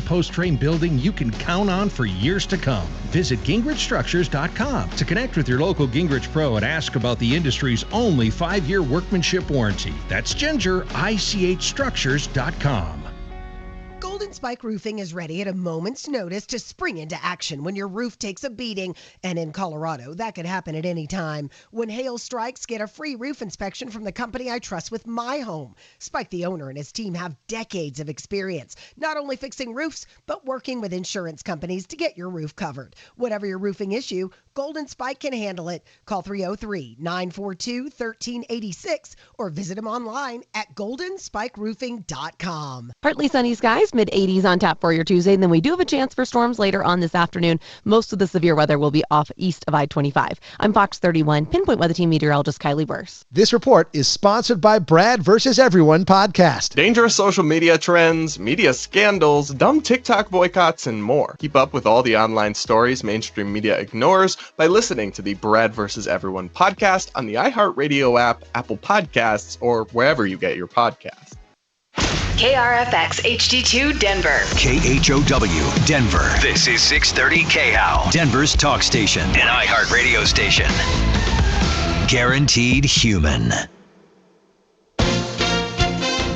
post-frame building you can count on for years to come. Visit GingrichStructures.com to connect with your local Gingrich Pro and ask about the industry's only 5-year workmanship warranty. That's GingerICHStructures.com. Golden Spike Roofing is ready at a moment's notice to spring into action when your roof takes a beating. And in Colorado, that could happen at any time. When hail strikes, get a free roof inspection from the company I trust with my home. Spike, the owner, and his team have decades of experience, not only fixing roofs, but working with insurance companies to get your roof covered. Whatever your roofing issue, Golden Spike can handle it. Call 303-942-1386 or visit them online at goldenspikeroofing.com. Partly sunny skies, mid-80s on tap for your Tuesday, and then we do have a chance for storms later on this afternoon. Most of the severe weather will be off east of I-25. I'm Fox 31 Pinpoint Weather Team meteorologist Kylie Burse. This report is sponsored by Brad vs. Everyone podcast. Dangerous social media trends, media scandals, dumb TikTok boycotts, and more. Keep up with all the online stories mainstream media ignores by listening to the Brad vs. Everyone podcast on the iHeartRadio app, Apple Podcasts, or wherever you get your podcasts. KRFX HD2 Denver. KHOW Denver. This is 630 KHOW, Denver's talk station, an iHeartRadio station. Guaranteed human.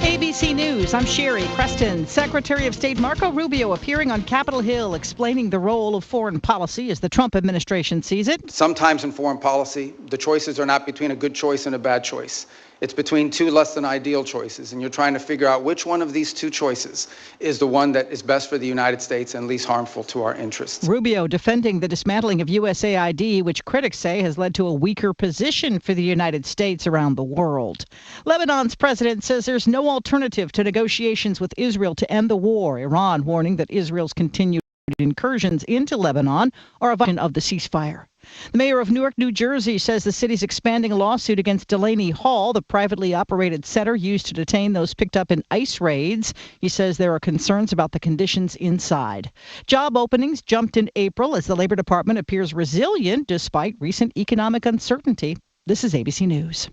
ABC News, I'm Sherry Preston. Secretary of State Marco Rubio appearing on Capitol Hill explaining the role of foreign policy as the Trump administration sees it. Sometimes in foreign policy, the choices are not between a good choice and a bad choice. It's between two less than ideal choices, and you're trying to figure out which one of these two choices is the one that is best for the United States and least harmful to our interests. Rubio defending the dismantling of USAID, which critics say has led to a weaker position for the United States around the world. Lebanon's president says there's no alternative to negotiations with Israel to end the war. Iran warning that Israel's continued incursions into Lebanon are a violation of the ceasefire. The mayor of Newark, New Jersey, says the city's expanding a lawsuit against Delaney Hall, the privately operated center used to detain those picked up in ICE raids. He says there are concerns about the conditions inside. Job openings jumped in April as the Labor Department appears resilient despite recent economic uncertainty. This is ABC News.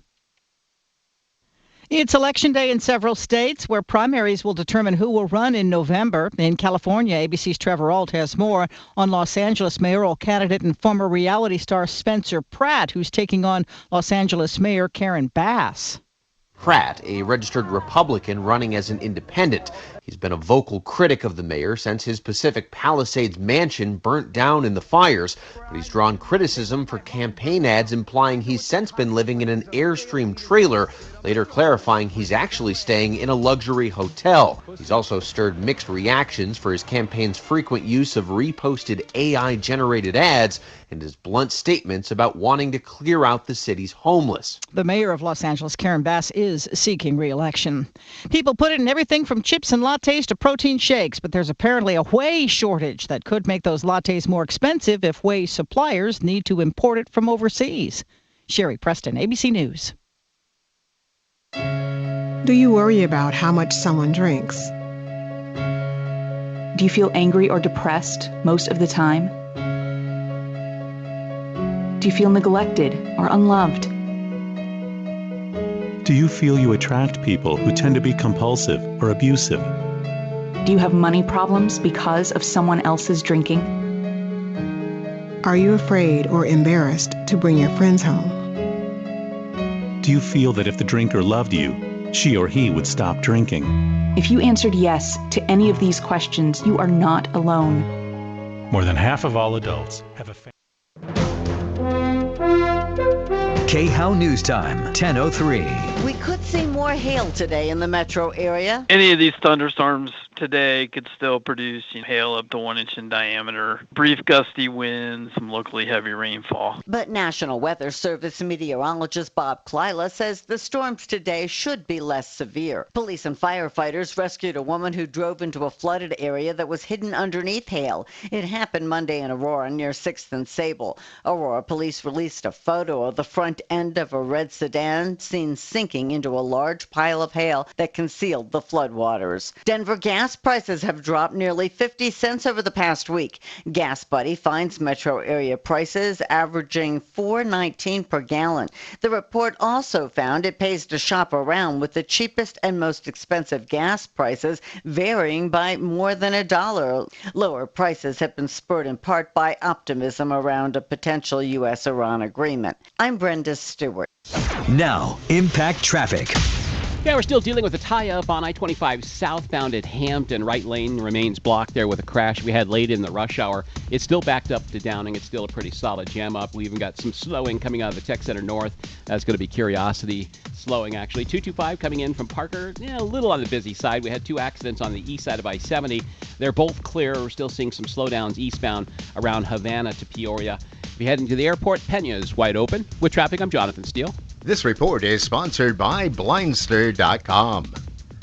It's Election Day in several states where primaries will determine who will run in November. In California, ABC's Trevor Ault has more on Los Angeles mayoral candidate and former reality star Spencer Pratt, who's taking on Los Angeles Mayor Karen Bass. Pratt, a registered Republican running as an independent. He's been a vocal critic of the mayor since his Pacific Palisades mansion burnt down in the fires, but he's drawn criticism for campaign ads implying he's since been living in an Airstream trailer, later clarifying he's actually staying in a luxury hotel. He's also stirred mixed reactions for his campaign's frequent use of reposted AI-generated ads and his blunt statements about wanting to clear out the city's homeless. The mayor of Los Angeles, Karen Bass, is seeking re-election. People put it in everything from chips and lattes to protein shakes, but there's apparently a whey shortage that could make those lattes more expensive if whey suppliers need to import it from overseas. Sherry Preston, ABC News. Do you worry about how much someone drinks? Do you feel angry or depressed most of the time? Do you feel neglected or unloved? Do you feel you attract people who tend to be compulsive or abusive? Do you have money problems because of someone else's drinking? Are you afraid or embarrassed to bring your friends home? Do you feel that if the drinker loved you, she or he would stop drinking? If you answered yes to any of these questions, you are not alone. More than half of all adults have a KHOW News Time, 10:03. We could see more hail today in the metro area. Any of these thunderstorms today could still produce hail up to 1 inch in diameter, brief gusty winds, some locally heavy rainfall. But National Weather Service meteorologist Bob Klyla says the storms today should be less severe. Police and firefighters rescued a woman who drove into a flooded area that was hidden underneath hail. It happened Monday in Aurora near 6th and Sable. Aurora police released a photo of the front end of a red sedan seen sinking into a large pile of hail that concealed the floodwaters. Denver gas Gas prices have dropped nearly 50 cents over the past week. Gas Buddy finds metro area prices averaging $4.19 per gallon. The report also found it pays to shop around, with the cheapest and most expensive gas prices varying by more than $1. Lower prices have been spurred in part by optimism around a potential U.S.-Iran agreement. I'm Brenda Stewart. Now, impact traffic. Yeah, we're still dealing with a tie-up on I-25 southbound at Hampton. Right lane remains blocked there with a crash we had late in the rush hour. It's still backed up to Downing. It's still a pretty solid jam up. We even got some slowing coming out of the Tech Center North. That's going to be Curiosity slowing, actually. 225 coming in from Parker. Yeah, a little on the busy side. We had 2 accidents on the east side of I-70. They're both clear. We're still seeing some slowdowns eastbound around Havana to Peoria. If you head into the airport, Pena is wide open. With traffic, I'm Jonathan Steele. This report is sponsored by Blindster.com.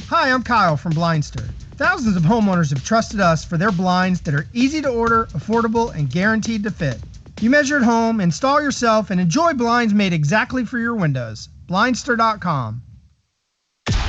Hi, I'm Kyle from Blindster. Thousands of homeowners have trusted us for their blinds that are easy to order, affordable, and guaranteed to fit. You measure at home, install yourself, and enjoy blinds made exactly for your windows. Blindster.com.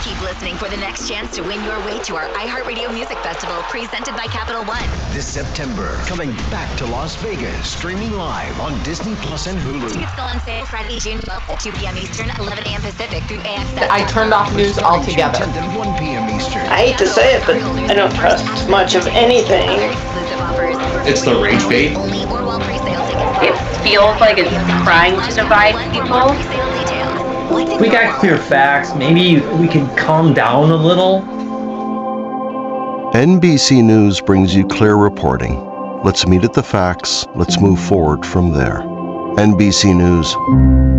Keep listening for the next chance to win your way to our iHeartRadio Music Festival, presented by Capital One. This September, coming back to Las Vegas, streaming live on Disney Plus and Hulu. Tickets go on sale Friday, June 12th at 2 p.m. Eastern, 11 a.m. Pacific through AXS. I turned off news altogether. 10th and 1 p.m. Eastern. I hate to say it, but I don't trust much of anything. It's the rage bait. It feels like it's trying to divide people. We got clear facts. Maybe we can calm down a little. NBC News brings you clear reporting. Let's meet at the facts. Let's move forward from there. NBC News,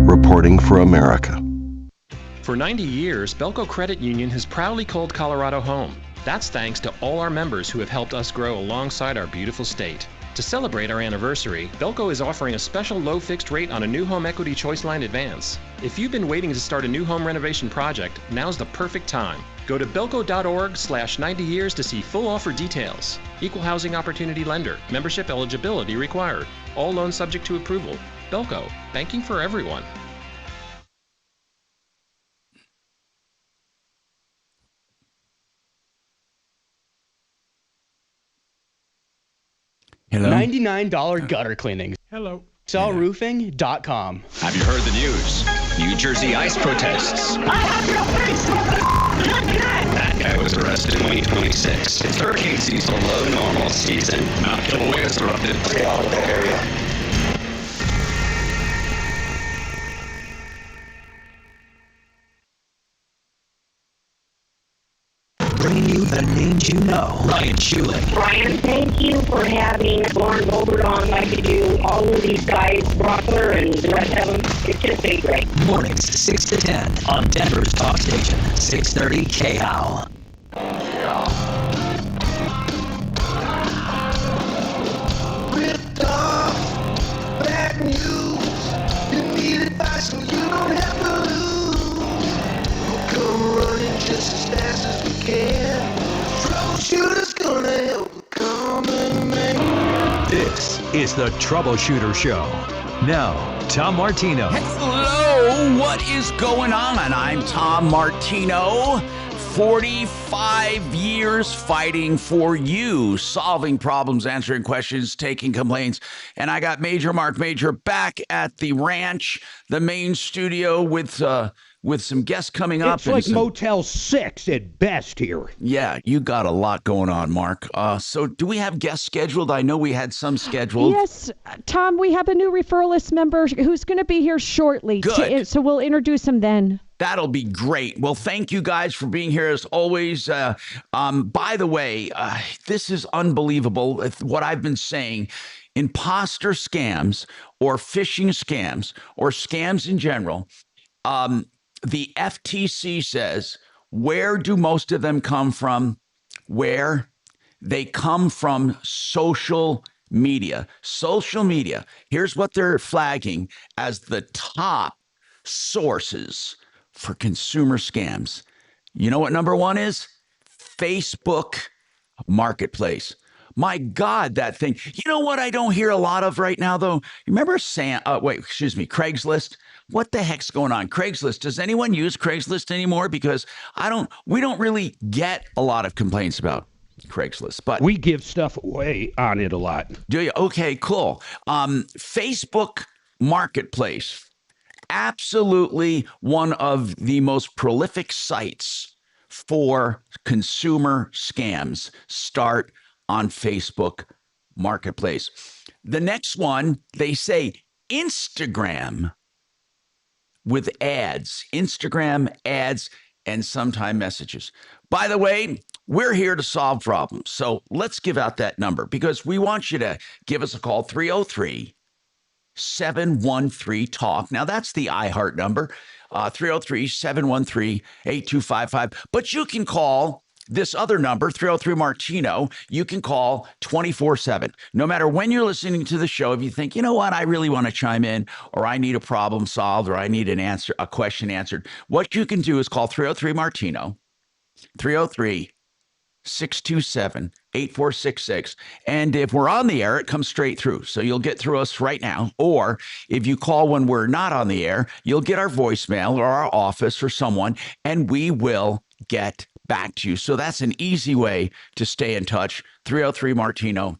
reporting for America. For 90 years, Belco Credit Union has proudly called Colorado home. That's thanks to all our members who have helped us grow alongside our beautiful state. To celebrate our anniversary, Belco is offering a special low fixed rate on a new home equity choice line advance. If you've been waiting to start a new home renovation project, now's the perfect time. Go to belco.org/90 years to see full offer details. Equal housing opportunity lender. Membership eligibility required. All loans subject to approval. Belco, banking for everyone. Hello? $99 gutter cleanings. Hello. Sellroofing.com. Have you heard the news? New Jersey ICE protests. That guy was arrested in 2026. It's hurricane season below normal season. Mount Kilauea is erupted. Stay out of that area. Bringing you the names you know. Ryan Schulich. Brian, thank you for having Lauren Boebert on like you do. All of these guys, Brockler and the rest of them, it's just been great. Mornings 6 to 10 on Denver's talk station, 630 KHOW. Bad news. You need advice so you don't have to lose. We'll come running just as fast as we can. Troubleshooter's gonna help the common man. This is the Troubleshooter Show. Now, Tom Martino. Hello, what is going on? I'm Tom Martino. 45 years fighting for you, solving problems, answering questions, taking complaints. And I got Marc Mager back at the ranch, the main studio with some guests coming up. It's like Motel 6 at best here. Yeah, you got a lot going on, Mark. So do we have guests scheduled? I know we had some scheduled. Yes, Tom, we have a new referral list member who's going to be here shortly. Good. So we'll introduce him then. That'll be great. Well, thank you guys for being here as always. By the way, this is unbelievable. What I've been saying, imposter scams or phishing scams or scams in general. The FTC says, where do most of them come from? Where? They come from social media. Social media. Here's what they're flagging as the top sources for consumer scams. You know what number one is? Facebook Marketplace. My God, that thing. You know what I don't hear a lot of right now, though? You remember Craigslist? What the heck's going on? Craigslist. Does anyone use Craigslist anymore? Because we don't really get a lot of complaints about. Craigslist. But we give stuff away on it a lot. Do you? Okay, cool. Facebook Marketplace, absolutely one of the most prolific sites for consumer scams start on Facebook Marketplace. The next one, they say Instagram with ads, Instagram ads, and sometime messages. By the way, we're here to solve problems. So let's give out that number because we want you to give us a call, 303-713-TALK. Now, that's the iHeart number, 303-713-8255. But you can call this other number, 303-MARTINO. You can call 24/7. No matter when you're listening to the show, if you think, you know what, I really want to chime in, or I need a problem solved, or I need a question answered, what you can do is call 303-MARTINO, 303-627-8466. And if we're on the air, it comes straight through. So you'll get through us right now. Or if you call when we're not on the air, you'll get our voicemail or our office or someone, and we will get back to you. So that's an easy way to stay in touch. 303-MARTINO,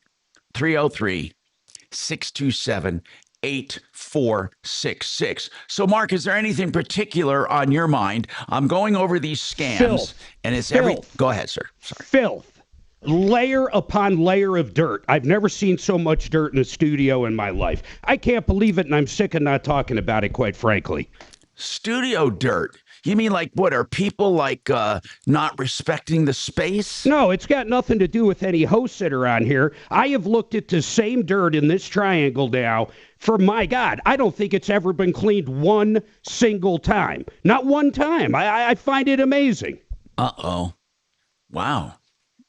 303-627-8466. So, Mark, is there anything particular on your mind? I'm going over these scams, Filth. and it's Go ahead, sir. Sorry. Filth. Layer upon layer of dirt. I've never seen so much dirt in a studio in my life. I can't believe it, and I'm sick of not talking about it, quite frankly. Studio dirt. You mean like what? Are people like not respecting the space? No, it's got nothing to do with any hosts that are on here. I have looked at the same dirt in this triangle now for, my God, I don't think it's ever been cleaned one single time. Not one time. I find it amazing. Uh-oh. Wow.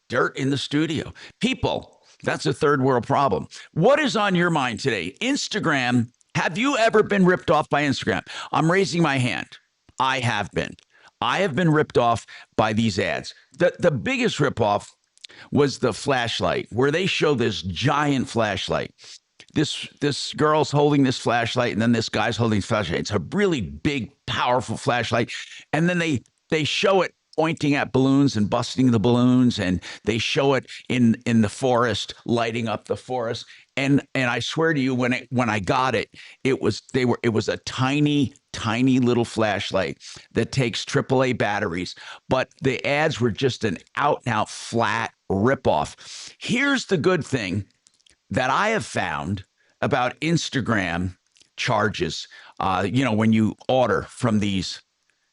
Dirt in the studio. People, that's a third world problem. What is on your mind today? Instagram. Have you ever been ripped off by Instagram? I'm raising my hand. I have been. I have been ripped off by these ads. The biggest ripoff was the flashlight, where they show this giant flashlight. This girl's holding this flashlight, and then this guy's holding this flashlight. It's a really big, powerful flashlight. And then they show it pointing at balloons and busting the balloons, and they show it in the forest, lighting up the forest. And I swear to you, when I got it, it was a tiny little flashlight that takes AAA batteries, but the ads were just an out and out flat ripoff. Here's the good thing that I have found about Instagram charges. When you order from these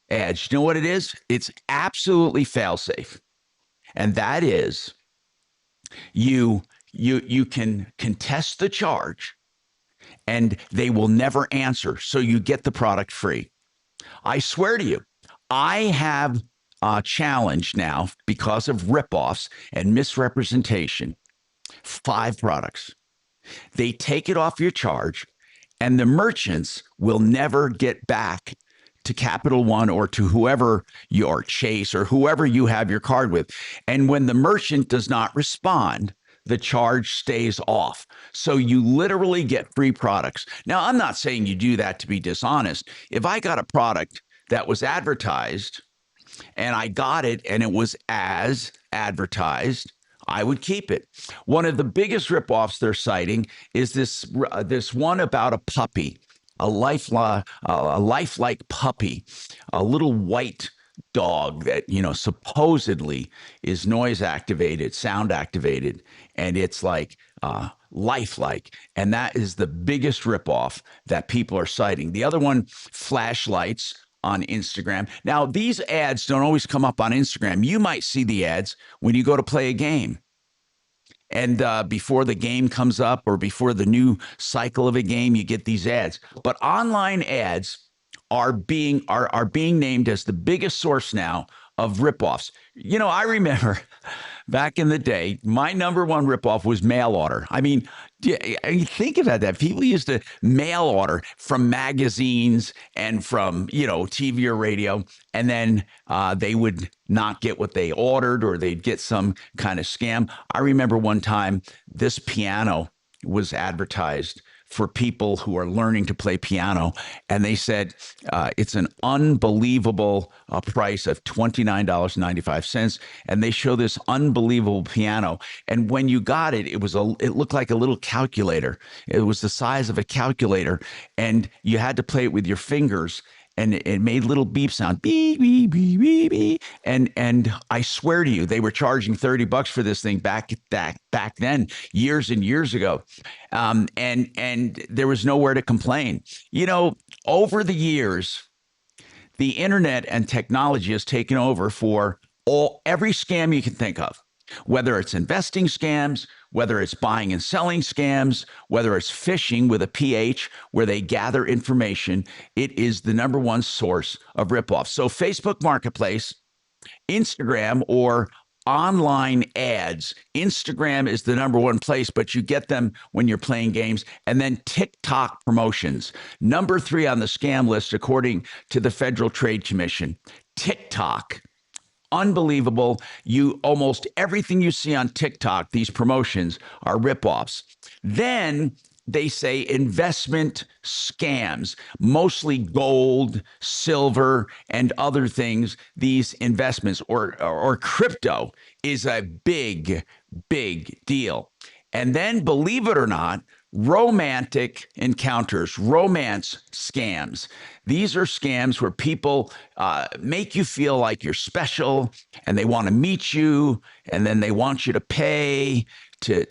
ads, you know what it is? It's absolutely fail-safe, and that is you can contest the charge, and they will never answer, so you get the product free. I swear to you, I have challenged now, because of ripoffs and misrepresentation, 5 products. They take it off your charge, and the merchants will never get back to Capital One or to whoever your Chase or whoever you have your card with. And when the merchant does not respond, the charge stays off. So you literally get free products. Now, I'm not saying you do that to be dishonest. If I got a product that was advertised and I got it and it was as advertised, I would keep it. One of the biggest ripoffs they're citing is this one about a puppy, a lifelike puppy, a little white dog that, supposedly is noise activated, sound activated, and it's like lifelike. And that is the biggest ripoff that people are citing. The other one, flashlights on Instagram. Now, these ads don't always come up on Instagram. You might see the ads when you go to play a game. And before the game comes up or before the new cycle of a game, you get these ads. But online ads are being named as the biggest source now of ripoffs. I remember back in the day, my number one ripoff was mail order. I mean, think about that. People used to mail order from magazines and from, TV or radio, and then they would not get what they ordered, or they'd get some kind of scam. I remember one time this piano was advertised for people who are learning to play piano. And they said it's an unbelievable price of $29.95. And they show this unbelievable piano. And when you got it, it looked like a little calculator. It was the size of a calculator. And you had to play it with your fingers. And it made little beep sound, beep, beep, beep, beep, beep. And I swear to you, they were charging $30 for this thing back then, years and years ago. And there was nowhere to complain. You know, over the years, the internet and technology has taken over for every scam you can think of, whether it's investing scams, whether it's buying and selling scams, whether it's phishing with a PH, where they gather information. It is the number one source of ripoffs. So Facebook Marketplace, Instagram, or online ads. Instagram is the number one place, but you get them when you're playing games. And then TikTok promotions. Number 3 on the scam list, according to the Federal Trade Commission. TikTok. Unbelievable. Almost everything you see on TikTok, these promotions are ripoffs. Then they say investment scams, mostly gold, silver, and other things. These investments or crypto is a big, big deal. And then, believe it or not, romantic encounters, romance scams. These are scams where people make you feel like you're special, and they want to meet you, and then they want you to pay to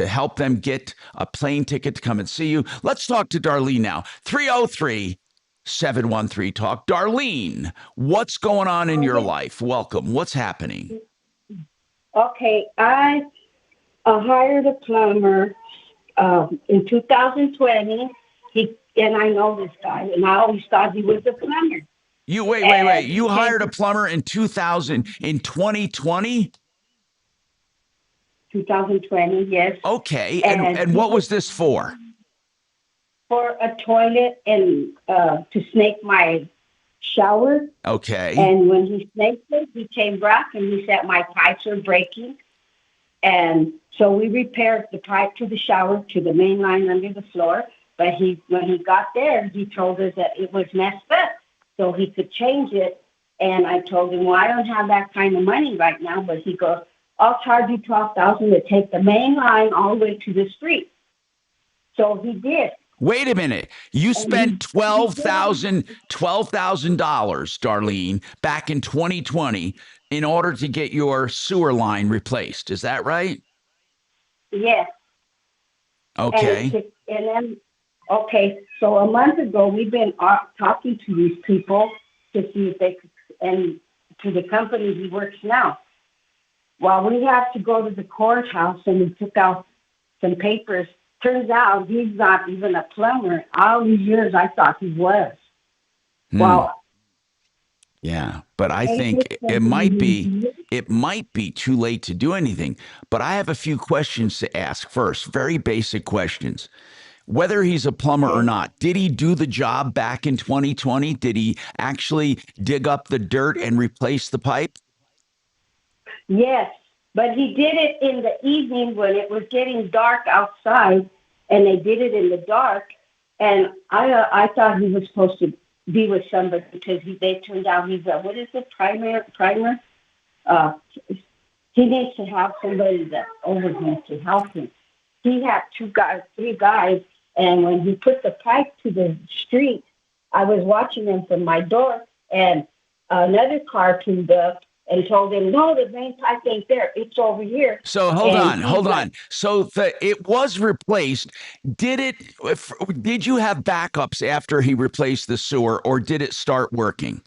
help them get a plane ticket to come and see you. Let's talk to Darlene now. 303-713-TALK. Darlene, what's going on in your life? Welcome. What's happening? Okay, I hired a plumber in 2020. And I know this guy, and I always thought he was a plumber. You wait. You hired a plumber in 2020? 2020, yes. Okay, and what was this for? For a toilet and to snake my shower. Okay. And when he snaked it, he came back and he said my pipes are breaking. And so we repaired the pipe to the shower, to the main line under the floor. But when he got there, he told us that it was messed up, so he could change it. And I told him, well, I don't have that kind of money right now. But he goes, I'll charge you $12,000 to take the main line all the way to the street. So he did. Wait a minute. You spent $12,000, Darlene, back in 2020 in order to get your sewer line replaced. Is that right? Yes. Okay. And then, so a month ago, we've been talking to these people to see if they could, and to the company he works now. Well, we have to go to the courthouse, and we took out some papers. Turns out he's not even a plumber. All these years, I thought he was. Well, yeah, but I think it might be too late to do anything. But I have a few questions to ask first, very basic questions. Whether he's a plumber or not, did he do the job back in 2020? Did he actually dig up the dirt and replace the pipe? Yes, but he did it in the evening when it was getting dark outside, and they did it in the dark. And I thought he was supposed to be with somebody because they turned out he's a, what is it, primer? He needs to have somebody that over him to help him. He had 3 guys, and when he put the pipe to the street, I was watching him from my door, and another car pulled up and told him, no, the main pipe ain't there. It's over here. So hold on. So it was replaced. Did you have backups after he replaced the sewer, or did it start working?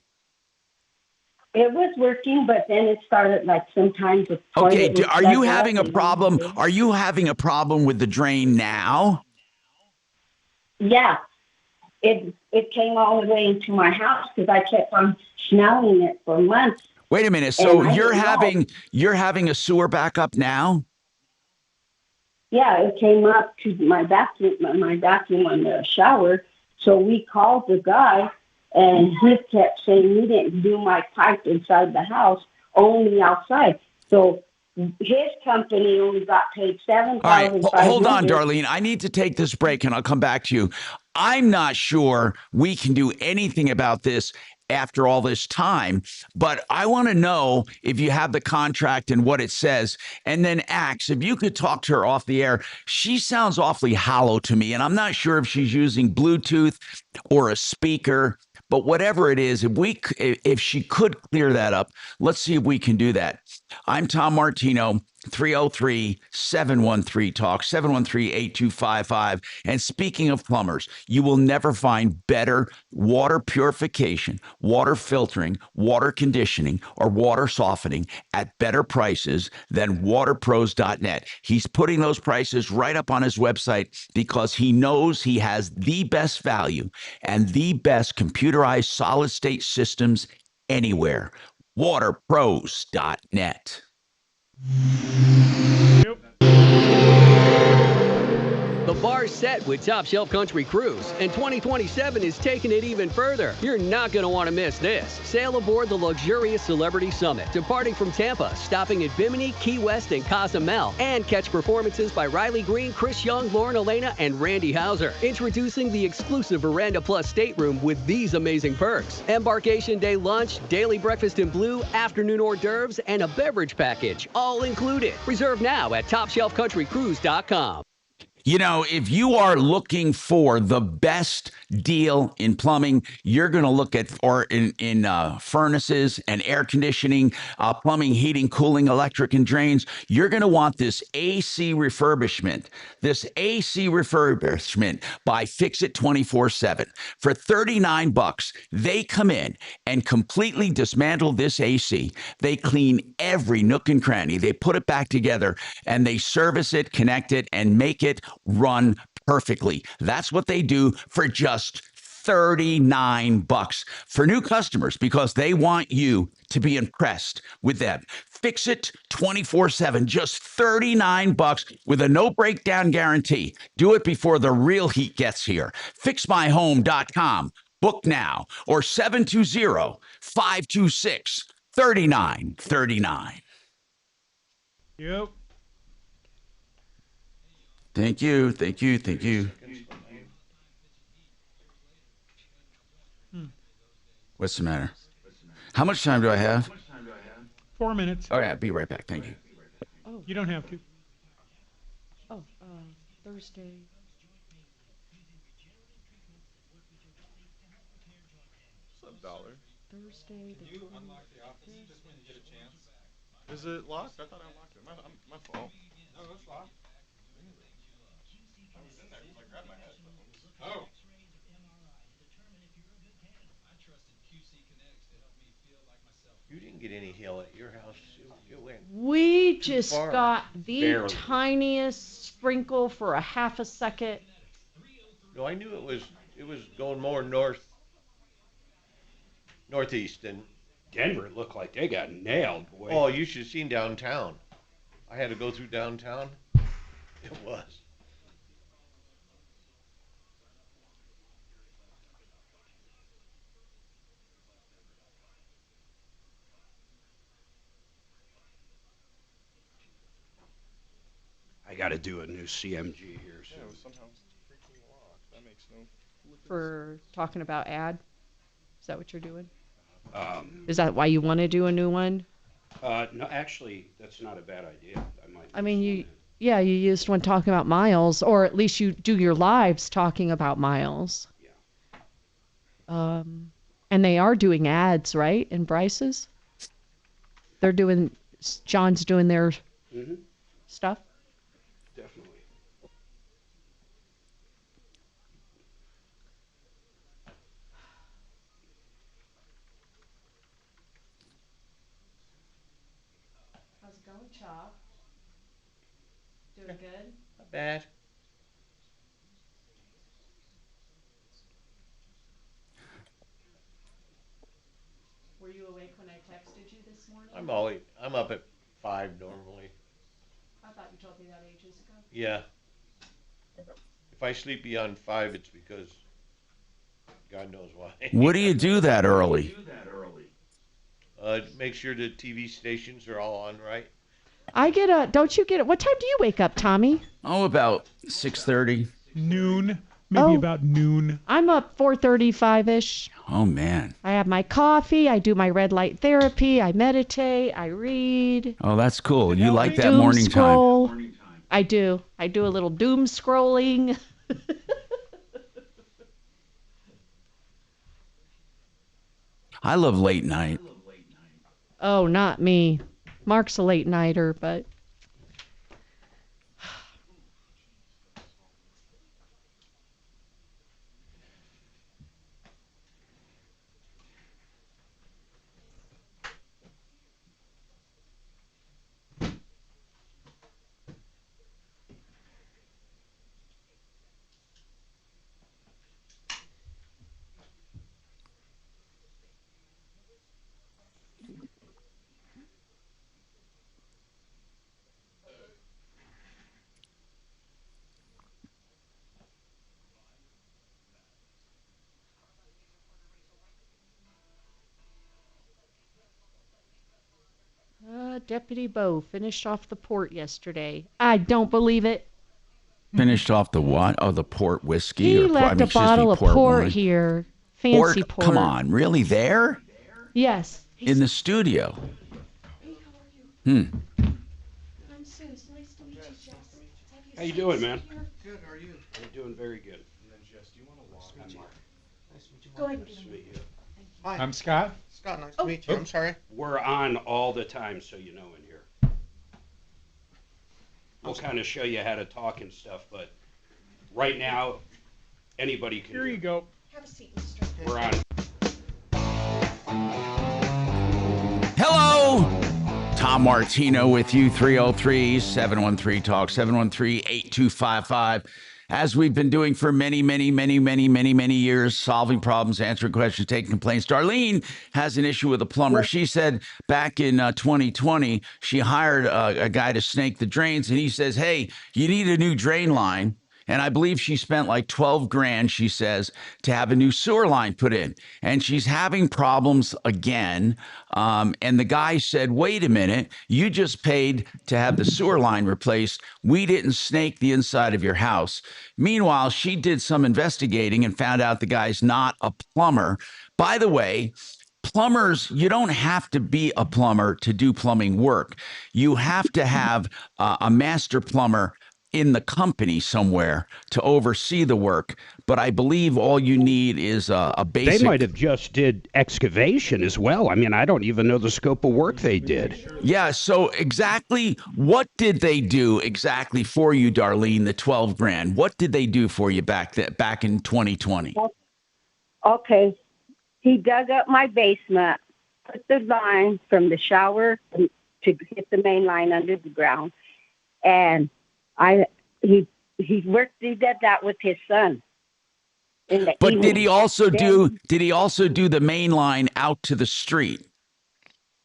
It was working, but then it started like sometimes with okay. Are you having a problem? Are you having a problem with the drain now? Yeah, it came all the way into my house because I kept on smelling it for months. Wait a minute. So you're having a sewer backup now? Yeah, it came up to my bathroom on the shower. So we called the guy, and he kept saying he didn't do my pipe inside the house, only outside. So his company only got paid All right, $7,500. hold on, Darlene. I need to take this break and I'll come back to you. I'm not sure we can do anything about this after all this time, but I want to know if you have the contract and what it says. And then, Axe, if you could talk to her off the air. She sounds awfully hollow to me, and I'm not sure if she's using Bluetooth or a speaker. But whatever it is, if she could clear that up, let's see if we can do that. I'm Tom Martino, 303-713-TALK, 713-8255. And speaking of plumbers, you will never find better water purification, water filtering, water conditioning, or water softening at better prices than waterpros.net. He's putting those prices right up on his website because he knows he has the best value and the best computerized solid-state systems anywhere. waterpros.net. The bar's set with Top Shelf Country Cruise, and 2027 is taking it even further. You're not going to want to miss this. Sail aboard the luxurious Celebrity Summit, departing from Tampa, stopping at Bimini, Key West, and Cozumel, and catch performances by Riley Green, Chris Young, Lauren Elena, and Randy Hauser. Introducing the exclusive Veranda Plus stateroom with these amazing perks: embarkation day lunch, daily breakfast in blue, afternoon hors d'oeuvres, and a beverage package, all included. Reserve now at TopShelfCountryCruise.com. You know, if you are looking for the best deal in plumbing, you're going to look at, or in furnaces and air conditioning, plumbing, heating, cooling, electric, and drains, you're going to want this AC refurbishment. This AC refurbishment by Fix It 24/7. For $39, they come in and completely dismantle this AC. They clean every nook and cranny. They put it back together and they service it, connect it, and make it run perfectly. That's what they do for just $39 for new customers, because they want you to be impressed with them. Fix It 24/7, just $39 with a no breakdown guarantee. Do it before the real heat gets here. FixMyHome.com. Book now, or 720-526-3939. Yep. Thank you, thank you, thank you. What's the matter? How much time do I have? 4 minutes. Oh, yeah, be right back. Thank you. Oh. You don't have to. Oh, Thursday. What's up, dollar? Thursday. Did you unlock the office just when you get a chance? Is it locked? I thought I unlocked it. My fault. No, it's locked. I was in there because I grabbed my headphones. Oh. You didn't get any hail at your house. It went We just far. got the Barely. tiniest sprinkle for a half a second. No, I knew it was going more northeast than Denver looked like they got nailed, boy. Oh, you should have seen downtown. I had to go through downtown. It was. I got to do a new CMG here soon. Yeah, it was somehow freaking locked. That makes no flippin' For talking about ad. Is that what you're doing? Is Is that why you want to do a new one? No, actually, that's not a bad idea. I mean, you used one talking about miles, or at least you do your lives talking about miles. Yeah. And they are doing ads, right? In Bryce's? John's doing their stuff? Definitely. How's it going, Chop? Doing good? Not bad. Were you awake when I texted you this morning? I'm up at 5 normally. I thought you told me that ages ago. Yeah. If I sleep beyond 5, it's because God knows why. What do you do that early? Make sure the TV stations are all on right. Don't you get it? What time do you wake up, Tommy? Oh, about 6:30. Noon. Maybe about noon. I'm up 4:35-ish. Oh, man. I have my coffee. I do my red light therapy. I meditate. I read. Oh, that's cool. You like that Doom morning scroll. time. I do. I do a little doom scrolling. I love late night. Oh, not me. Mark's a late nighter, but... Deputy Bo finished off the port yesterday. I don't believe it. Finished off the what? Oh, the port whiskey? He left a bottle of port here. Fancy port. Come on, really? There? Yes. In the studio? Hmm. I'm Suze. Nice to meet you, Jess. How you doing, man? Good, how are you? I'm doing very good. And then Jess, do you want to walk? I'm Mark. Nice to meet you. Go ahead. Nice to meet you. Hi. I'm Scott. Scott, nice to meet you. I'm sorry. We're on all the time, so you know in here. We'll kind of show you how to talk and stuff, but right now, anybody can. Here you go. Have a seat, Mr. We're on. Hello! Tom Martino with you, 303-713-TALK, 713-8255. As we've been doing for many years, solving problems, answering questions, taking complaints. Darlene has an issue with a plumber. She said back in 2020, she hired a guy to snake the drains, and he says, hey, you need a new drain line. And I believe she spent like 12 grand, she says, to have a new sewer line put in. And she's having problems again. And the guy said, wait a minute, you just paid to have the sewer line replaced. We didn't snake the inside of your house. Meanwhile, she did some investigating and found out the guy's not a plumber. By the way, plumbers, you don't have to be a plumber to do plumbing work. You have to have a master plumber in the company somewhere to oversee the work, but I believe all you need is a basic... They might have just did excavation as well. I mean, I don't even know the scope of work they did. Yeah, so exactly what did they do exactly for you, Darlene, the 12 grand? What did they do for you back in 2020? Okay. He dug up my basement, put the line from the shower to hit the main line under the ground, and he did that with his son. But did he also do the main line out to the street?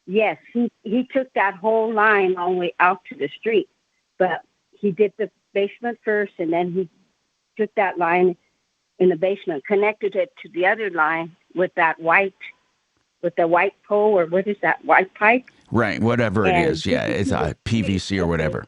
Yes, he took that whole line all the way out to the street. But he did the basement first, and then he took that line in the basement, connected it to the other line with the white pole, or what is that, white pipe? Right, whatever it is. Yeah, it's a PVC or whatever.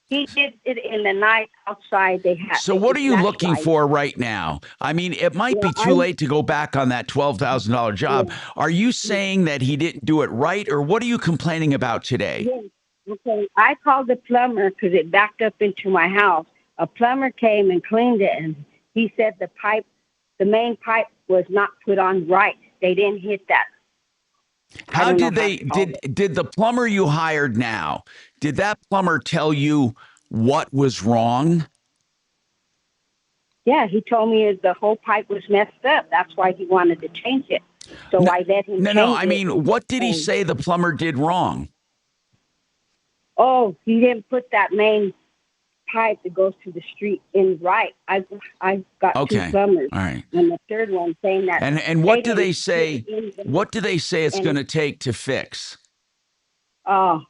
He did it in the night outside. So what are you looking for right now? I mean, it might be too late to go back on that $12,000 job. Yeah. Are you saying that he didn't do it right, or what are you complaining about today? Yes. Okay, I called the plumber because it backed up into my house. A plumber came and cleaned it, and he said the main pipe was not put on right. They didn't hit that. How did did the plumber you hired now, did that plumber tell you what was wrong? Yeah, he told me the whole pipe was messed up. That's why he wanted to change it. So I let him change it. No, I mean, what did he say the plumber did wrong? Oh, he didn't put that main pipe that goes to the street in right. I got two plumbers. All right. And the third one saying that. And what do they say? What do they say it's going to take to fix? I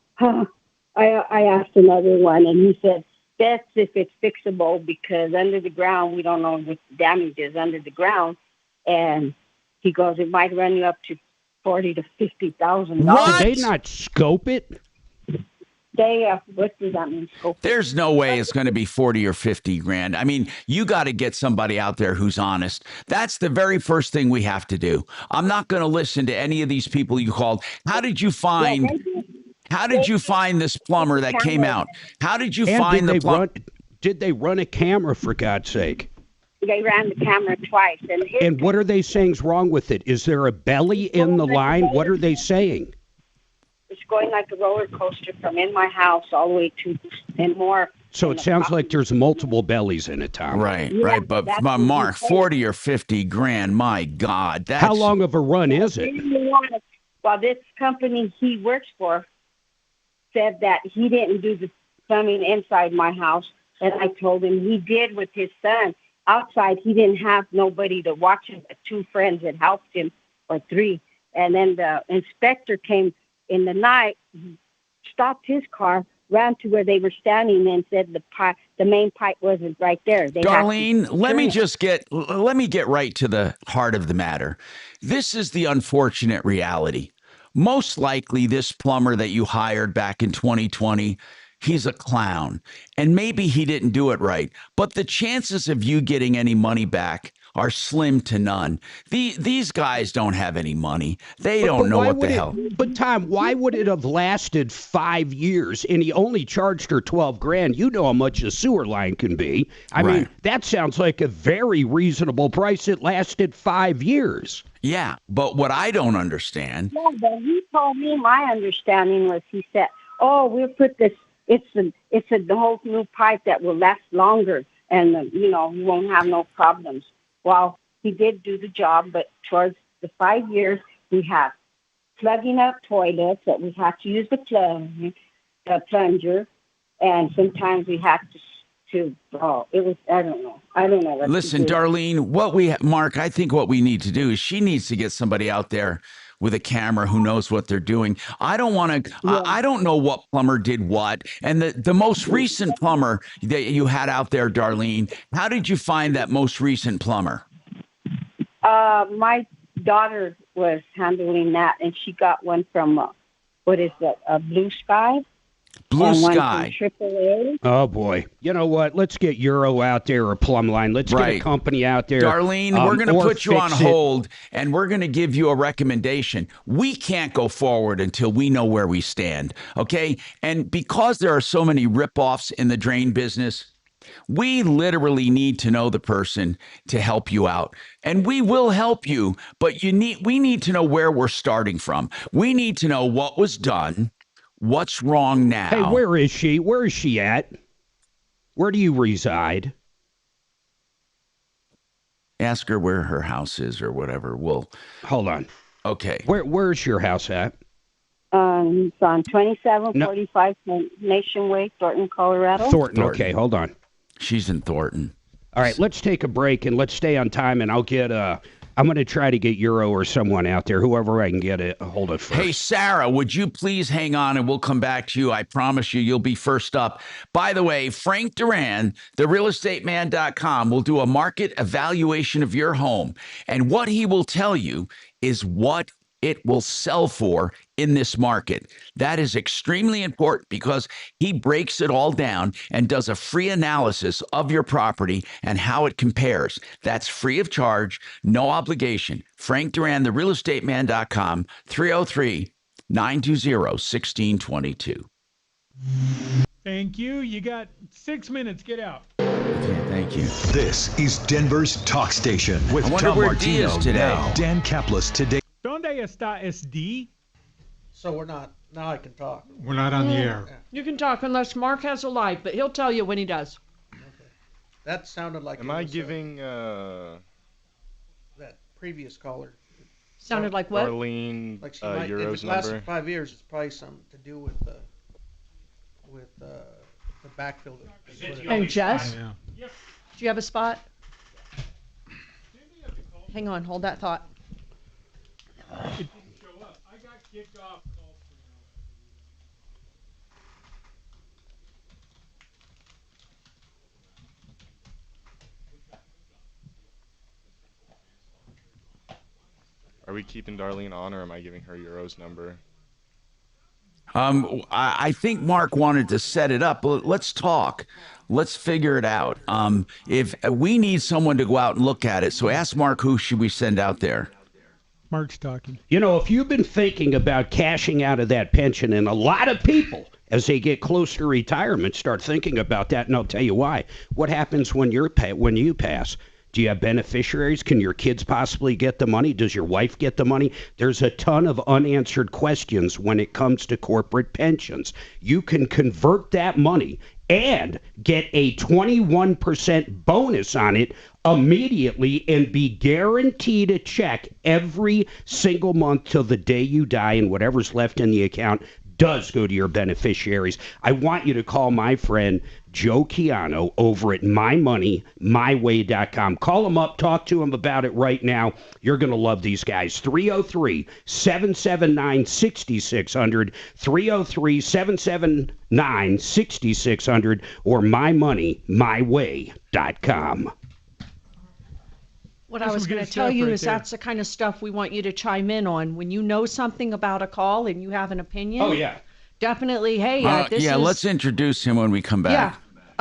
asked another one, and he said that's if it's fixable, because under the ground we don't know what the damage is under the ground, and he goes it might run you up to $40,000 to $50,000. Did they not scope it? what does that mean? Scope? There's no way it's going to be 40 or 50 grand. I mean, you got to get somebody out there who's honest. That's the very first thing we have to do. I'm not going to listen to any of these people you called. How did you find this plumber that came out? How did you find the plumber? Did they run a camera, for God's sake? They ran the camera twice. And what are they saying's wrong with it? Is there a belly in the line? What are they saying? It's going like a roller coaster from in my house all the way to and more. So it sounds like there's multiple bellies in it, Tom. Right. But Mark, 40 or 50 grand, my God. How long of a run is it? Well, this company he works for said that he didn't do the plumbing inside my house. And I told him he did with his son. Outside, he didn't have nobody to watch him, but 2 friends that helped him, or 3. And then the inspector came in the night, stopped his car, ran to where they were standing, and said the main pipe wasn't right there. Darlene, let me get right to the heart of the matter. This is the unfortunate reality. Most likely, this plumber that you hired back in 2020, he's a clown, and maybe he didn't do it right. But the chances of you getting any money back are slim to none. These guys don't have any money. They don't know what the hell. But Tom, why would it have lasted 5 years? And he only charged her 12 grand. You know how much a sewer line can be. I mean, that sounds like a very reasonable price. It lasted 5 years. Yeah, but what I don't understand. Yeah, but he told me my understanding was he said, "Oh, we'll put this. It's a whole new pipe that will last longer, and you won't have no problems." Well, he did do the job, but towards the 5 years, we had plugging up toilets that we had to use the plunger, and sometimes we had to it was, I don't know. Listen, Darlene, Mark, I think what we need to do is she needs to get somebody out there with a camera who knows what they're doing. I don't want to, I don't know what plumber did what. And the most recent plumber that you had out there, Darlene, how did you find that most recent plumber? My daughter was handling that, and she got one from, Blue Sky? Blue Sky. AAA. Oh, boy. You know what? Let's get Euro out there or Plumline. Let's get a company out there. Darlene, we're going to put you on hold, and we're going to give you a recommendation. We can't go forward until we know where we stand, okay? And because there are so many rip-offs in the drain business, we literally need to know the person to help you out. And we will help you, but we need to know where we're starting from. We need to know what was done. What's wrong now? Hey, where is she? Where is she at? Where do you reside? Ask her where her house is or whatever. Hold on. Okay. Where's your house at? It's on 2745 Nation Way, Thornton, Colorado. Thornton. Okay, hold on. She's in Thornton. All right, let's take a break and let's stay on time, and I'll get I'm going to try to get Euro or someone out there, whoever I can get a hold of first. Hey, Sarah, would you please hang on and we'll come back to you. I promise you'll be first up. By the way, Frank Duran, therealestateman.com, will do a market evaluation of your home. And what he will tell you is what it will sell for in this market. That is extremely important because he breaks it all down and does a free analysis of your property and how it compares. That's free of charge, no obligation. Frank Duran, therealestateman.com, 303-920-1622. Thank you. You got 6 minutes. Get out. Okay, thank you. This is Denver's talk station with Tom Martino today. Now. Dan Kaplis today. Donde está SD? So we're not, now I can talk. We're not on the air. You can talk unless Mark has a light, but he'll tell you when he does. Okay. That sounded like... Am I giving... that previous caller. Sounded like what? Arlene, like she might, Euro's if it lasted number. 5 years, it's probably something to do with the backfill. And Jess? Do you have a spot? Hang on, hold that thought. It didn't show up. I got kicked off. Are we keeping Darlene on, or am I giving her Euro's number? I think Mark wanted to set it up. Let's talk. Let's figure it out. If we need someone to go out and look at it, so ask Mark who should we send out there. Mark's talking. You know, if you've been thinking about cashing out of that pension, and a lot of people, as they get close to retirement, start thinking about that, and I'll tell you why. What happens when you pass? Do you have beneficiaries? Can your kids possibly get the money? Does your wife get the money? There's a ton of unanswered questions when it comes to corporate pensions. You can convert that money and get a 21% bonus on it immediately and be guaranteed a check every single month till the day you die, and whatever's left in the account does go to your beneficiaries. I want you to call my friend Joe Chiano over at mymoneymyway.com. Call him up, talk to him about it right now. You're going to love these guys. 303-779-6600, 303-779-6600, or mymoneymyway.com. What I was going to tell you is that's the kind of stuff we want you to chime in on. When you know something about a call and you have an opinion. Oh, yeah. Definitely, hey, this yeah, is... let's introduce him when we come back. Yeah.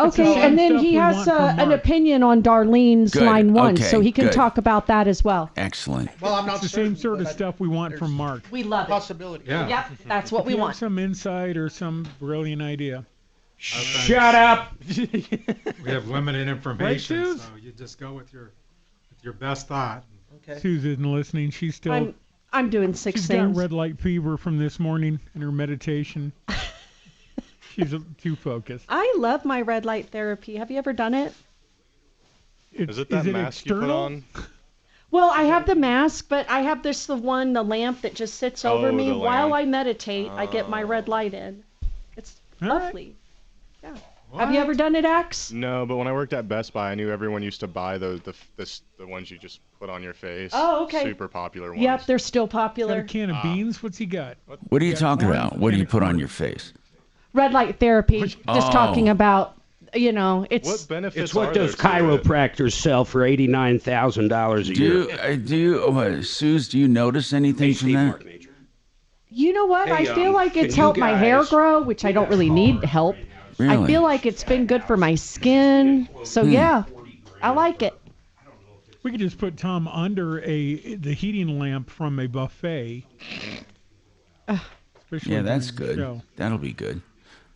Okay, and then he has an opinion on Darlene's line 1, Okay, so he can good. talk about that as well. Excellent. Well, I'm not It's the same sort of stuff we want from Mark. We love it. Possibility. Yeah. Yep, that's what we If you have want. some insight or some brilliant idea. Shut up. We have limited information, Right, Suze? so you just go with your best thought. Okay. Susan listening. She's still. I'm doing six she's things. got red light fever from this morning in her meditation. She's too focused. I love my red light therapy. Have you ever done it? Is it that mask you put on? Well, I have the mask, but I have the lamp that just sits over me the while lamp. I meditate. I get my red light in. It's lovely. Yeah. Have you ever done it, Axe? No, but when I worked at Best Buy, I knew everyone used to buy the ones you just put on your face. Oh, okay. Super popular ones. Yep, they're still Got a popular. can of beans. What's he got? What are you Yeah, talking orange about? What do and you a put on corn. your face? Red light therapy. Just talking about, it's... What benefits It's what are those there to it? chiropractors sell for $89,000 a year. Suze, do you notice anything from that? You know what? Hey, I feel like can it's you helped my hair guys- grow, which I don't really need help. I Really? feel like it's been good for my skin. So yeah, I like it. We could just put Tom under the heating lamp from a buffet. Especially Yeah, that's during the good. show. That'll be good.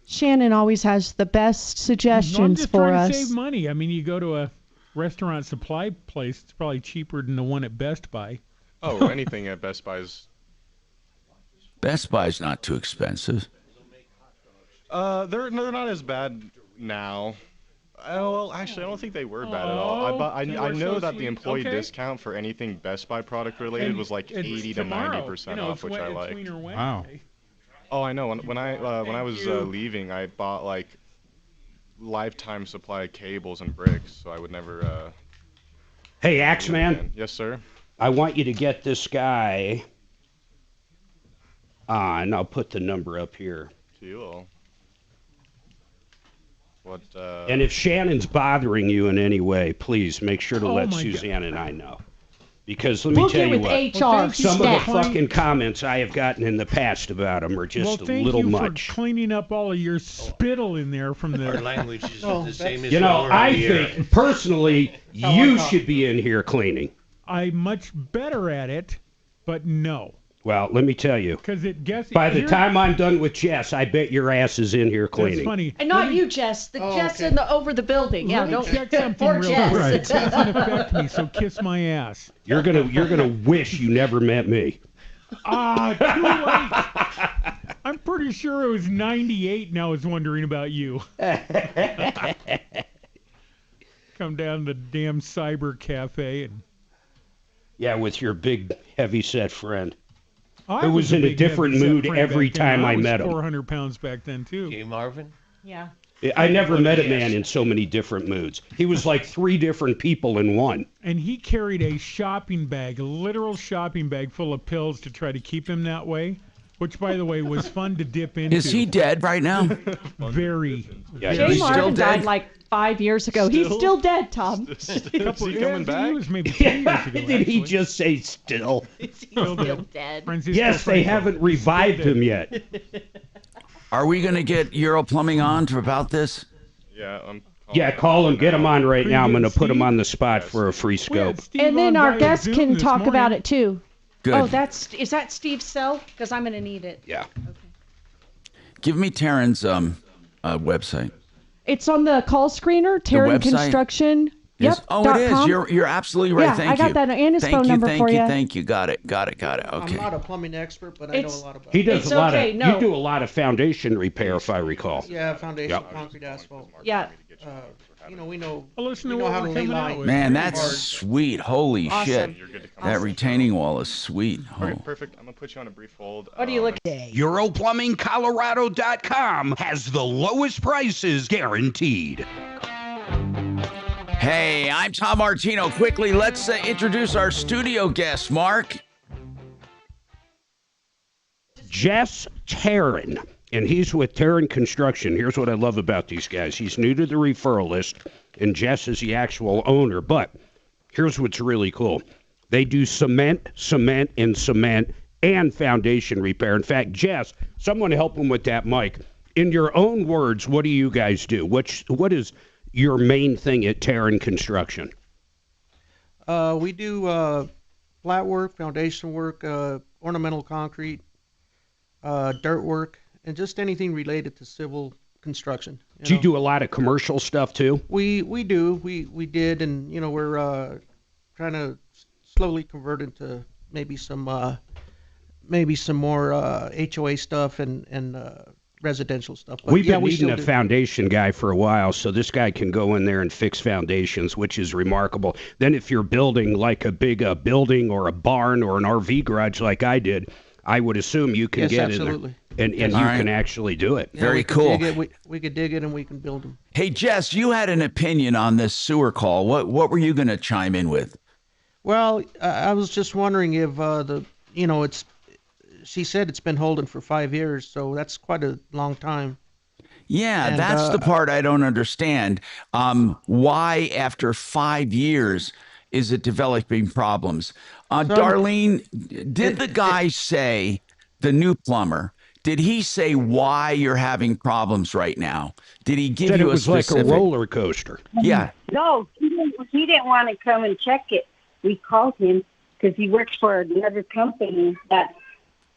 Shannon always has the best No, I'm suggestions just for trying us. to save money. I mean, you go to a restaurant supply place, it's probably cheaper than the one at Best Buy. Oh, anything at Best Buy's. Best Buy's not too expensive. They're not as bad now. Well, actually, I don't think they were bad at all. I know that the employee discount for anything Best Buy product related was like 80 to 90% off, which I like. Wow. Oh, I know. When I was leaving, I bought like lifetime supply of cables and bricks, so I would never. Hey, Axeman. Yes, sir. I want you to get this guy on. I'll put the number up here. Cool. What? And if Shannon's bothering you in any way, please make sure to let my Suzanne and I know. Because let me We'll tell get you with what, HR some of the staff. fucking comments I have gotten in the past about him are just Well, a thank little you much. for cleaning up all of your spittle in there from the. Our language is the same as You know, yours I on the air. think personally you should be in here cleaning. I'm much better at it, but no. Well, let me tell you. Because it gets. By the time I'm done with Jess, I bet your ass is in here cleaning. That's funny. And not you, Jess. The Jess in the over the building. Yeah, Let me don't check something poor real Jess. quick. It doesn't affect me, so kiss my ass. You're gonna wish you never met me. Too late. I'm pretty sure it was 98 and I was wondering about you. Come down to the damn cyber cafe and. Yeah, with your big heavy set friend. I Who was in a big different heavy-set mood friend every back then. time I was met him. 400 pounds back then too. Okay, Marvin. Yeah. I never met a man in so many different moods. He was like 3 different people in one. And he carried a shopping bag, a literal shopping bag full of pills to try to keep him that way, which, by the way, was fun to dip into. Is he dead right now? Very. Yeah, Jay he's Marvin still died dead? like 5 years ago. He's still dead, Tom. Is he coming back? He was maybe 2 years ago. Did he just say still? He's still dead. Francisco Yes, they Franco. haven't revived him yet. Are we going to get Euro Plumbing on about this? Yeah, call him. Get him on right now. I'm going to put him on the spot for a free scope. And then our guest can talk about it too. Good. Oh, is that Steve's cell? Because I'm going to need it. Yeah. Give me Taryn's website. It's on the call screener, Taryn Construction. Yes. Yep. Oh, it is. .com. You're absolutely right. Yeah, Thank you. I got that and his phone number for you. Thank you. Got it. Okay. I'm not a plumbing expert, but I know a lot about it. He does a lot of. You do a lot of foundation repair, if I recall. Yeah, foundation, concrete, asphalt. Yeah. We know. Listen we to know what how to we're lay coming out lines. with. Man, that's sweet. Holy shit. That retaining wall is sweet. Okay, perfect. I'm going to put you on a brief hold. What do you look at? EuroplumbingColorado.com has the lowest prices guaranteed. Hey, I'm Tom Martino. Quickly, let's introduce our studio guest, Mark. Jess Taryn, and he's with Taryn Construction. Here's what I love about these guys. He's new to the referral list, and Jess is the actual owner. But here's what's really cool. They do cement, and foundation repair. In fact, Jess, someone help him with that mic. In your own words, what do you guys do? What is your main thing at Taryn Construction? We do flat work, foundation work, ornamental concrete, dirt work, and just anything related to civil construction. Do you do a lot of commercial stuff too? We do. We did, and we're trying to slowly convert into maybe some more HOA stuff and residential stuff. But We've been needing a foundation guy for a while, so this guy can go in there and fix foundations, which is remarkable. Then if you're building like a big building or a barn or an RV garage like I did, I would assume you can get absolutely. in there and you can actually do it. Yeah, Very cool. We could dig it and we can build them. Hey, Jess, you had an opinion on this sewer call. What were you going to chime in with? Well, I was just wondering if she said it's been holding for 5 years, so that's quite a long time. Yeah, And, that's the part I don't understand. Why, after 5 years, is it developing problems? Darlene, did the guy say, the new plumber, did he say why you're having problems right now? Did he give you a specific? Like a roller coaster. Yeah. No, he didn't want to come and check it. We called him because he works for another company that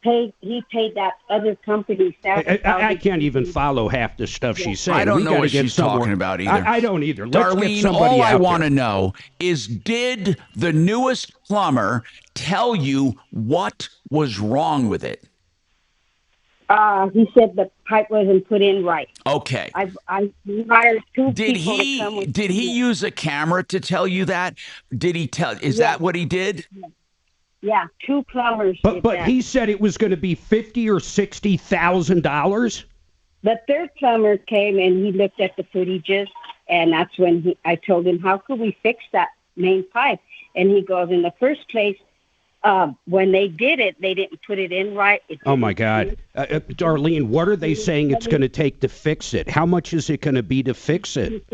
he paid that other company. I can't even follow half the stuff she's saying. I don't know what she's talking about either. I don't either. Darlene, all I want to know is, did the newest plumber tell you what was wrong with it? He said the pipe wasn't put in right. Okay. I hired two Did people to come with he use a camera to tell you that? Did he tell? Is that what he did? Yeah, two plumbers. But he said it was going to be $50,000 or $60,000. The third plumber came and he looked at the footages, and that's when I told him, how could we fix that main pipe? And he goes, in the first place, when they did it, they didn't put it in right. Oh my God, Darlene, what are they saying it's going to take to fix it? How much is it going to be to fix it?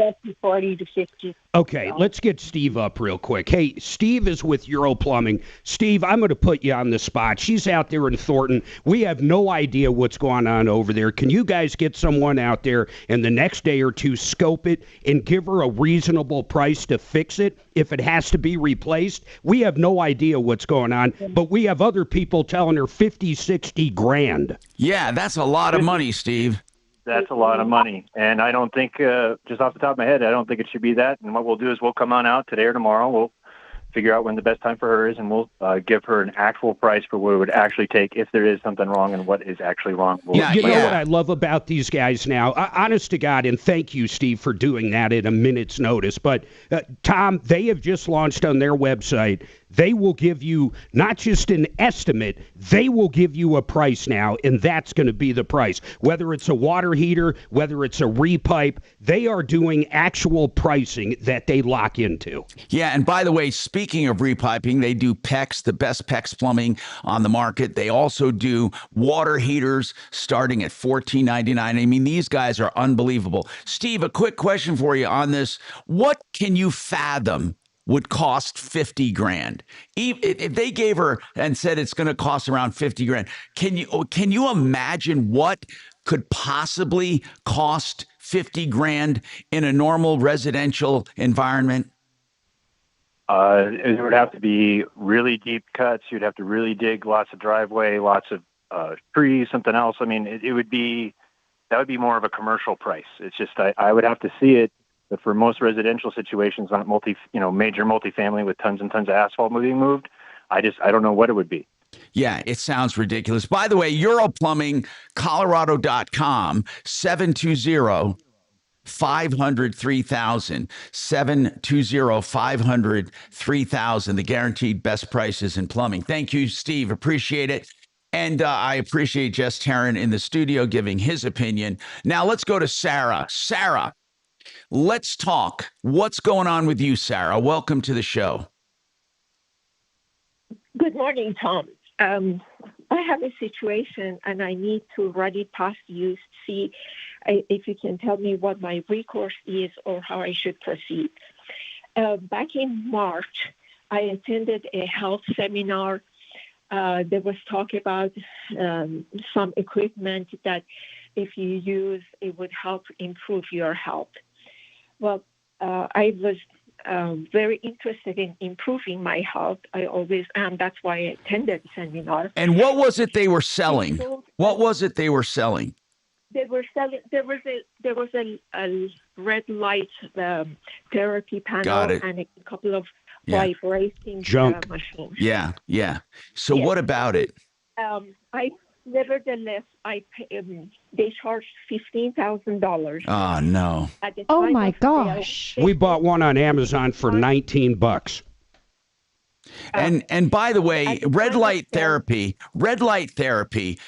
40 to 50. Okay, let's get Steve up real quick. Hey, Steve is with Euro Plumbing. Steve, I'm going to put you on the spot. She's out there in Thornton. We have no idea what's going on over there. Can you guys get someone out there and the next day or two scope it and give her a reasonable price to fix it if it has to be replaced? We have no idea what's going on, but we have other people telling her 50, 60 grand. Yeah, that's a lot of money, Steve. That's a lot of money. And I don't think, just off the top of my head, I don't think it should be that. And what we'll do is we'll come on out today or tomorrow. We'll figure out when the best time for her is, and we'll give her an actual price for what it would actually take if there is something wrong and what is actually wrong. You know what I love about these guys now? Honest to God, and thank you, Steve, for doing that at a minute's notice. But, Tom, they have just launched on their website. They will give you not just an estimate, they will give you a price now, and that's going to be the price. Whether it's a water heater, whether it's a repipe, they are doing actual pricing that they lock into. Yeah, and by the way, speaking of repiping, they do PEX, the best PEX plumbing on the market. They also do water heaters starting at $14.99. I mean, these guys are unbelievable. Steve, a quick question for you on this. What can you fathom would cost 50 grand? If they gave her and said it's going to cost around 50 grand, can you imagine what could possibly cost 50 grand in a normal residential environment? It would have to be really deep cuts. You'd have to really dig lots of driveway, lots of trees, something else. I mean, that would be more of a commercial price. It's just I would have to see it. But for most residential situations, not major multifamily with tons and tons of asphalt being moved, I don't know what it would be. Yeah, it sounds ridiculous. By the way, EuroPlumbingColorado.com, 720-500-3000, 720-500-3000, the guaranteed best prices in plumbing. Thank you, Steve. Appreciate it. And I appreciate Jess Tarrant in the studio giving his opinion. Now let's go to Sarah. Sarah, let's talk. What's going on with you, Sarah? Welcome to the show. Good morning, Tom. I have a situation and I need to run it past you, see if you can tell me what my recourse is or how I should proceed. Back in March, I attended a health seminar. There was talk about some equipment that if you use, it would help improve your health. Well, I was very interested in improving my health. I always am. That's why I attended the seminar. And what was it they were selling? What was it they were selling? They were selling. There was a red light therapy panel and a couple of vibrating machines. Yeah. So what about it? Nevertheless, they charged $15,000. Oh no! Oh my gosh! We bought one on Amazon for $19. And by the way, red light therapy,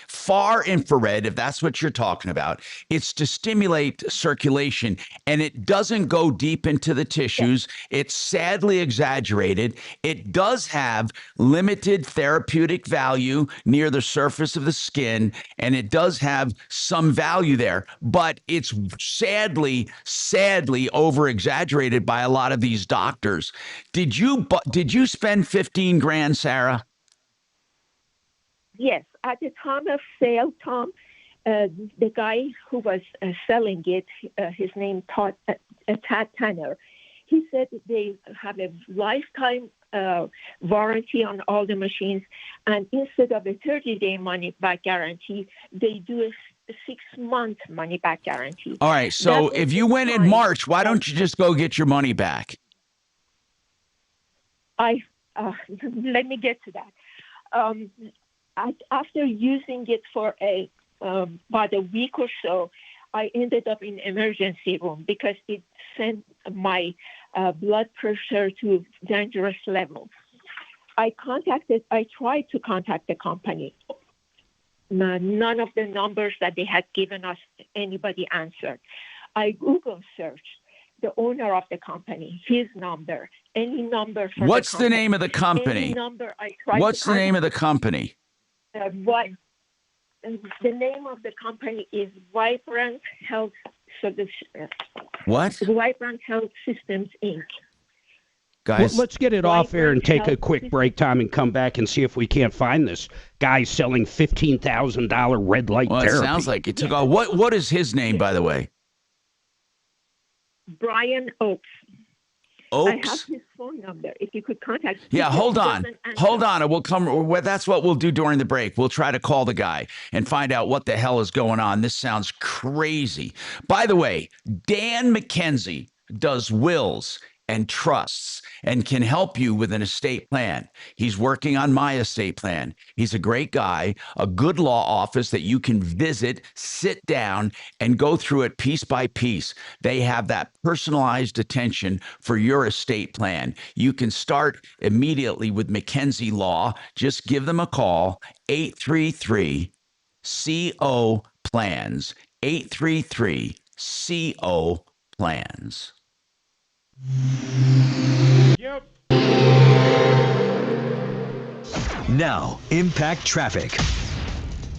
far infrared, if that's what you're talking about, it's to stimulate circulation, and it doesn't go deep into the tissues. It's sadly exaggerated. It does have limited therapeutic value near the surface of the skin, and it does have some value there, but it's sadly over exaggerated by a lot of these doctors. Did you spend 15 grand, Sarah? Yes. At the time of sale, Tom, the guy who was selling it, his name Tad Tanner, he said they have a lifetime warranty on all the machines, and instead of a 30-day money-back guarantee, they do a 6-month money-back guarantee. All right, so if you went in March, why don't you just go get your money back? Let me get to that. After using it for about a week or so, I ended up in emergency room because it sent my blood pressure to dangerous levels. I tried to contact the company. None of the numbers that they had given us, anybody answered. I Google searched the owner of the company, his number, any number for What's the the name of the company? Any number I tried What's to the name of the company? The name of the company is Vibrant Health Solutions. What? Vibrant Health Systems, Inc. Guys, let's get it off air and take a quick break, Tom, and come back and see if we can't find this guy selling $15,000 red light therapy. It sounds like it took off. What is his name, by the way? Brian Oakes. Oakes? I have his phone number. If you could contact him. Yeah, hold on. We'll come. That's what we'll do during the break. We'll try to call the guy and find out what the hell is going on. This sounds crazy. By the way, Dan McKenzie does wills and trusts and can help you with an estate plan. He's working on my estate plan. He's a great guy, a good law office that you can visit, sit down, and go through it piece by piece. They have that personalized attention for your estate plan. You can start immediately with McKenzie Law. Just give them a call, 833-CO-PLANS, 833-CO-PLANS. Yep. Now, impact traffic.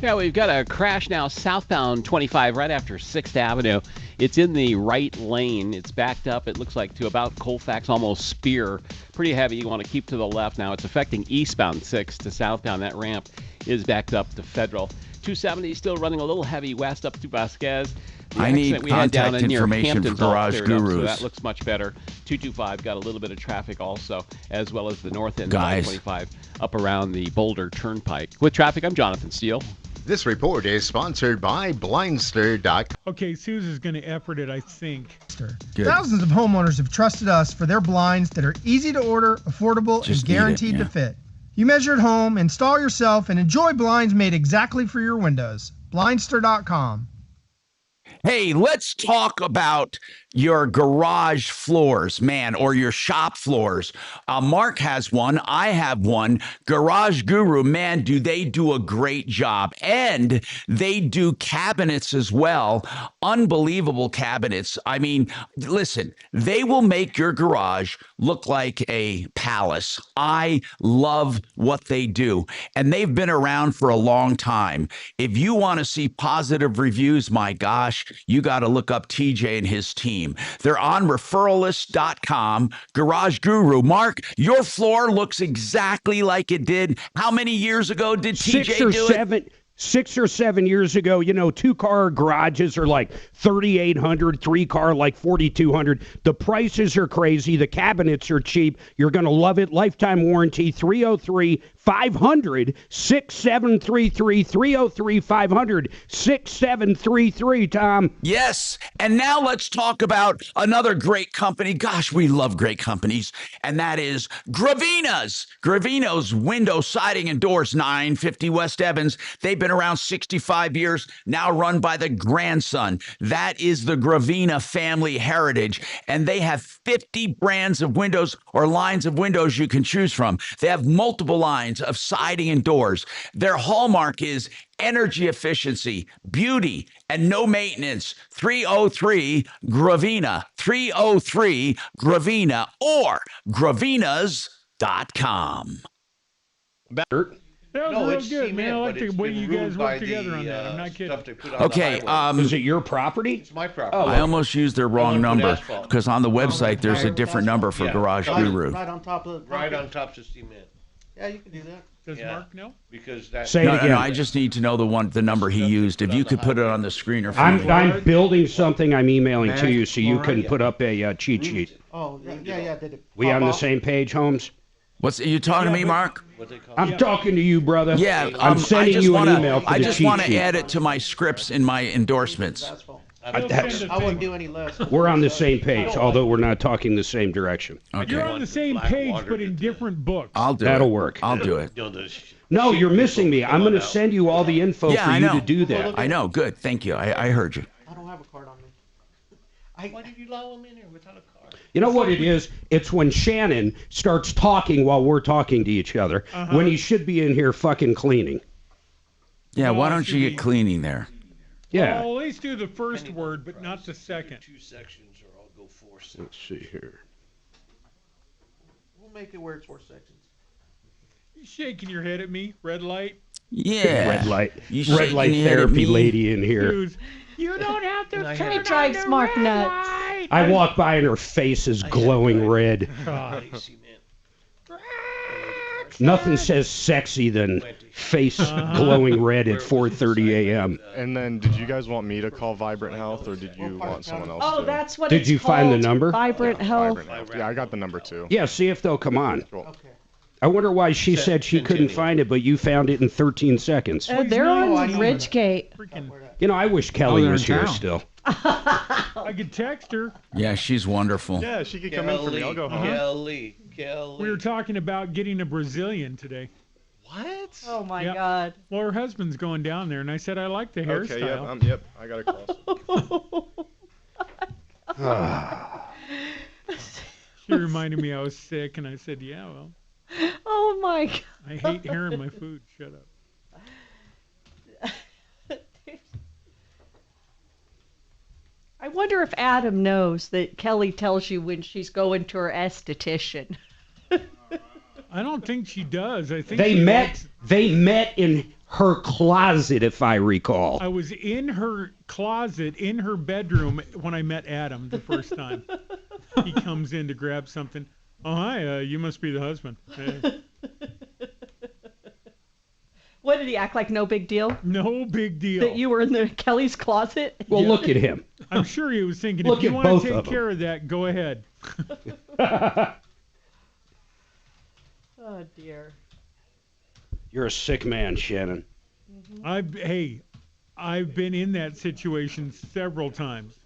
Yeah, we've got a crash now southbound 25 right after 6th Avenue. It's in the right lane. It's backed up, it looks like, to about Colfax, almost Spear. Pretty heavy. You want to keep to the left now. It's affecting eastbound 6 to southbound. That ramp is backed up to Federal. 270 still running a little heavy west up to Vasquez. The I need accident we had down contact in near information for Hampton's all Garage cleared up, so Gurus. that looks much better. 225 got a little bit of traffic also, as well as the north end Guys. of 25 up around the Boulder Turnpike. With traffic, I'm Jonathan Steele. This report is sponsored by Blindster.com. Okay, Susan's going to effort it, I think. Good. Thousands of homeowners have trusted us for their blinds that are easy to order, affordable, Just and need it, guaranteed yeah. to fit. You measure at home, install yourself, and enjoy blinds made exactly for your windows. Blindster.com. Hey, let's talk about your garage floors, man, or your shop floors. Mark has one. I have one. Garage Guru, man, do they do a great job. And they do cabinets as well. Unbelievable cabinets. I mean, listen, they will make your garage look like a palace. I love what they do. And they've been around for a long time. If you want to see positive reviews, my gosh, you got to look up TJ and his team. They're on referralist.com. Garage Guru. Mark, your floor looks exactly like it did. How many years ago did TJ do it? 6 or 7 years ago, 2-car garages are like $3,800, 3-car like $4,200. The prices are crazy. The cabinets are cheap. You're going to love it. Lifetime warranty, 303-500-6733, 303-500-6733, Tom. Yes. And now let's talk about another great company. Gosh, we love great companies. And that is Gravina's. Gravino's Window, Siding, and Doors, 950 West Evans. They've been around 65 years, now run by the grandson. That is the Gravina family heritage. And they have 50 brands of windows or lines of windows you can choose from. They have multiple lines of siding and doors. Their hallmark is energy efficiency, beauty, and no maintenance. 303-GRAVINA, 303-GRAVINA, or gravinas.com. That was real good, man. I like the way you guys work together on that. I'm not kidding. Okay, is it your property? It's my property. I almost used their wrong number because on the website there's a different number for Garage Guru. Right on top of the Right on top of the cement. Yeah, you can do that. Does Mark know? Because that. No, I just need to know the number he used. If you could put it on the screen or I'm building something I'm emailing to you so you can put up a cheat sheet. Oh, yeah, did it? We on the same page, Holmes? What's you talking to me, Mark? I'm talking to you, brother. Yeah, I'm sending you an email for I the just cheat want to sheet. add it to my scripts in my endorsements. I wouldn't do any less. We're on the same page, although we're not talking the same direction. You're on the same page, but in different books. I'll do it. That'll work. I'll do it. No, you're missing me. I'm going to send you all the info for I you know. to do that. I know. Good. Thank you. I heard you. I don't have a card on me. Why did you allow him in here without a card? You know what it is? It's when Shannon starts talking while we're talking to each other, when he should be in here fucking cleaning. Yeah, why don't you get cleaning there? Yeah. Well, at least do the first word, but not the second. 2 sections, or I'll go 4 sections. Let's see here. We'll make it where it's 4 sections. You shaking your head at me? Red light? Yeah. Red light shaking your head at therapy me? lady in here. Dude, you don't have to turn It on drives the Mark red nuts. light. I walk by and her face is glowing red. Nothing says sexy than face glowing red at 4:30 a.m. And then, did you guys want me to call Vibrant Health, or did you want someone else Oh, to? that's what Did it's you find the called, number? Vibrant Health. Vibrant Health. Yeah, I got the number too. Yeah, see if they'll come on. Cool. I wonder why she said she couldn't find it, but you found it in 13 seconds. They're on Ridgegate. You know, I wish Kelly they're was in here town. still. I could text her. Yeah, she's wonderful. Yeah, she could come in for me. I'll go home. Kelly. We were talking about getting a Brazilian today. What? Oh my Yep. God. Well, her husband's going down there, and I said I like the Okay, hairstyle. yep, I got a call. She reminded me I was sick, and I said, yeah, well, Oh my God. I hate hair in my food. Shut up. I wonder if Adam knows that Kelly tells you when she's going to her esthetician. I don't think she does. I think They she met. likes- They met in her closet, if I recall. I was in her closet, in her bedroom, when I met Adam the first time. He comes in to grab something. Oh, hi, you must be the husband. Hey. What did he act like? No big deal? No big deal. That you were in the Kelly's closet? Well, look at him. I'm sure he was thinking, Look if you at want both to take of 'em. care of that, go ahead. Oh, dear. You're a sick man, Shannon. I've been in that situation several times.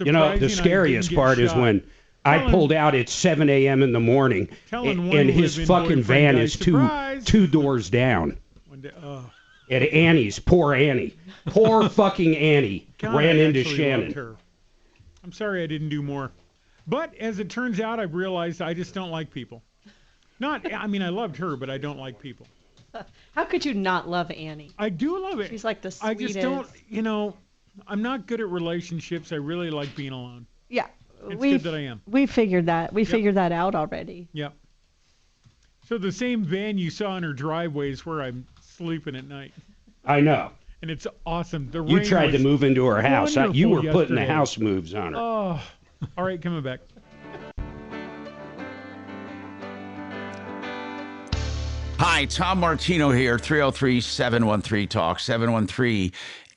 You know, the Surprising I scariest didn't get part is shot. when I pulled out at 7 a.m. in the morning, and his fucking van is two doors down. At Annie's, poor Annie. Poor fucking Annie God, ran I into actually Shannon. loved her. I'm sorry I didn't do more. But as it turns out, I've realized I just don't like people. I loved her, but I don't like people. How could you not love Annie? I do love it. She's like the I sweetest. just don't, I'm not good at relationships. I really like being alone. Yeah. It's good that I am. We figured that. We figured that out already. Yep. So the same van you saw in her driveway is where I'm sleeping at night. I know. And it's awesome. The You rain tried to was move into her house. You were wonderful putting the yesterday. house moves on her. Oh, all right, coming back. Hi, Tom Martino here, 303-713-TALK,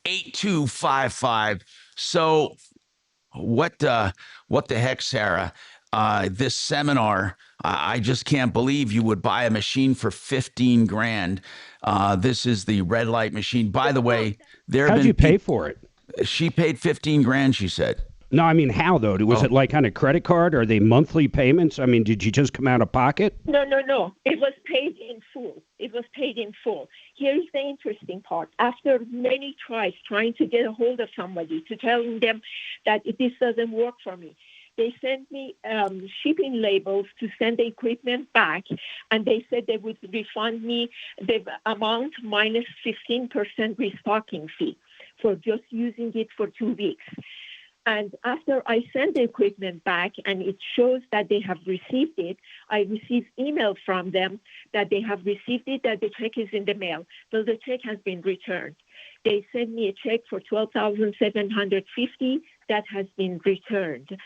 713-8255. So what the heck, Sarah? This seminar, I just can't believe you would buy a machine for 15 grand. This is the red light machine. By the way, How'd you pay for it? She paid 15 grand, she said. No, I mean, how, though? Was it like on a credit card? Are they monthly payments? I mean, did you just come out of pocket? No. It was paid in full. Here's the interesting part. After many tries trying to get a hold of somebody to telling them that this doesn't work for me, they sent me shipping labels to send the equipment back, and they said they would refund me the amount minus 15% restocking fee for just using it for 2 weeks. And after I send the equipment back and it shows that they have received it, I received email from them that they have received it, that the check is in the mail. Well, the check has been returned. They sent me a check for $12,750 that has been returned.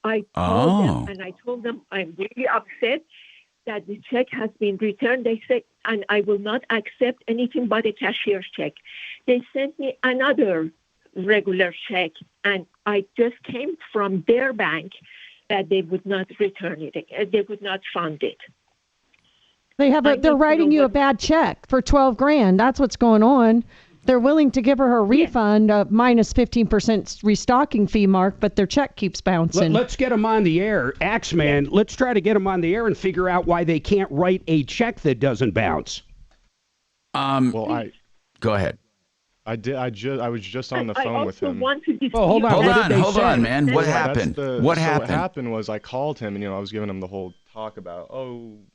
I called them and I told them I'm really upset that the check has been returned. They said, and I will not accept anything but a cashier's check. They sent me another regular check, and I just came from their bank that they would not return it. They would not fund it. They're writing you a bad check for 12 grand. That's what's going on. They're willing to give her a refund of minus 15% restocking fee, Mark, but their check keeps bouncing. Let's get them on the air. Axeman, let's try to get them on the air and figure out why they can't write a check that doesn't bounce. Go ahead. I was just on the phone with him. Hold on, man. What happened? What happened? What happened was I called him, and I was giving him the whole talk about,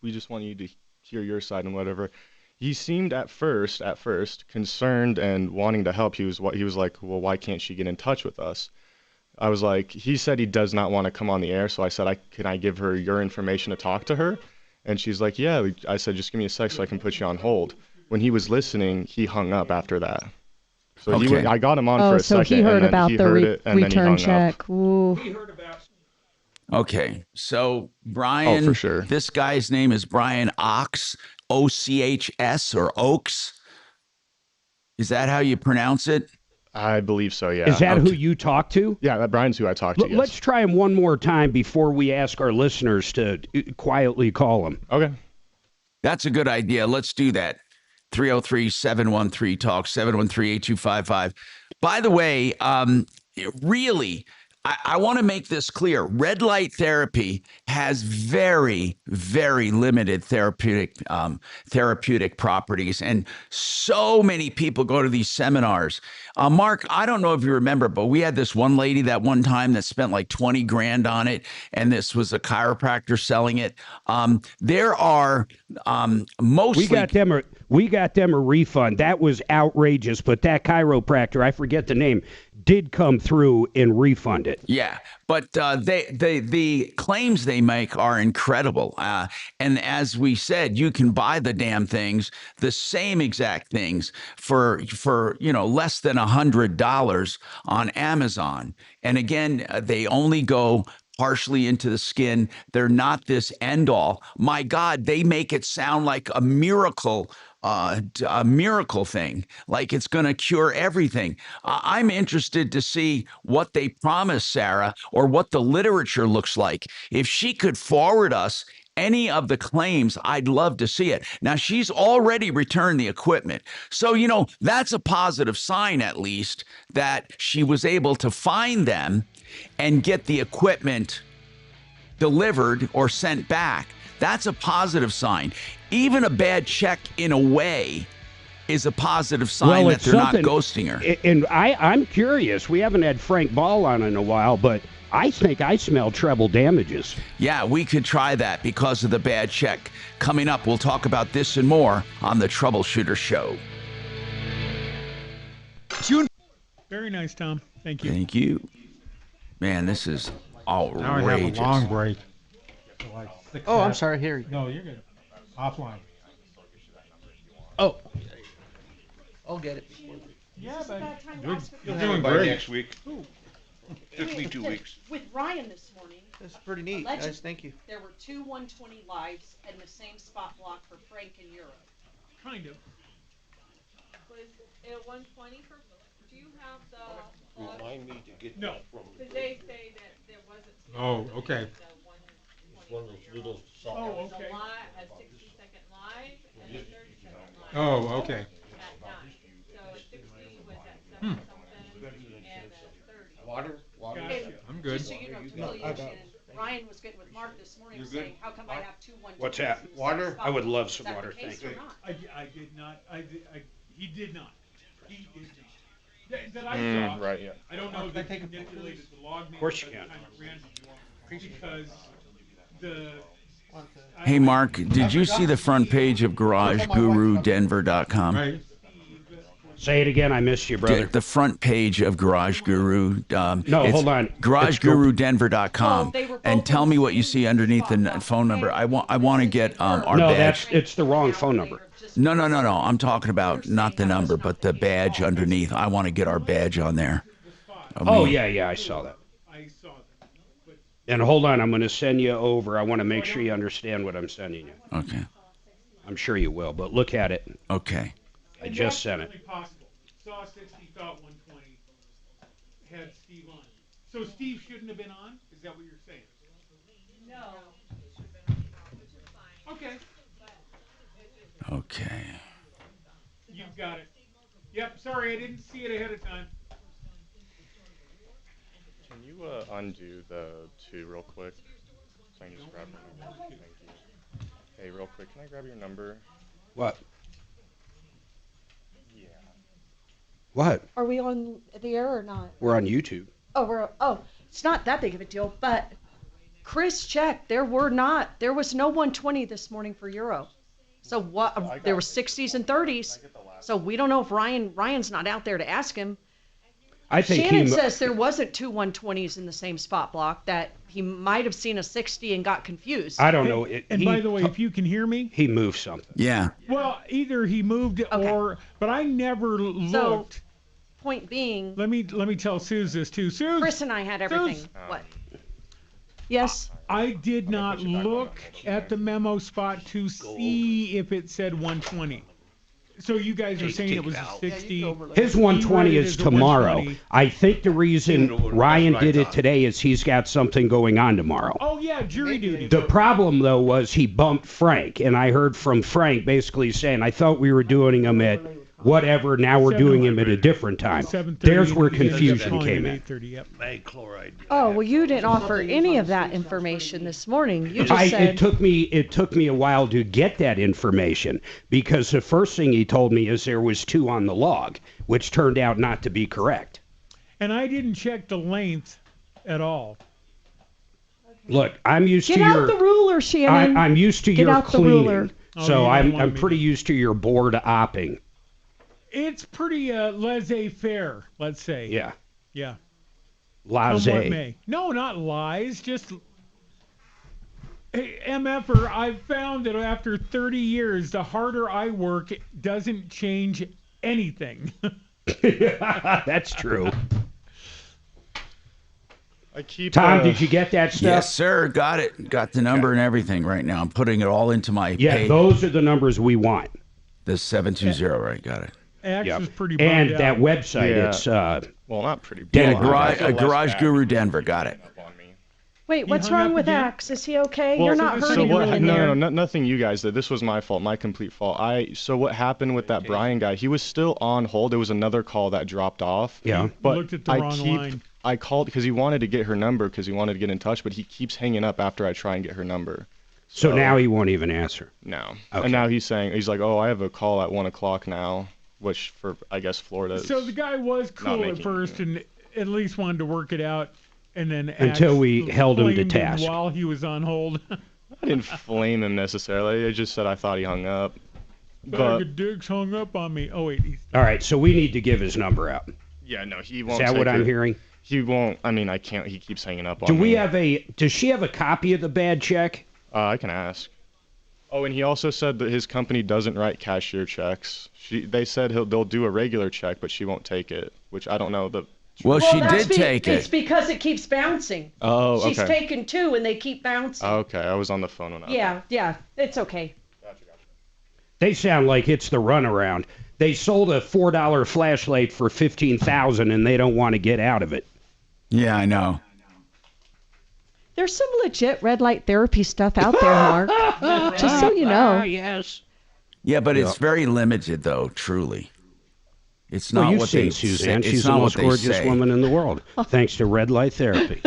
we just want you to hear your side and whatever. He seemed at first concerned and wanting to help. He was like, well, why can't she get in touch with us? I was like, he said he does not want to come on the air, so I said, can I give her your information to talk to her? And she's like, yeah. I said, just give me a sec so I can put you on hold. When he was listening, he hung up after that. So I got him on for a second. So he heard about the return hung check. up. Ooh. Okay, so Brian, for sure. This guy's name is Brian Ochs, O-C-H-S, or Oaks. Is that how you pronounce it? I believe so, yeah. Is that who you talked to? Yeah, Brian's who I talked to, yes. Let's try him one more time before we ask our listeners to quietly call him. Okay. That's a good idea. Let's do that. 303-713-TALK, 713-8255. By the way, really, I want to make this clear. Red light therapy has very, very limited therapeutic properties, and so many people go to these seminars. Mark, I don't know if you remember, but we had this one lady that one time that spent like 20 grand on it, and this was a chiropractor selling it. There are mostly... We got them a refund. That was outrageous, but that chiropractor, I forget the name, did come through and refund it. Yeah, but the claims they make are incredible. And as we said, you can buy the damn things, the same exact things for less than $100 on Amazon. And again, they only go partially into the skin. They're not this end all. My God, they make it sound like a miracle thing, like it's going to cure everything. I'm interested to see what they promise, Sarah, or what the literature looks like. If she could forward us any of the claims, I'd love to see it. Now, she's already returned the equipment. So, that's a positive sign, at least, that she was able to find them and get the equipment delivered or sent back. That's a positive sign. Even a bad check, in a way, is a positive sign that they're not ghosting her. And I'm curious. We haven't had Frank Ball on in a while, but I think I smell treble damages. Yeah, we could try that because of the bad check. Coming up, we'll talk about this and more on the Troubleshooter Show. Very nice, Tom. Thank you. Thank you. Man, this is outrageous. Now we have a long break. Oh, I'm sorry. Here. No, you're good. Offline. Oh. I'll get it. Yeah, but You're doing great. Next week. Took me 2 weeks. With Ryan this morning. That's pretty neat, guys. Thank you. There were two 120 lives in the same spot block for Frank in Europe. Kind of. Was it 120 for? Do you have the? Remind me to get No. from. Because they say that there wasn't. Oh, okay. One of those little. Oh, okay. A 60-second live and a 30-second live. Oh, okay. At 9. So 60 was at 7 something and 30. Water? And I'm good. Just so you know, to fill you in, Ryan was getting with Mark this morning saying, how come I have two 120s? What's that? Water? I would love some water, thank you. I did not. He did not. He did not. That I saw. Right, yeah. I don't know if they manipulated the log. Of course you can. Because the. Hey, Mark, did you see the front page of GarageGuruDenver.com? Right. Say it again. I missed you, brother. The front page of Garage Guru. No, hold on. GarageGuruDenver.com. And tell me what you see underneath the phone number. I want to get our badge. It's the wrong phone number. No. I'm talking about not the number, but the badge underneath. I want to get our badge on there. Yeah, I saw that. And hold on, I'm going to send you over. I want to make sure you understand what I'm sending you. Okay. I'm sure you will, but look at it. Okay. I just sent it. Saw 60, thought 120. Had Steve on. So Steve shouldn't have been on? Is that what you're saying? No. Okay. Okay. You've got it. Yep, sorry, I didn't see it ahead of time. Can you undo the 2 real quick? So I can just grab your number. Thank you. Hey, real quick, can I grab your number? What? Yeah. What? Are we on the air or not? We're on YouTube. It's not that big of a deal, but Chris checked. There was no 120 this morning for Euro. So what? There were 60s and 30s. So we don't know if Ryan's not out there to ask him. I think Shannon says there wasn't two 120s in the same spot block, that he might have seen a 60 and got confused. I don't know. By the way, if you can hear me. He moved something. Yeah. Well, either he moved it but I never looked. So, point being. Let me tell Suze this too. Suze. Chris and I had everything. Suze, what? Yes. I did not look at the memo spot to see if it said 120. So you guys are saying it was a 60. His 120 is tomorrow. I think the reason Ryan did it today is he's got something going on tomorrow. Oh, yeah, jury duty. The problem, though, was he bumped Frank, and I heard from Frank basically saying, I thought we were doing him at whatever, now we're doing him at a different time. There's where confusion came in. Mag chloride. Oh, well, you didn't offer any of that information this morning. You just said... It took me a while to get that information, because the first thing he told me is there was 2 on the log, which turned out not to be correct. And I didn't check the length at all. Look, I'm used to your... Get out the ruler, Shannon. I'm used to your cleaning, so I'm pretty used to your board opping. It's pretty laissez-faire, let's say. Yeah. Yeah. Laissez. No, not lies, just... Hey, MFer, I've found that after 30 years, the harder I work, it doesn't change anything. That's true. I keep. Tom, did you get that stuff? Yes, sir. Got it. Got the number and everything right now. I'm putting it all into my pay. Those are the numbers we want. The 720, right? Got it. Axe is pretty bummed And out. that website, it's well, not pretty. Garage Guru Denver. Got it. Wait, what's wrong with Axe? Is he okay? Well, You're not hurting him in there. No, nothing you guys did. This was my fault, my complete fault. So what happened with that Brian guy? He was still on hold. There was another call that dropped off. Yeah. But looked at the wrong line. I called because he wanted to get her number because he wanted to get in touch, but he keeps hanging up after I try and get her number. So now he won't even answer. No. Okay. And now he's like, oh, I have a call at 1 o'clock now, which for I guess Florida. So the guy was cool at first and at least wanted to work it out. And then until we held him to flamed task while he was on hold. I didn't flame him necessarily. I just said I thought he hung up. Bag of dicks hung up on me. Oh wait. All right, so we need to give his number out. Yeah, no, he won't. Is that what I'm hearing? He won't. I mean, I can't. He keeps hanging up on me. Do we have does she have a copy of the bad check? I can ask. Oh, and he also said that his company doesn't write cashier checks. They said they'll do a regular check, but she won't take it, which I don't know. Well, she did take it. It's because it keeps bouncing. Oh, okay. She's taken 2 and they keep bouncing. Okay, I was on the phone when I. Yeah, it's okay. They sound like it's the runaround. They sold a $4 flashlight for $15,000 and they don't want to get out of it. Yeah, I know. There's some legit red light therapy stuff out there, Mark. Just so you know. Yes. Yeah, but it's very limited, though. Truly, it's not you've what seen they Suzanne. say. She's the most gorgeous woman in the world, thanks to red light therapy.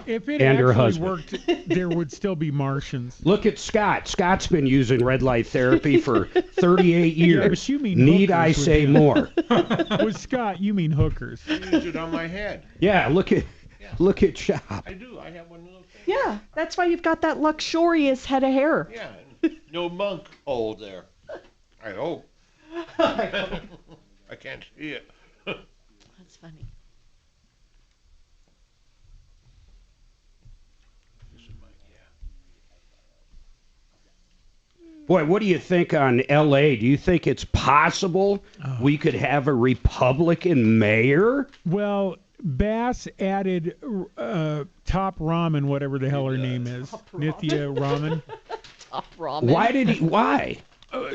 If it and her actually husband. worked, there would still be Martians. Look at Scott. Scott's been using red light therapy for 38 years. Yeah, but you mean Need I hookers say with more? With Scott, you mean hookers. I use it on my head. Yeah, look at Shop. I do. I have one little thing. Yeah, that's why you've got that luxurious head of hair. Yeah, no monk hole there. I hope. I can't see it. That's funny. Boy, what do you think on L.A.? Do you think it's possible we could have a Republican mayor? Well, Bass added Top Ramen, whatever the hell her name is. Nithya Ramen. Top Ramen. Why?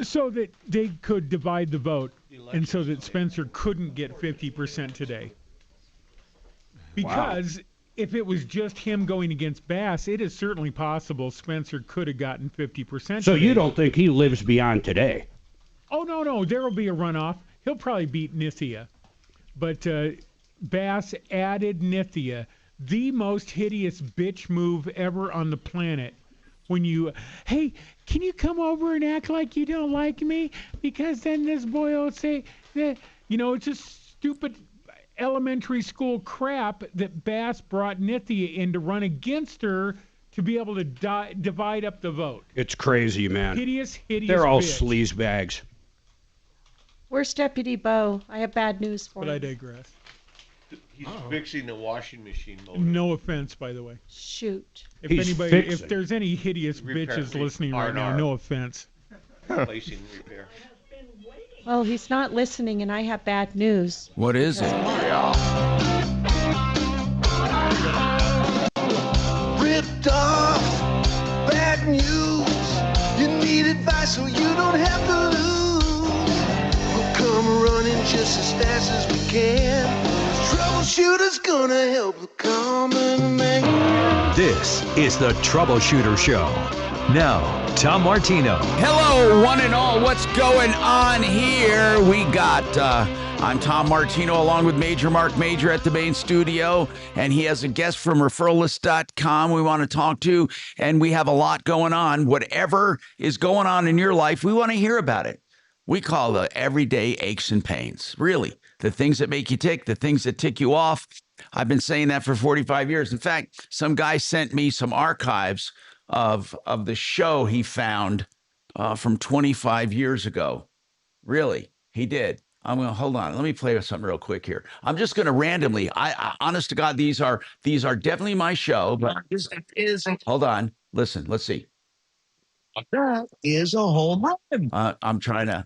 So that they could divide the vote, and so that Spencer couldn't get 50% today. Because if it was just him going against Bass, it is certainly possible Spencer could have gotten 50%. So today. you don't think he lives beyond today? Oh, no. There will be a runoff. He'll probably beat Nithya. But Bass added Nithya, the most hideous bitch move ever on the planet. When you, hey, can you come over and act like you don't like me? Because then this boy will say that, it's just stupid elementary school crap that Bass brought Nithya in to run against her to be able to divide up the vote. It's crazy, man. Hideous They're all bitch. sleaze bags. Where's Deputy Bo? I have bad news for But him. I digress. He's fixing the washing machine motor. No offense, by the way. Shoot. If there's any hideous bitches listening right now, no offense. Replacing repair. Well, he's not listening, and I have bad news. What is it? Ripped off, bad news. You need advice so you don't have to lose. We'll come running just as fast as we can. Troubleshooter's gonna help the common man. This is the Troubleshooter Show. Now, Tom Martino. Hello, one and all. What's going on here? We got, I'm Tom Martino along with Marc Mager at the main studio, and he has a guest from referralist.com we want to talk to, and we have a lot going on. Whatever is going on in your life, we want to hear about it. We call the everyday aches and pains, really. The things that make you tick, the things that tick you off. I've been saying that for 45 years. In fact, some guy sent me some archives of the show he found from 25 years ago. Really, he did. I'm going to hold on. Let me play with something real quick here. I'm just going to randomly. I honest to God, these are definitely my show. But hold on. Listen. Let's see. That is a home run. I'm trying to.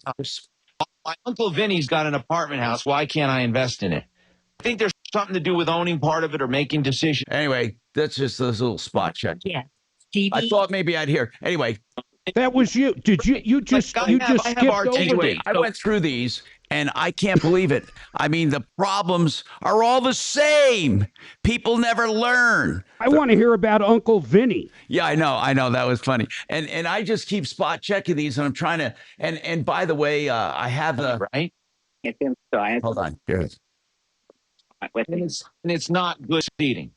My Uncle Vinny's got an apartment house. Why can't I invest in it? I think there's something to do with owning part of it or making decisions. Anyway, that's just this little spot check. Yeah. I thought maybe I'd hear. Anyway, that was you. Did you just skipped over anyway, these? I went through these and I can't believe it. I mean, the problems are all the same. People never learn. I want to hear about Uncle Vinny. Yeah, I know. That was funny. And I just keep spot checking these, and I'm trying to. And by the way, I have the right. Hold on. Here it is. And it's not good seating.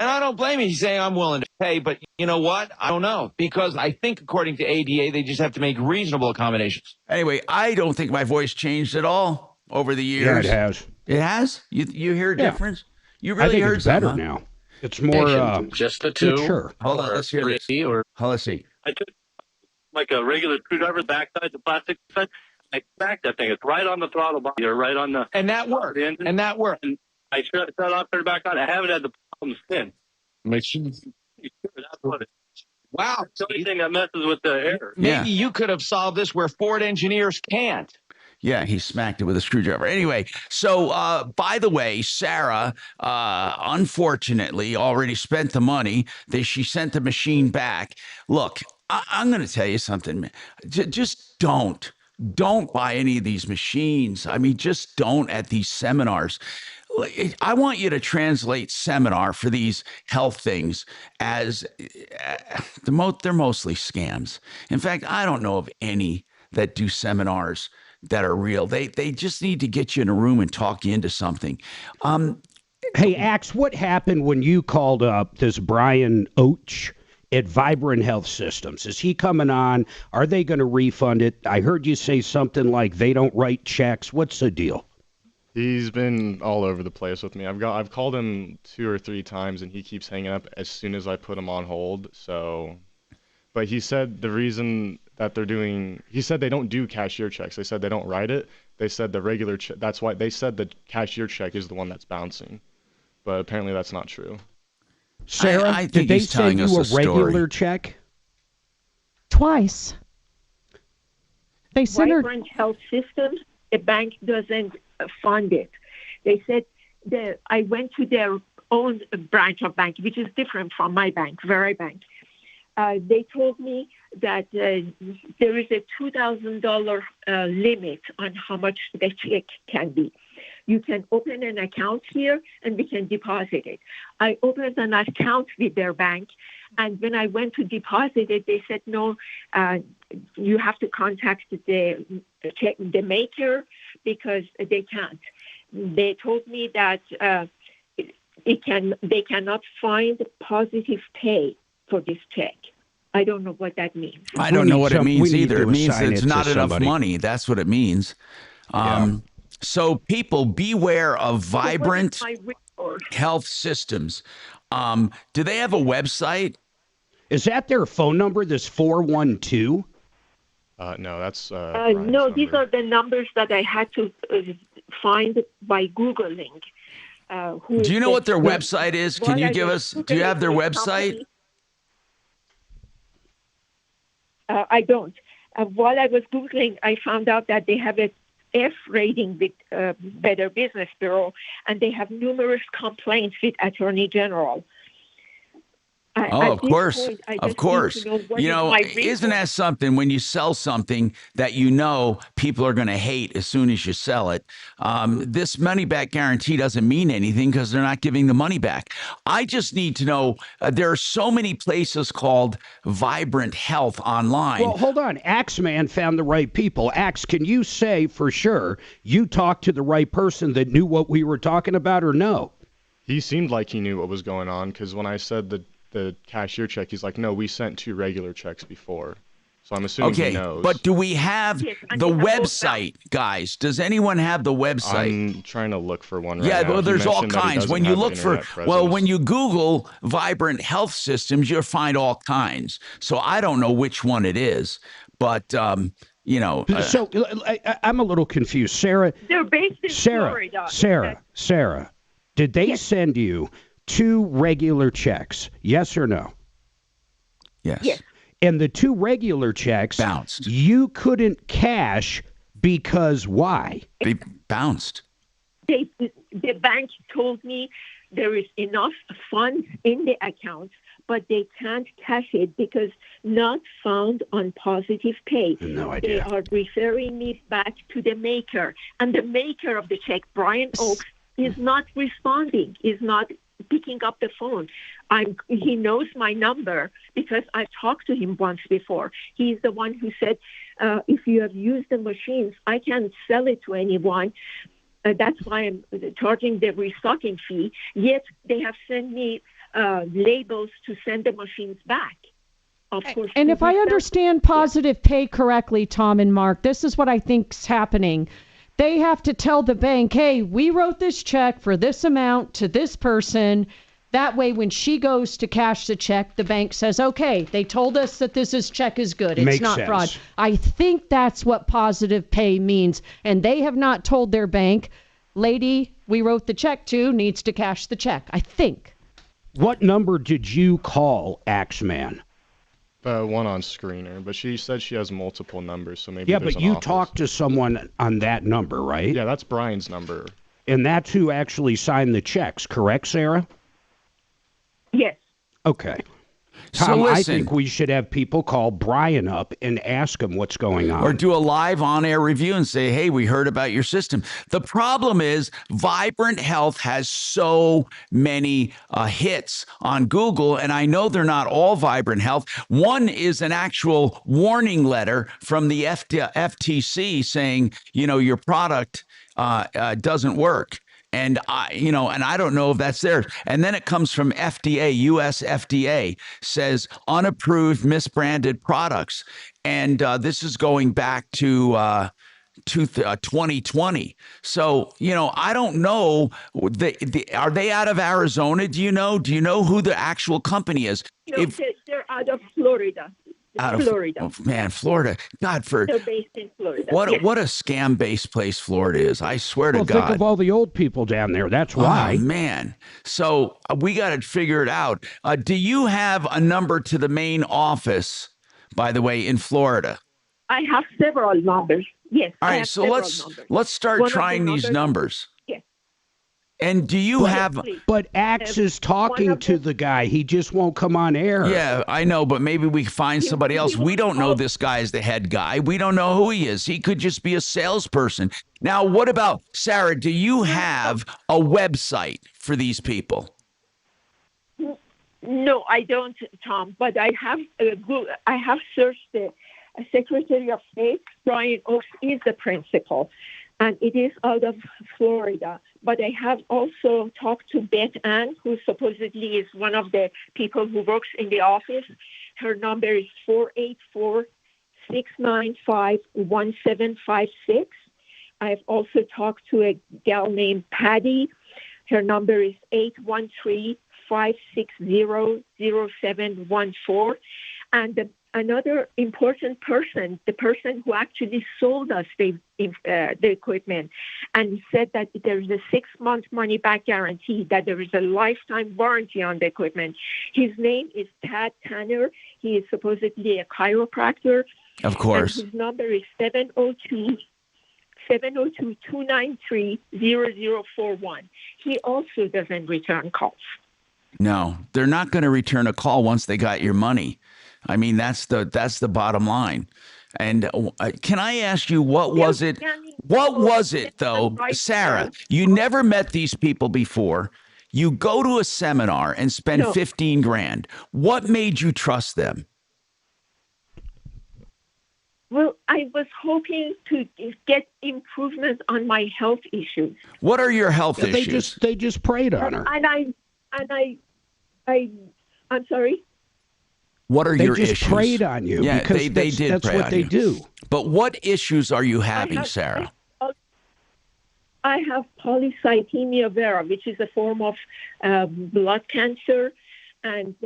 And I don't blame you. He's saying I'm willing to pay, but you know what? I don't know, because I think according to ADA, they just have to make reasonable accommodations. Anyway, I don't think my voice changed at all over the years. Yeah, it has. It has? You hear a difference? You really I think heard it's better something, huh? now. It's more just the two. Sure. Hold on, let's hear this. Let's see. I took like a regular screwdriver, backside, the plastic side. I back that thing. It's right on the throttle body, or right on the. And that worked. And that worked. And I shut it off, turn it back on. I haven't had the problem since. Make sure. That's what it. Wow. It's the only thing that messes with the air. Maybe you could have solved this where Ford engineers can't. Yeah, he smacked it with a screwdriver. Anyway, so by the way, Sarah, unfortunately, already spent the money. She sent the machine back. Look, I'm going to tell you something, man. Just don't buy any of these machines. I mean, just don't at these seminars. I want you to translate seminar for these health things as they're mostly scams. In fact, I don't know of any that do seminars that are real. They just need to get you in a room and talk you into something. Hey, Axe, what happened when you called up this Brian Oach at Vibrant Health Systems? Is he coming on? Are they going to refund it? I heard you say something like they don't write checks. What's the deal? He's been all over the place with me. I've called him 2 or 3 times and he keeps hanging up as soon as I put him on hold. So, but he said the reason that he said they don't do cashier checks. They said they don't write it. They said the regular check. That's why they said the cashier check is the one that's bouncing. But apparently that's not true. Sarah, I did think they he's telling send you a us a story. regular check? Twice. They sent her. Vibrant Health Systems, the bank doesn't fund it. They said I went to their own branch of bank, which is different from my bank, Very Bank. They told me that there is a $2,000 limit on how much the check can be. You can open an account here and we can deposit it. I opened an account with their bank, and when I went to deposit it, they said, no, you have to contact the maker because they can't. They told me that they cannot find positive pay for this check. I don't know what that means. I don't know what it means either. It means it's not enough money. That's what it means. So people, beware of Vibrant Health Systems. Do they have a website? Is that their phone number, this 412? No, that's... no, these are the numbers that I had to find by Googling. Do you know what their website is? Can you give us... Do you have their website? I don't. While I was Googling, I found out that they have a F rating with Better Business Bureau, and they have numerous complaints with Attorney General. Of course. You know, isn't that something when you sell something that you know people are going to hate as soon as you sell it? This money back guarantee doesn't mean anything because they're not giving the money back. I just need to know, there are so many places called Vibrant Health online. Well, hold on. Axeman found the right people. Axe, can you say for sure you talked to the right person that knew what we were talking about, or no? He seemed like he knew what was going on, because when I said the cashier check, he's like, no, we sent 2 regular checks before. So I'm assuming he knows. But do we have the website, guys? Does anyone have the website? I'm trying to look for one right now. Yeah, well, there's all kinds. When you look for, when you Google Vibrant Health Systems, you'll find all kinds. So I don't know which one it is, but you know. So I'm a little confused, Sarah. They're based in Florida. Sarah, did they send you 2 regular checks? Yes or no? Yes. And the 2 regular checks bounced. You couldn't cash because why? They bounced. The bank told me there is enough funds in the account, but they can't cash it because not found on Positive Pay. No idea. They are referring me back to the maker, and the maker of the check, Brian Oakes, is not responding, is not picking up the phone. He knows my number because I talked to him once before. He's the one who said, if you have used the machines, I can't sell it to anyone. That's why I'm charging the restocking fee. Yet they have sent me labels to send the machines back. Of course. And if I understand Positive Pay correctly, Tom and Mark, this is what I think's happening. They have to tell the bank, hey, we wrote this check for this amount to this person. That way, when she goes to cash the check, the bank says, okay, they told us that check is good. It's Makes not sense. fraud. I think that's what Positive Pay means. And they have not told their bank, lady we wrote the check to needs to cash the check. I think. What number did you call, Axeman? One on screener, but she said she has multiple numbers, so maybe Yeah, there's but an you office. talked to someone on that number, right? Yeah, that's Brian's number. And that's who actually signed the checks, correct, Sarah? Yes. Okay. So Tom, I listen. think we should have people call Brian up and ask him what's going on. Or do a live on-air review and say, hey, we heard about your system. The problem is Vibrant Health has so many hits on Google, and I know they're not all Vibrant Health. One is an actual warning letter from the FTC saying, your product doesn't work. And I don't know if that's theirs. And then it comes from FDA, US FDA, says unapproved, misbranded products. And this is going back to 2020. So, I don't know. Are they out of Arizona? Do you know? Do you know who the actual company is? No, they're out of Florida. Florida. Oh, man, Florida. God, They're based in Florida. what Yes. what a scam-based place Florida is. I swear Well, to God. think of all the old people down there. That's why. Oh, man. So we got to figure it out. Do you have a number to the main office, by the way, in Florida? I have several numbers. Yes. All I right, have so several let's numbers. start One of the trying these numbers. Yes. And do you have? But Axe is talking to the guy. He just won't come on air. Yeah, I know, but maybe we find somebody else. We don't know this guy is the head guy. We don't know who he is. He could just be a salesperson. Now, what about Sarah? Do you have a website for these people? No, I don't, Tom. But I have searched the Secretary of State. Brian Oakes is the principal, and it is out of Florida. But I have also talked to Beth Ann, who supposedly is one of the people who works in the office. Her number is 484-695-1756. I've also talked to a gal named Patty. Her number is 813-560-0714. And another important person, the person who actually sold us the equipment, and said that there is a 6-month money-back guarantee, that there is a lifetime warranty on the equipment. His name is Tad Tanner. He is supposedly a chiropractor. Of course. And his number is 702-293-0041. He also doesn't return calls. No, they're not going to return a call once they got your money. I mean, that's the bottom line. And can I ask you, what was it? What was it, though, Sarah? You never met these people before. You go to a seminar and spend No. 15 grand. What made you trust them? Well, I was hoping to get improvement on my health issues. What are your health They issues? just preyed on her. I'm sorry. What are They your just issues? preyed on you Yeah, because they that's- did that's prey what on they you. do. But what issues are you having, Sarah? I have polycythemia vera, which is a form of blood cancer. And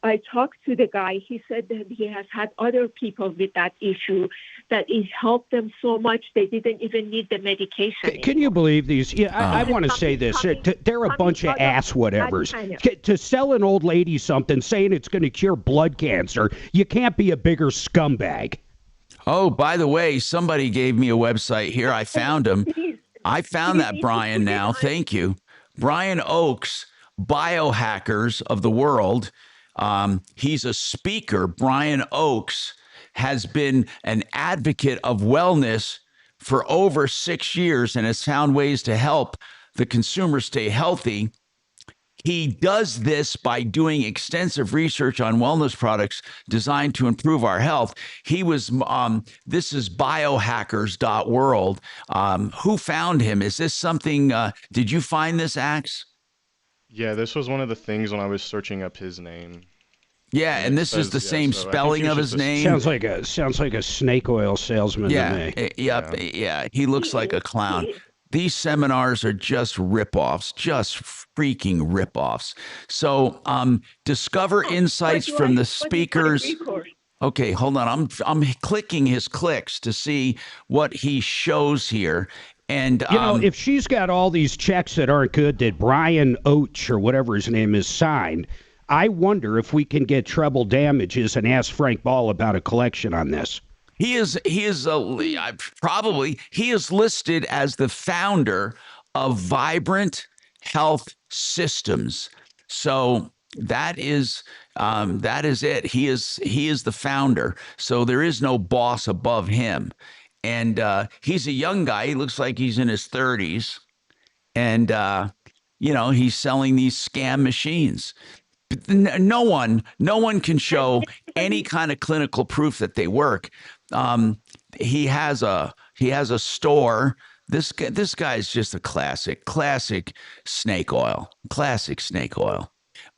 I talked to the guy. He said that he has had other people with that issue, that it helped them so much they didn't even need the medication. Can you believe these? Yeah, I want to say this. They're a bunch of ass whatevers. To sell an old lady something saying it's going to cure blood cancer, you can't be a bigger scumbag. Oh, by the way, somebody gave me a website here. I found them. I found that Brian now. Thank you. Brian Oakes, Biohackers of the World. He's a speaker. Brian Oakes has been an advocate of wellness for over 6 years and has found ways to help the consumer stay healthy. He does this by doing extensive research on wellness products designed to improve our health. He was, this is biohackers.world. Who found him? Is this something, did you find this, Axe? Yeah, this was one of the things when I was searching up his name. Yeah, and this is the same spelling of his name. Sounds like a snake oil salesman to me. Yeah, he looks like a clown. These seminars are just ripoffs, just freaking ripoffs. So discover insights from the speakers. Okay, hold on. I'm clicking his clicks to see what he shows here. And if she's got all these checks that aren't good that Brian Oach or whatever his name is signed, I wonder if we can get treble damages and ask Frank Ball about a collection on this. He is listed as the founder of Vibrant Health Systems. So that is it. He is the founder. So there is no boss above him. And he's a young guy. He looks like he's in his 30s. And he's selling these scam machines. No one can show any kind of clinical proof that they work. He has a store. This guy's just a classic snake oil.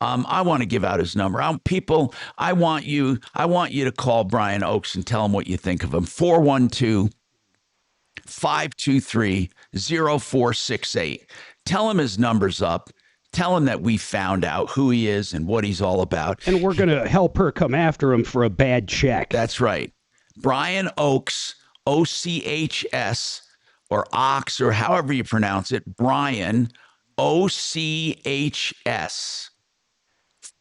I want to give out his number. People, I want you to call Brian Oakes and tell him what you think of him. 412-523-0468. Tell him his number's up. Tell him that we found out who he is and what he's all about. And we're going to help her come after him for a bad check. That's right. Brian Oakes, O-C-H-S, or Ox, or however you pronounce it. Brian, O-C-H-S,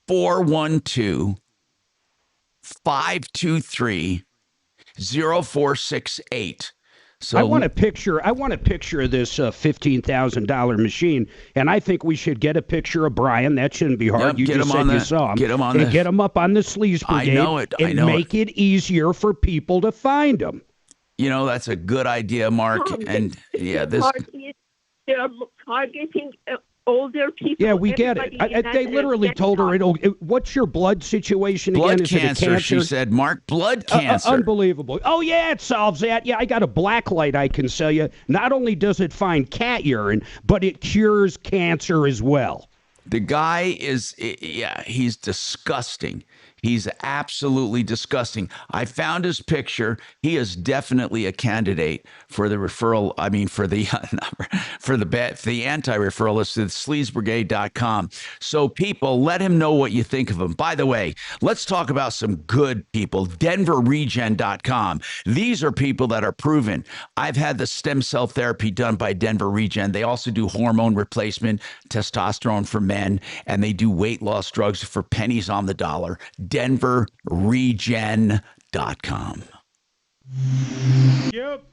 412-523-0468. So I want a picture of this $15,000 machine, and I think we should get a picture of Brian. That shouldn't be hard. You just said you saw him. Get him on and get him up on the Sleaze Brigade. I know it. And make it easier for people to find him. That's a good idea, Mark. And this. They're targeting older people. Yeah, we get it. They literally told her, what's your blood situation blood again? Cancer, is it a cancer? She said, Mark, blood cancer. Unbelievable. Oh, yeah, it solves that. Yeah, I got a black light I can sell you. Not only does it find cat urine, but it cures cancer as well. The guy he's disgusting. He's absolutely disgusting. I found his picture. He is definitely a candidate for the referral. I mean, for the anti-referral list at sleazebrigade.com. So people, let him know what you think of him. By the way, let's talk about some good people. DenverRegen.com. These are people that are proven. I've had the stem cell therapy done by Denver Regen. They also do hormone replacement, testosterone for men, and they do weight loss drugs for pennies on the dollar. DenverRegen.com. Yep.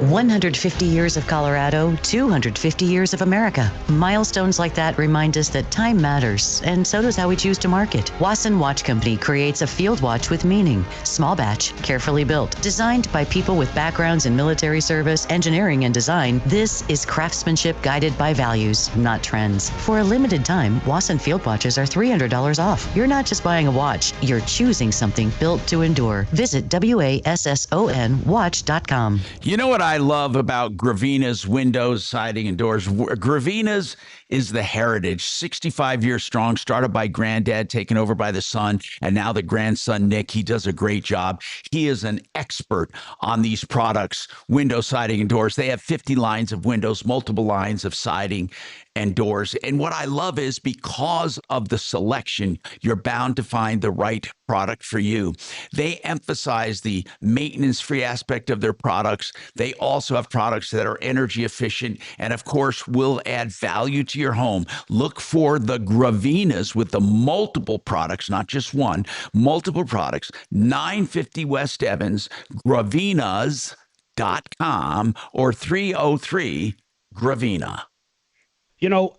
150 years of Colorado, 250 years of America. Milestones like that remind us that time matters, and so does how we choose to market. Wasson Watch Company creates a field watch with meaning. Small batch, carefully built, designed by people with backgrounds in military service, engineering, and design. This is craftsmanship guided by values, not trends. For a limited time, Wasson field watches are $300 off. You're not just buying a watch, you're choosing something built to endure. Visit WASSONwatch.com. You know what I love about Gravina's windows, siding, and doors? Gravina's is the heritage, 65 years strong, started by granddad, taken over by the son, and now the grandson, Nick. He does a great job. He is an expert on these products, window, siding, and doors. They have 50 lines of windows, multiple lines of siding and doors. And what I love is because of the selection, you're bound to find the right product for you. They emphasize the maintenance-free aspect of their products. They also have products that are energy efficient and, of course, will add value to your home. Look for the Gravinas with the multiple products, not just one, multiple products. 950 West Evans, Gravinas.com. mymoney.com or 303 Gravina.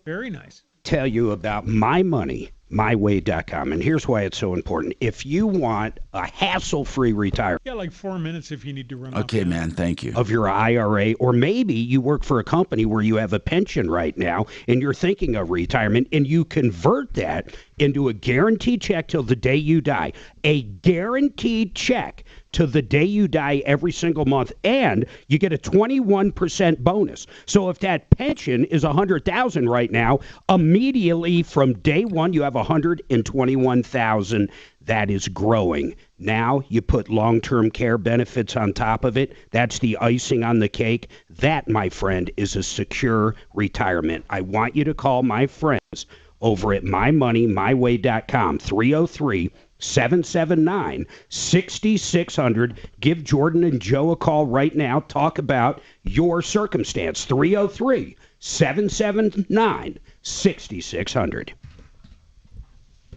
Very nice. Tell you about my money, myway.com. And here's why it's so important. If you want a hassle-free retirement, Yeah, like 4 minutes if you need to run. Okay, man, thank you. of your IRA, or maybe you work for a company where you have a pension right now and you're thinking of retirement, and you convert that into a guaranteed check till the day you die. A guaranteed check to the day you die every single month, and you get a 21% bonus. So if that pension is $100,000 right now, immediately from day one you have $121,000. That is growing. Now you put long-term care benefits on top of it. That's the icing on the cake. That, my friend, is a secure retirement. I want you to call my friends over at mymoneymyway.com, 303-779-6600. Give Jordan and Joe a call right now. Talk about your circumstance, 303-779-6600.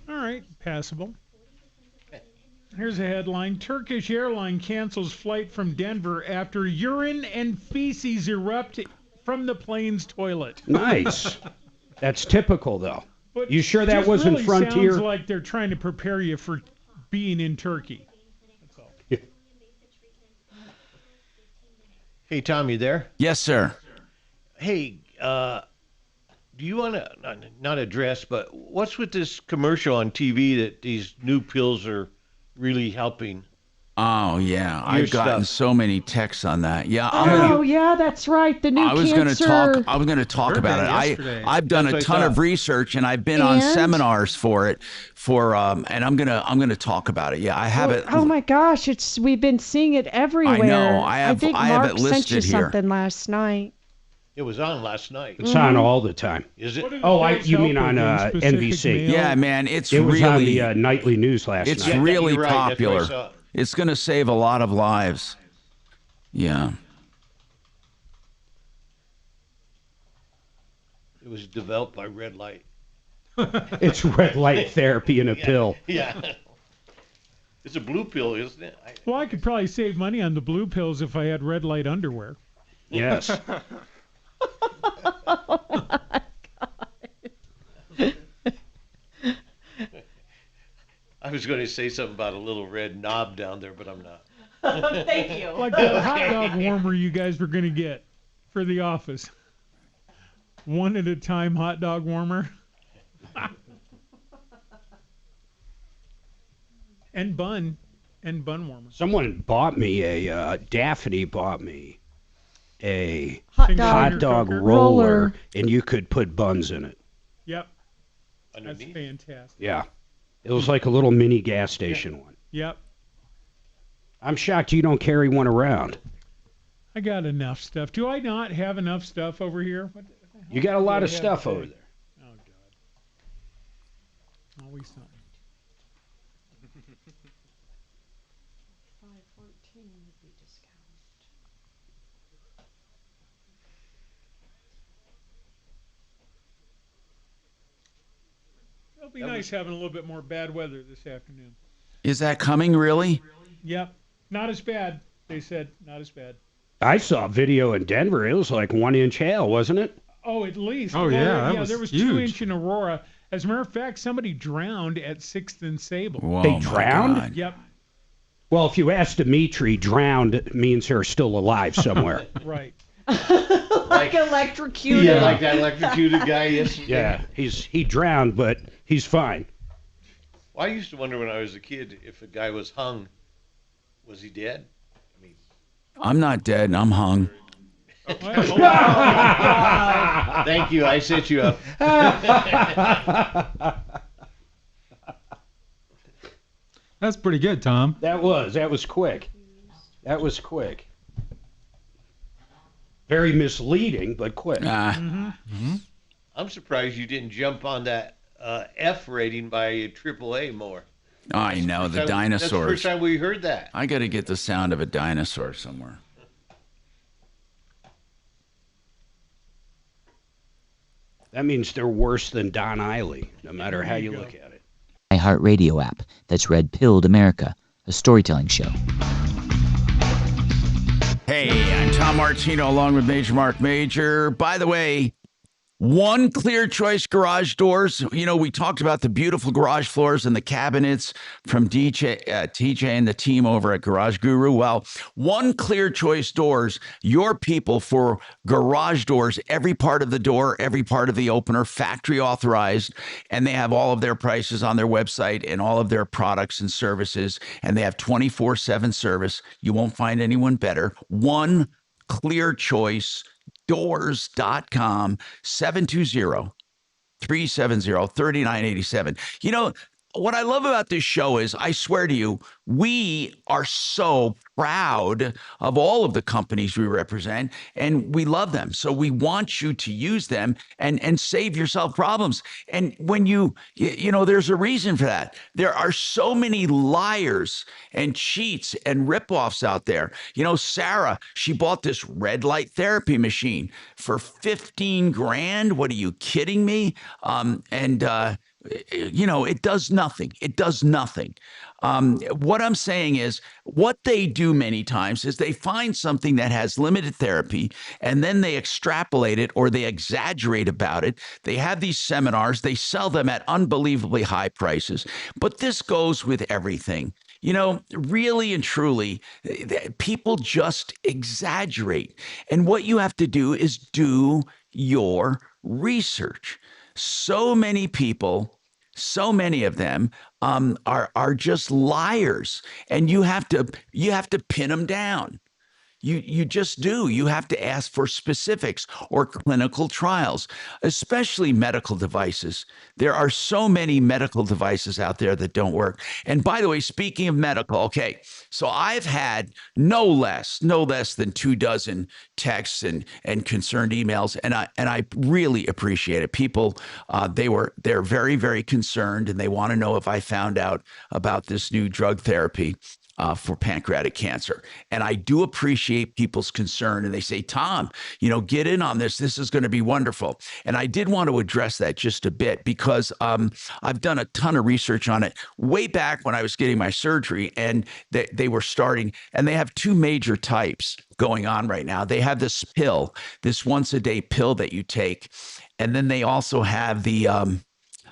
All right, passable. Here's a headline. Turkish airline cancels flight from Denver after urine and feces erupt from the plane's toilet. Nice. That's typical, though. But You sure that just wasn't really Frontier? Sounds like they're trying to prepare you for being in Turkey. That's all. Hey, Tom, you there? Yes, sir. Hey, do you want to, not address, but what's with this commercial on TV that these new pills are really helping? Oh, yeah. Your I've gotten stuff. so many texts on that. Yeah, Oh, yeah, that's right. The new I was going to cancer. talk Heard about that it. yesterday. I've done That's a what I ton of thought. research, and I've been on And? seminars for it. And I'm gonna talk about it. Yeah, I have it. Oh my gosh, we've been seeing it everywhere. I think have Mark it sent you listed here. something last night. It was on last night. It's on all the time. Is it? You mean on NBC? Yeah, man, it's It was on really the nightly news last it's night. really you're right. That's what I popular. saw. It's going to save a lot of lives. Yeah. It was developed by Red Light. It's red light therapy in a pill. Yeah. It's a blue pill, isn't it? Well, I could probably save money on the blue pills if I had red light underwear. Yes. I was going to say something about a little red knob down there, but I'm not. Thank you. Like that hot dog warmer you guys were going to get for the office. One at a time hot dog warmer. And bun warmer. Someone bought me Daphne bought me a Hot hot dog cooker. roller, and you could put buns in it. Yep. That's fantastic. Yeah. It was like a little mini gas station one. Yep. I'm shocked you don't carry one around. I got enough stuff. Do I not have enough stuff over here? What the hell You got a do lot I of have stuff today? over there. Oh, God. Always something. 514 would be discount. It'll be nice having a little bit more bad weather this afternoon. Is that coming really? Yep. Not as bad. They said not as bad. I saw a video in Denver. It was like 1 inch hail, wasn't it? Oh, at least. Oh, yeah, that was there was huge. 2 inch in Aurora. As a matter of fact, somebody drowned at 6th and Sable. Whoa, They my drowned? God. Yep. Well, if you ask Dimitri, drowned means they're still alive somewhere. Right. Like electrocuted. Yeah, like that electrocuted guy yesterday. Yeah, he drowned, but he's fine. Well, I used to wonder when I was a kid if a guy was hung, was he dead? I mean, I'm not dead. I'm hung. thank you. I set you up. That's pretty good, Tom. That was quick. That was quick. Very misleading, but quick. I'm surprised you didn't jump on that F rating by AAA more. I know, the That's the dinosaurs. first time we heard that. I got to get the sound of a dinosaur somewhere. That means they're worse than Don Isley, no matter how you look at it. iHeartRadio app that's red-pilled America, a storytelling show. Hey, Tom Martino along with Major Marc Mager. By the way, One Clear Choice Garage Doors. You know, we talked about the beautiful garage floors and the cabinets from TJ and the team over at Garage Guru. Well, One Clear Choice Doors, your people for garage doors, every part of the door, every part of the opener, factory authorized, and they have all of their prices on their website and all of their products and services, and they have 24/7 service. You won't find anyone better. One Clear Choice Doors.com, 720-370-3987. You know, what I love about this show is, I swear to you, we are so proud of all of the companies we represent, and we love them. So we want you to use them and save yourself problems. And when you know, there's a reason for that. There are so many liars and cheats and ripoffs out there. You know, Sarah, she bought this red light therapy machine for 15 grand. What are you kidding me? You know, it does nothing. It does nothing. What I'm saying is, what they do many times is they find something that has limited therapy, and then they extrapolate it or they exaggerate about it. They have these seminars. They sell them at unbelievably high prices. But this goes with everything. You know, really and truly, people just exaggerate. And what you have to do is do your research. So many people, so many of them are just liars, and you have to pin them down. You just do. You have to ask for specifics or clinical trials, especially medical devices. There are so many medical devices out there that don't work. And by the way, speaking of medical, okay, so I've had no less than 24 texts and concerned emails, and I really appreciate it. People, they're very, very concerned, and they want to know if I found out about this new drug therapy for pancreatic cancer. And I do appreciate people's concern. And they say, Tom, you know, get in on this. This is going to be wonderful. And I did want to address that just a bit, because I've done a ton of research on it way back when I was getting my surgery, and they were starting, and they have two major types going on right now. They have this pill, this once-a-day pill that you take. And then they also have the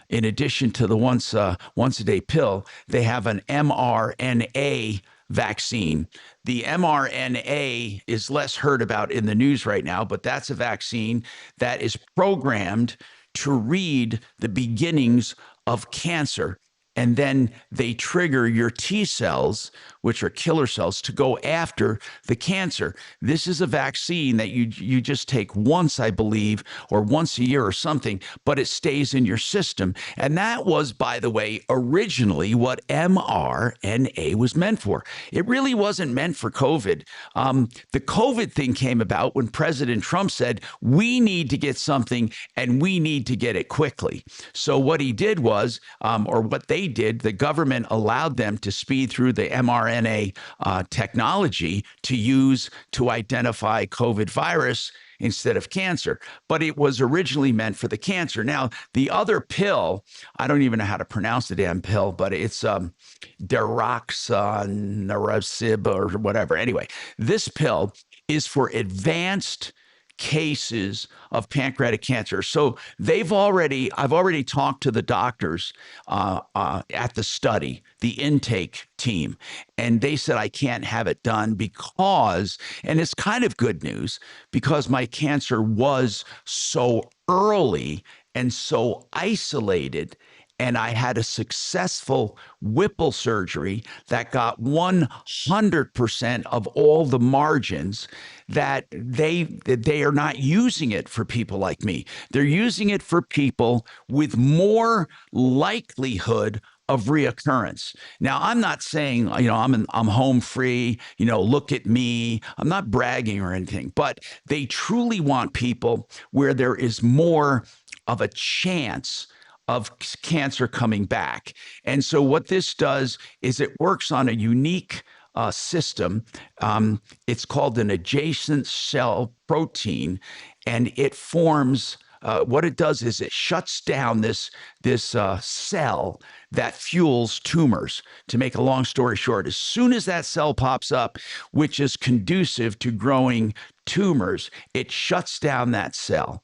in addition to the once-a-day pill, they have an mRNA vaccine. The mRNA is less heard about in the news right now, but that's a vaccine that is programmed to read the beginnings of cancer. And then they trigger your T cells, which are killer cells, to go after the cancer. This is a vaccine that you just take once, I believe, or once a year or something, but it stays in your system. And that was, by the way, originally what mRNA was meant for. It really wasn't meant for COVID. The COVID thing came about when President Trump said, we need to get something, and we need to get it quickly. So what he did was, or what they did, the government allowed them to speed through the mRNA technology to use to identify COVID virus instead of cancer. But it was originally meant for the cancer. Now, the other pill, I don't even know how to pronounce the damn pill, but it's deroxanarasib or whatever. Anyway, this pill is for advanced cases of pancreatic cancer. So I've already talked to the doctors at the study, the intake team, and they said I can't have it done because, and it's kind of good news, because my cancer was so early and so isolated. And I had a successful Whipple surgery that got 100% of all the margins, that they are not using it for people like me. They're using it for people with more likelihood of reoccurrence. Now, I'm not saying, you know, I'm home free, you know, look at me. I'm not bragging or anything, but they truly want people where there is more of a chance of cancer coming back. And so what this does is it works on a unique system. It's called an adjacent cell protein, and it forms, what it does is it shuts down this cell that fuels tumors. To make a long story short, as soon as that cell pops up, which is conducive to growing tumors, it shuts down that cell.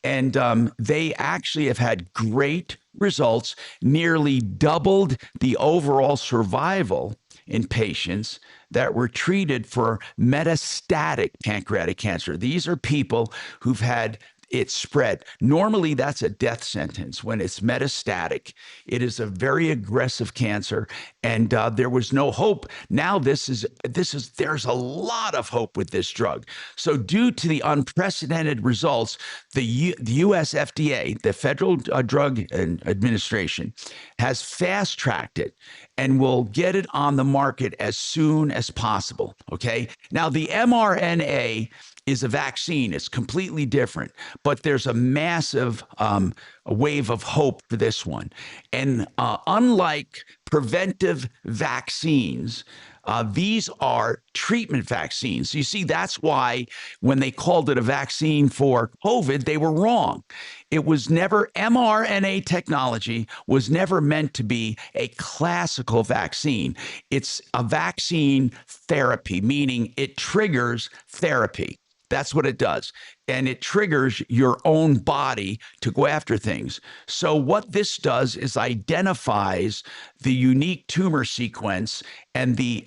And they actually have had great results, nearly doubled the overall survival in patients that were treated for metastatic pancreatic cancer. These are people who've had it spread. Normally, that's a death sentence. When it's metastatic, it is a very aggressive cancer, and there was no hope. Now there's a lot of hope with this drug. So, due to the unprecedented results, the U.S. FDA, the Federal Drug Administration, has fast tracked it and will get it on the market as soon as possible. Okay. Now, the mRNA is a vaccine. It's completely different, but there's a massive wave of hope for this one. And unlike preventive vaccines, these are treatment vaccines. You see, that's why when they called it a vaccine for COVID, they were wrong. It was never, mRNA technology was never meant to be a classical vaccine. It's a vaccine therapy, meaning it triggers therapy. That's what it does. And it triggers your own body to go after things. So what this does is identifies the unique tumor sequence, and the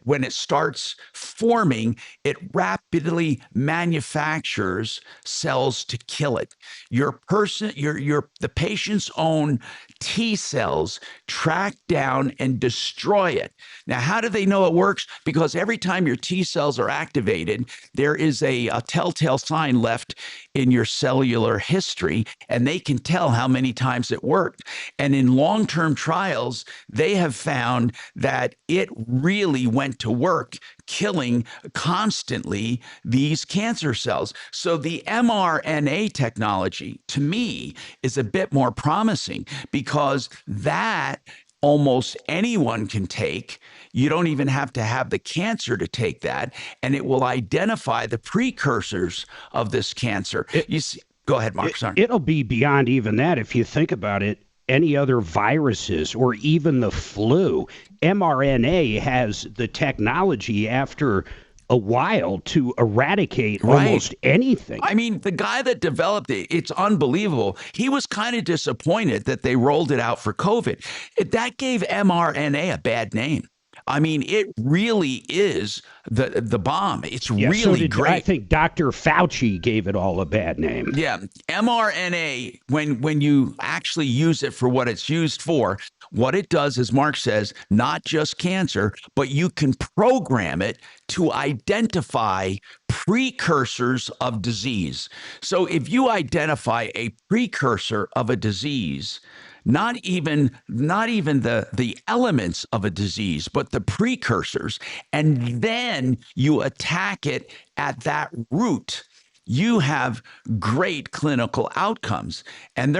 when it starts forming, it rapidly manufactures cells to kill it. The patient's own T cells track down and destroy it. Now, how do they know it works? Because every time your T cells are activated, there is a telltale sign left in your cellular history, and they can tell how many times it worked. And in long-term trials, they have found that it really went to work, killing constantly these cancer cells. So the mRNA technology, to me, is a bit more promising, because that almost anyone can take. You don't even have to have the cancer to take that, and it will identify the precursors of this cancer. You see, go ahead, Mark. Sorry. It'll be beyond even that if you think about it. Any other viruses or even the flu, mRNA has the technology after a while to eradicate almost anything. I mean, the guy that developed it, it's unbelievable. He was kind of disappointed that they rolled it out for COVID. That gave mRNA a bad name. I mean, it really is the bomb. It's really great. I think Dr. Fauci gave it all a bad name. Yeah. mRNA, when you actually use it for what it's used for, what it does, as Mark says, not just cancer, but you can program it to identify precursors of disease. So if you identify a precursor of a disease, not even the elements of a disease, but the precursors, and then you attack it at that root, you have great clinical outcomes. And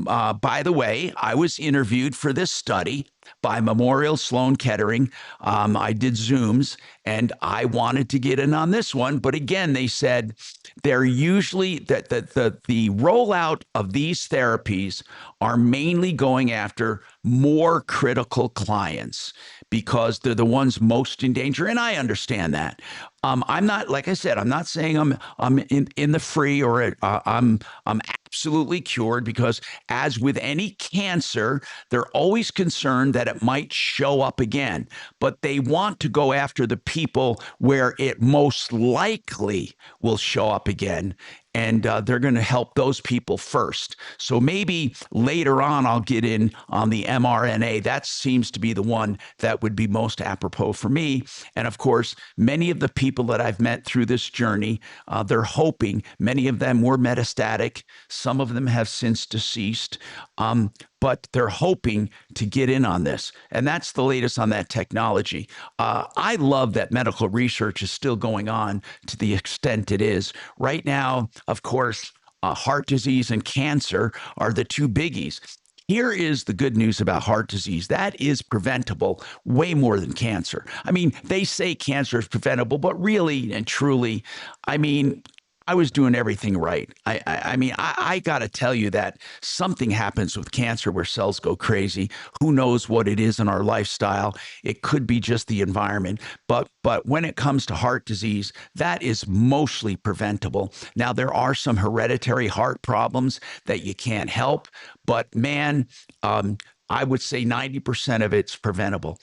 by the way, I was interviewed for this study by Memorial Sloan Kettering. I did Zooms, and I wanted to get in on this one. But again, they said they're usually that the rollout of these therapies are mainly going after more critical clients because they're the ones most in danger. And I understand that. I'm not, like I said, I'm not saying I'm in the free or I'm absolutely cured, because as with any cancer, they're always concerned that it might show up again, but they want to go after the people where it most likely will show up again. And they're going to help those people first. So maybe later on, I'll get in on the mRNA. That seems to be the one that would be most apropos for me. And of course, many of the people that I've met through this journey, they're hoping. Many of them were metastatic. Some of them have since deceased. But they're hoping to get in on this. And that's the latest on that technology. I love that medical research is still going on to the extent it is. Right now, of course, heart disease and cancer are the two biggies. Here is the good news about heart disease. That is preventable way more than cancer. I mean, they say cancer is preventable, but really and truly, I mean, I was doing everything right. I mean, I got to tell you that something happens with cancer where cells go crazy. Who knows what it is in our lifestyle? It could be just the environment. But when it comes to heart disease, that is mostly preventable. Now, there are some hereditary heart problems that you can't help, but man, I would say 90% of it's preventable.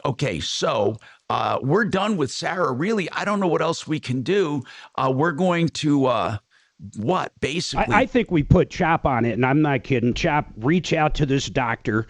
Okay, so we're done with Sarah. Really, I don't know what else we can do. We're going to what basically? I think we put Chop on it, and I'm not kidding. Chop, reach out to this doctor,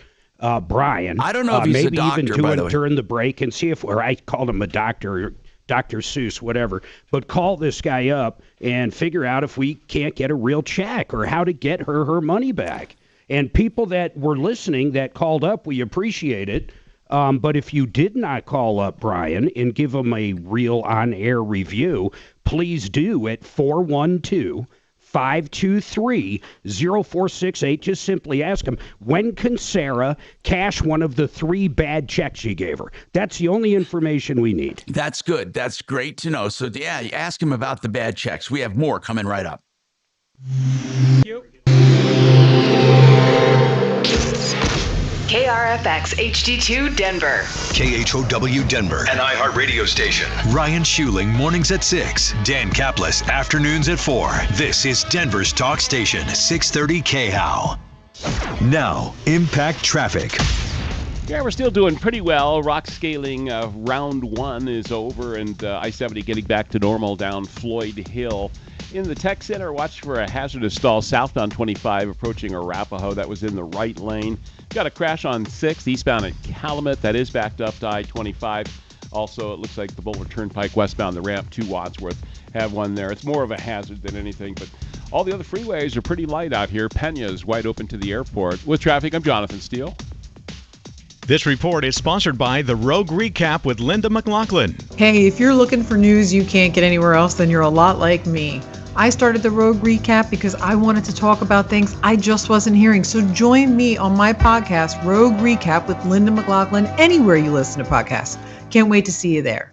Brian. I don't know if he's maybe a doctor, even do by it the way. during the break and see if, or I called him a doctor, Dr. Seuss, whatever. But call this guy up and figure out if we can't get a real check or how to get her money back. And people that were listening that called up, we appreciate it. But if you did not call up Brian and give him a real on-air review, please do at 412-523-0468. Just simply ask him, when can Sarah cash one of the 3 bad checks you gave her? That's the only information we need. That's good. That's great to know. So, yeah, ask him about the bad checks. We have more coming right up. KRFX HD2 Denver. KHOW Denver, an iHeart radio station. Ryan Schuling, mornings at 6. Dan Kaplis, afternoons at 4. This is Denver's talk station, 630 KHOW. Now, impact traffic. Yeah, we're still doing pretty well. Rock scaling round 1 is over, and I-70 getting back to normal down Floyd Hill. In the tech center, watch for a hazardous stall southbound 25 approaching Arapahoe. That was in the right lane. Got a crash on 6th eastbound at Calumet. That is backed up to I-25. Also, it looks like the Boulder Turnpike westbound, the ramp to Wadsworth, have one there. It's more of a hazard than anything, but all the other freeways are pretty light out here. Pena's wide open to the airport. With traffic, I'm Jonathan Steele. This report is sponsored by The Rogue Recap with Linda McLaughlin. Hey, if you're looking for news you can't get anywhere else, then you're a lot like me. I started the Rogue Recap because I wanted to talk about things I just wasn't hearing. So join me on my podcast, Rogue Recap with Linda McLaughlin, anywhere you listen to podcasts. Can't wait to see you there.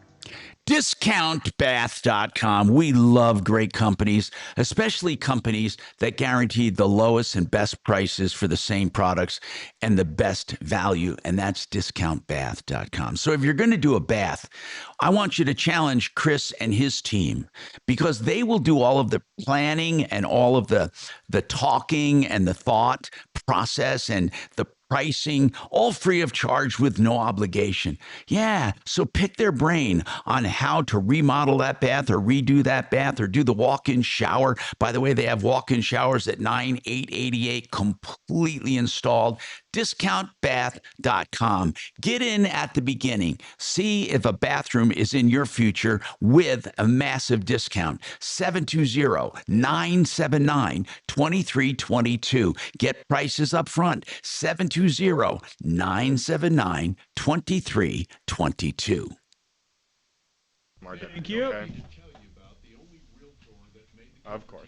DiscountBath.com. We love great companies, especially companies that guarantee the lowest and best prices for the same products and the best value, and that's DiscountBath.com. So if you're going to do a bath, I want you to challenge Chris and his team because they will do all of the planning and all of the talking and the thought process and the pricing, all free of charge with no obligation. Yeah, so pick their brain on how to remodel that bath or redo that bath or do the walk-in shower. By the way, they have walk-in showers at $9,888 completely installed. DiscountBath.com. Get in at the beginning. See if a bathroom is in your future with a massive discount. 720-979-2322. Get prices up front. 720-979-2322. Thank you. Okay. Of course.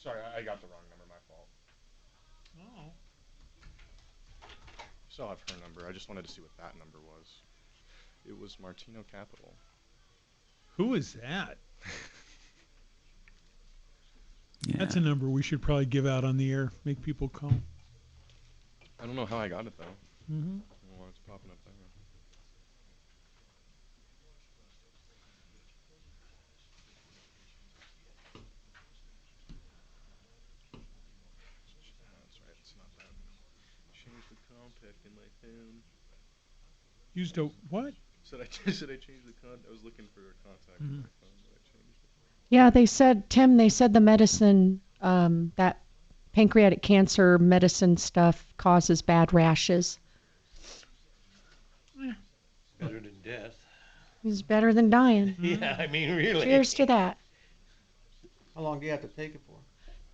Sorry, I got the wrong number. My fault. Oh. Still have her number. I just wanted to see what that number was. It was Martino Capital. Who is that? Yeah. That's a number we should probably give out on the air. Make people call. I don't know how I got it though. Mm-hmm. I don't know why it's popping up there. That's right. It's not that. Change the contact in my phone. Used a what? Should I change the contact? I was looking for a contact in my phone, but I changed it. Yeah, they said, Tim, they said the medicine, that pancreatic cancer medicine stuff causes bad rashes. Better than death. It's better than dying. Yeah, I mean, really. Cheers to that. How long do you have to take it for?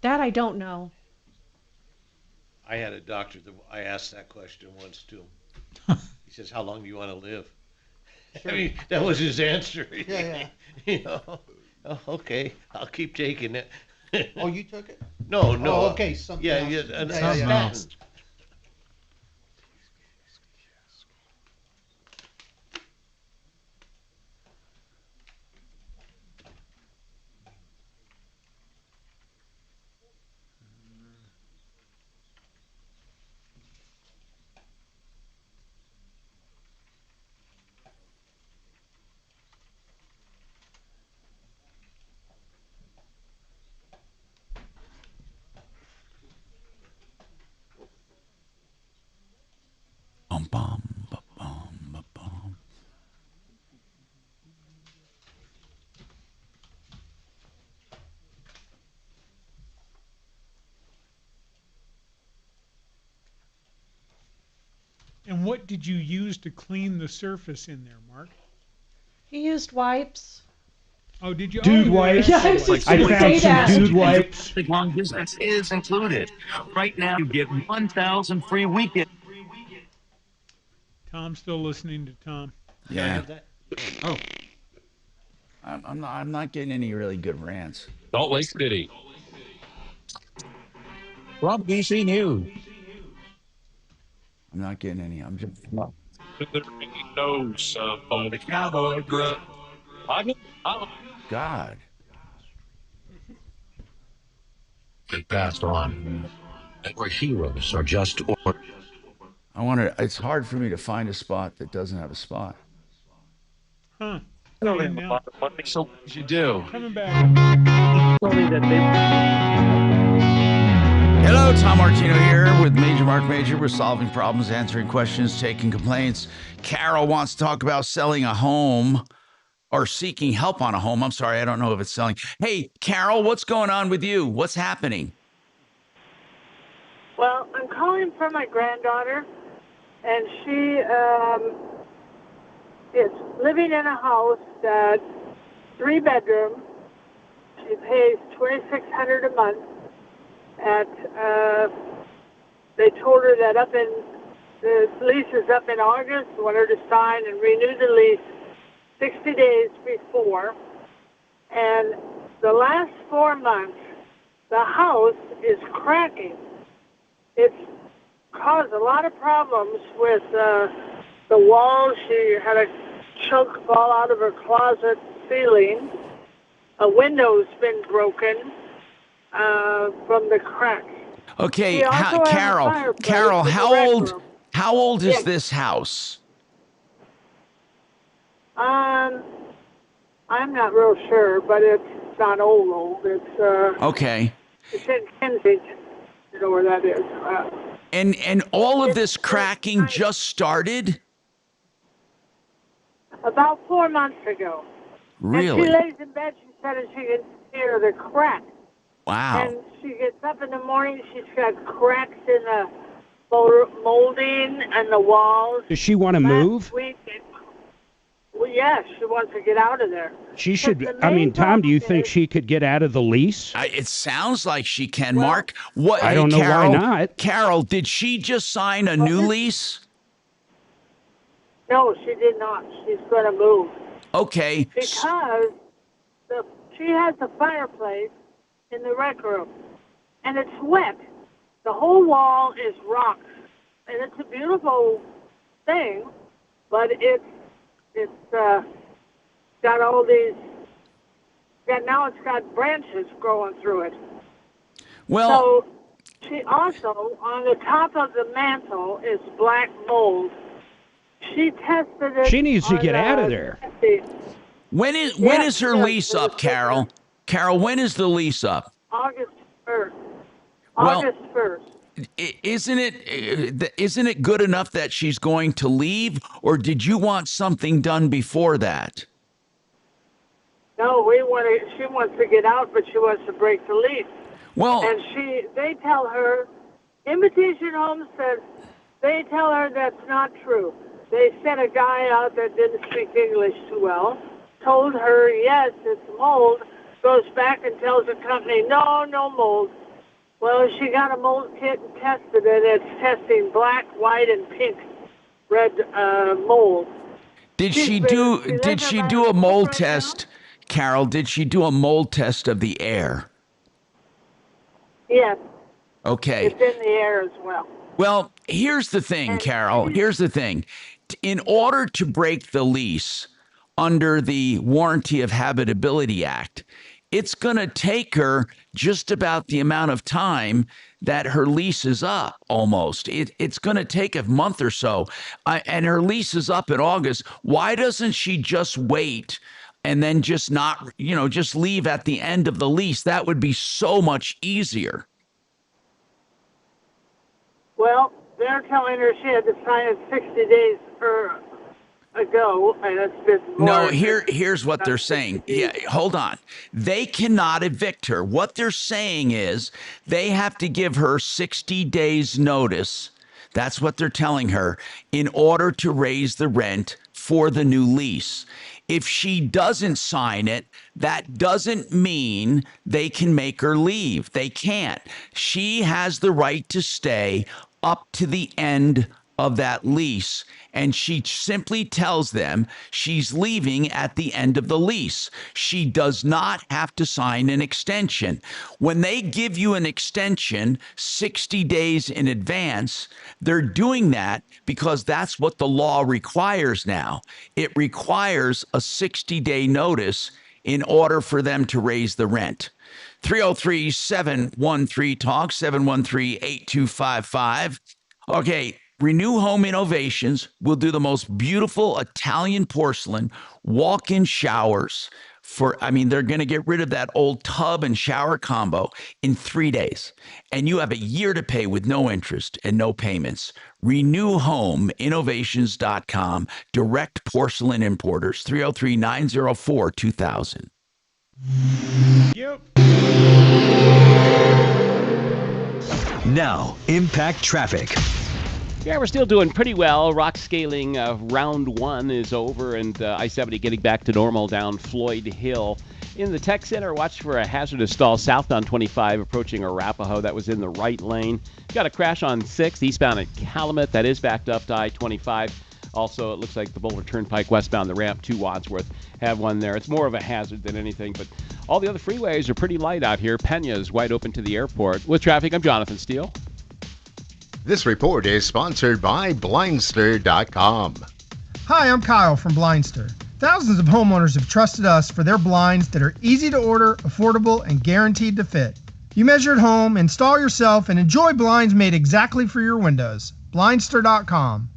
That I don't know. I had a doctor that I asked that question once to him. He says, "How long do you want to live?" Sure. I mean, that was his answer. Yeah. You know, oh, okay, I'll keep taking it. Oh, you took it? No. Oh, okay, something Yeah, else. yeah, and Yeah. statin. And what did you use to clean the surface in there, Mark? He used wipes. Oh, did you? Dude oh, wipes. Yeah, I was just I gonna found say some that. dude wipes. Big long distance is included. Right now, you get 1,000 free weekend. Tom's still listening to Tom. Yeah. That? Oh. I'm not getting any really good rants. Salt Lake City. From BC News. I'm not getting any. I'm just. The ringing nose of the cowboy grunt. God. They passed on. Or heroes are just or. I want to. It's hard for me to find a spot that doesn't have a spot. Huh. I don't Hey, have a now, lot of money. So what did you do? coming back. He told me that Hello, Tom Martino here with Major Marc Mager. We're solving problems, answering questions, taking complaints. Carol wants to talk about selling a home or seeking help on a home. I'm sorry, I don't know if it's selling. Hey, Carol, what's going on with you? What's happening? Well, I'm calling for my granddaughter, and she is living in a house that's 3-bedroom. She pays $2,600 a month. They told her that the lease is up in August. Want her to sign and renew the lease 60 days before. And the last 4 months, the house is cracking. It's caused a lot of problems with the walls. She had a chunk fall out of her closet ceiling. A window's been broken from the crack. Okay, She also has a fireplace Carol, in the how rec old? room. How old is Yes. this house? I'm not real sure, but it's not old. It's Okay. it's in Kensington. You know where that is. And all of this cracking just started? About 4 months ago. Really? And she lays in bed, she said, and she can hear the crack. Wow. And she gets up in the morning, she's got cracks in the molding and the walls. Does she want to move? Well, yes, she wants to get out of there. She should. I mean, Tom, do you think she could get out of the lease? It sounds like she can, Mark. What? I don't know Carol, why not. Carol, did she just sign a new lease? No, she did not. She's going to move. Okay. Because she has a fireplace in the rec room, and it's wet. The whole wall is rocks, and it's a beautiful thing, but it's got all these. Yeah, now it's got branches growing through it, Well, so she also, on the top of the mantle is black mold. She tested it. She needs to on, get out of there. when is her lease up, Carol? Carol, when is the lease up? August 1st. Well, August 1st. Isn't it good enough that she's going to leave, or did you want something done before that? No, she wants to get out, but she wants to break the lease. Well, and they tell her, Invitation Homes says, they tell her that's not true. They sent a guy out that didn't speak English too well, told her, yes, it's mold, goes back and tells the company, no mold. Well, she got a mold kit and tested it. It's testing black, white, and pink red mold. Did she do a mold test, Carol? Did she do a mold test of the air? Yes. Okay. It's in the air as well. Well, here's the thing, Carol. Here's the thing. In order to break the lease under the Warranty of Habitability Act, it's going to take her just about the amount of time that her lease is up, almost. It's going to take a month or so. And her lease is up in August. Why doesn't she just wait and then just just leave at the end of the lease? That would be so much easier. Well, they're telling her she had to sign it 60 days ago, and it's been more. No, here's what they're saying. Yeah, hold on. They cannot evict her. What they're saying is they have to give her 60 days notice. That's what they're telling her in order to raise the rent for the new lease. If she doesn't sign it, that doesn't mean they can make her leave. They can't. She has the right to stay up to the end of that lease, and she simply tells them she's leaving at the end of the lease. She does not have to sign an extension. When they give you an extension 60 days in advance, they're doing that because that's what the law requires now. It requires a 60-day notice in order for them to raise the rent. 303-713-TALK, 713-8255. Okay, Renew Home Innovations will do the most beautiful Italian porcelain walk-in showers they're going to get rid of that old tub and shower combo in 3 days. And you have a year to pay with no interest and no payments. RenewHomeInnovations.com, direct porcelain importers, 303-904-2000. Yep. Now, Impact Traffic. Yeah, we're still doing pretty well. Rock scaling round one is over, and I-70 getting back to normal down Floyd Hill. In the tech center, watch for a hazardous stall southbound 25 approaching Arapahoe. That was in the right lane. Got a crash on 6th eastbound at Calumet. That is backed up to I-25. Also, it looks like the Boulder Turnpike westbound the ramp to Wadsworth have one there. It's more of a hazard than anything, but all the other freeways are pretty light out here. Pena's wide open to the airport. With traffic, I'm Jonathan Steele. This report is sponsored by Blindster.com. Hi, I'm Kyle from Blindster. Thousands of homeowners have trusted us for their blinds that are easy to order, affordable, and guaranteed to fit. You measure at home, install yourself, and enjoy blinds made exactly for your windows. Blindster.com.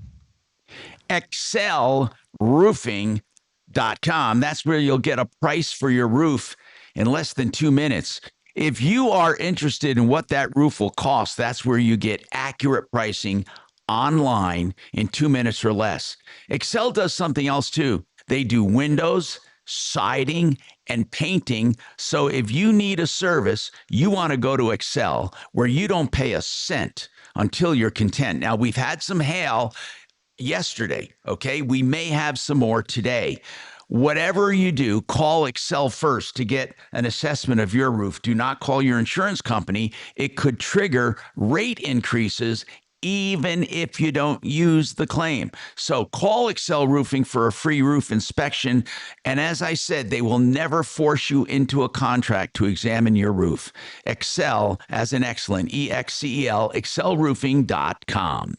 ExcelRoofing.com. That's where you'll get a price for your roof in less than 2 minutes. If you are interested in what that roof will cost, that's where you get accurate pricing online in 2 minutes or less. Excel does something else too. They do windows, siding, and painting. So if you need a service, you want to go to Excel, where you don't pay a cent until you're content. Now, we've had some hail yesterday, okay? We may have some more today. Whatever you do, call Excel first to get an assessment of your roof. Do not call your insurance company. It could trigger rate increases even if you don't use the claim. So call Excel Roofing for a free roof inspection. And as I said, they will never force you into a contract to examine your roof. Excel as in excellent, E-X-C-E-L, excelroofing.com.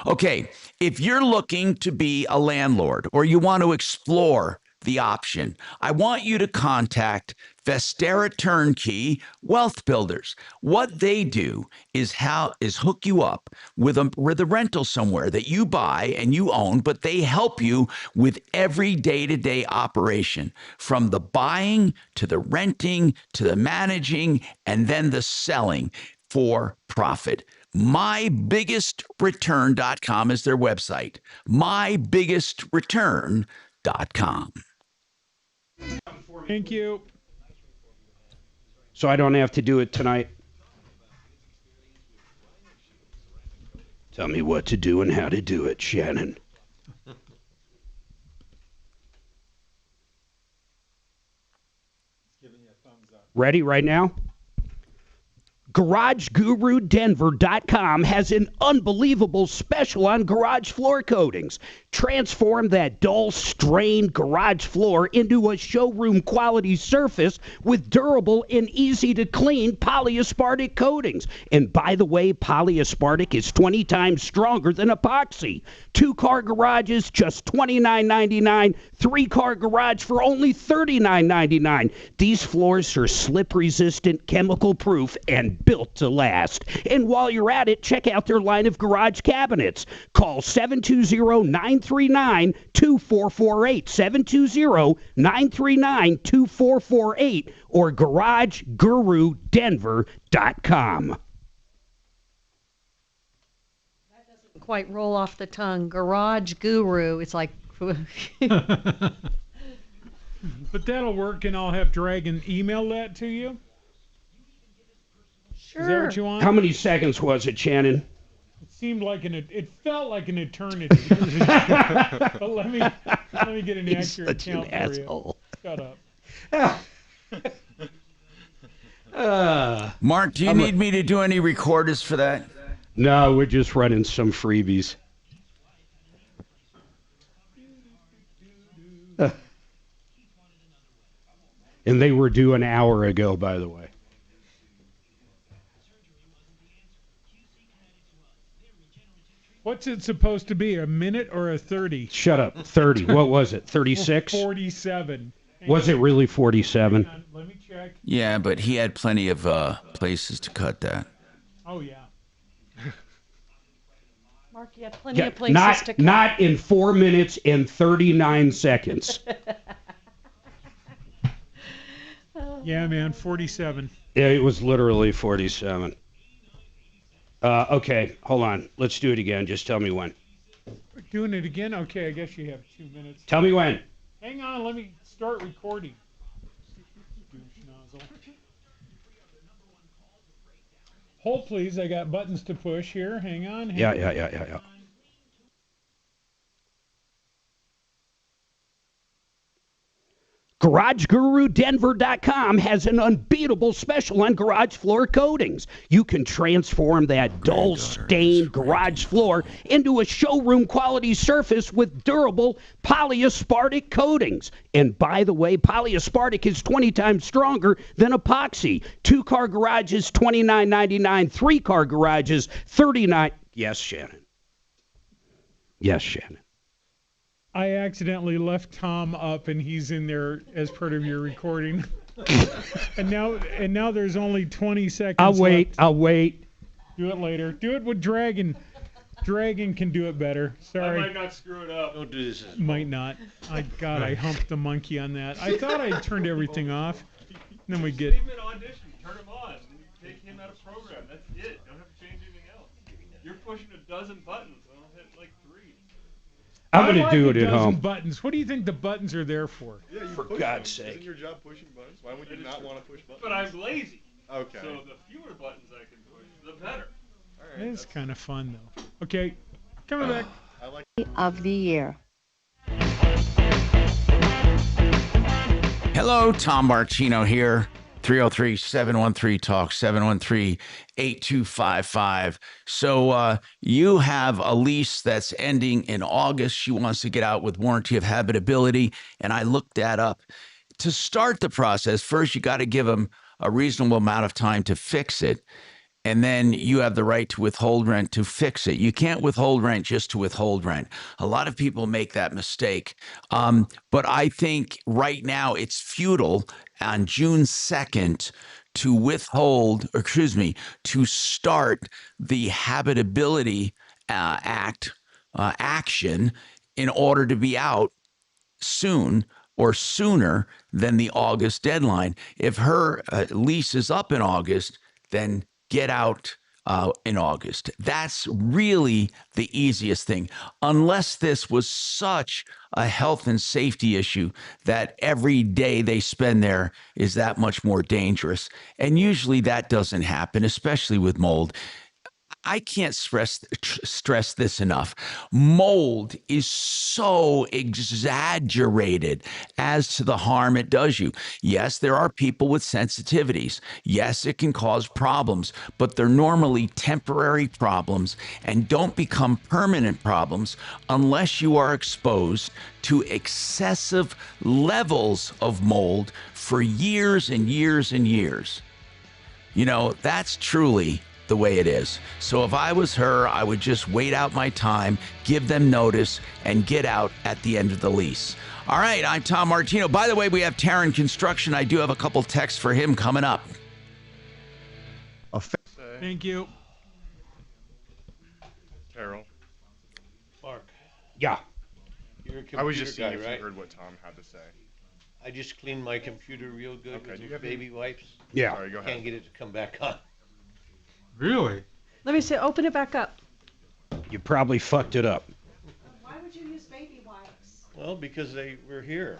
Okay, if you're looking to be a landlord or you want to explore the option. I want you to contact Vestera Turnkey Wealth Builders. What they do is hook you up with a rental somewhere that you buy and you own, but they help you with every day-to-day operation, from the buying to the renting to the managing and then the selling for profit. MyBiggestReturn.com is their website. MyBiggestReturn.com. Thank you. So I don't have to do it tonight. Tell me what to do and how to do it, Shannon. Ready right now? GarageGuruDenver.com has an unbelievable special on garage floor coatings. Transform that dull, strained garage floor into a showroom quality surface with durable and easy to clean polyaspartic coatings. And by the way, polyaspartic is 20 times stronger than epoxy. 2-car garages, just $29.99. 3-car garage for only $39.99. These floors are slip resistant, chemical proof, and built to last. And while you're at it, check out their line of garage cabinets. Call 720-939-2448, 720-939-2448, or GarageGuruDenver.com. Quite roll off the tongue. Garage Guru. It's like. But that'll work, and I'll have Dragon email that to you. Sure. Is that what you want? How many seconds was it, Shannon? It seemed like it felt like an eternity. But let me get an accurate count for you. Shut up. Mark, do you need me to do any recorders for that? No, we're just running some freebies. And they were due an hour ago, by the way. What's it supposed to be, a minute or a 30? Shut up. 30. What was it? 36? 47. Was it really 47? Hang on, let me check. Yeah, but he had plenty of places to cut that. Oh, yeah. Mark, you had plenty of places to cut. Not in 4 minutes and 39 seconds. Yeah, man, 47. Yeah, it was literally 47. Okay, hold on. Let's do it again. Just tell me when. We're doing it again? Okay, I guess you have 2 minutes. Tell me when. Hang on, let me start recording. Hold, please. I got buttons to push here. Hang on. Yeah. GarageGuruDenver.com has an unbeatable special on garage floor coatings. You can transform that dull, stained garage floor into a showroom quality surface with durable polyaspartic coatings. And by the way, polyaspartic is 20 times stronger than epoxy. 2-car garages, $29.99. 3-car garages, $39. Yes, Shannon. Yes, Shannon. I accidentally left Tom up, and he's in there as part of your recording. and now there's only 20 seconds. I'll wait. Do it later. Do it with Dragon. Dragon can do it better. Sorry. I might not screw it up. Don't do this. Might not. I humped the monkey on that. I thought I turned everything off. And then we get. Leave him an audition. Turn him on. And you take him out of program. That's it. Don't have to change anything else. You're pushing a dozen buttons. I'll hit like 3. I'm going to do it at home. Buttons. What do you think the buttons are there for? Yeah, for God's sake. Isn't your job pushing buttons? Why would you not want to push buttons? But I'm lazy. Okay. So the fewer buttons I can push, the better. All right, It's kind of fun, though. Okay, coming back. I like of the year. Hello, Tom Martino here. 303-713-TALK, 713-8255. So you have a lease that's ending in August. She wants to get out with warranty of habitability, and I looked that up. To start the process, first you got to give them a reasonable amount of time to fix it. and then you have the right to withhold rent to fix it. You can't withhold rent just to withhold rent. A lot of people make that mistake. But I think right now it's futile on June 2nd to withhold, or excuse me, to start the habitability action in order to be out soon or sooner than the August deadline. If her lease is up in August, then get out in August. That's really the easiest thing, unless this was such a health and safety issue that every day they spend there is that much more dangerous. And usually that doesn't happen, especially with mold. I can't stress this enough. Mold is so exaggerated as to the harm it does you. Yes, there are people with sensitivities. Yes, it can cause problems, but they're normally temporary problems and don't become permanent problems unless you are exposed to excessive levels of mold for years and years and years. You know, that's truly the way it is. So if I was her, I would just wait out my time, give them notice, and get out at the end of the lease. All right, I'm Tom Martino. By the way, we have Taryn Construction. I do have a couple texts for him coming up. Thank you. Carol. Mark. Yeah. You're a computer I was just seeing guy, if right? you heard what Tom had to say. I just cleaned my computer real good Okay, with do you those have baby wipes. Yeah. Sorry, go ahead. Can't get it to come back on. Really? Let me see. Open it back up. You probably fucked it up. Why would you use baby wipes? Well, because they were here.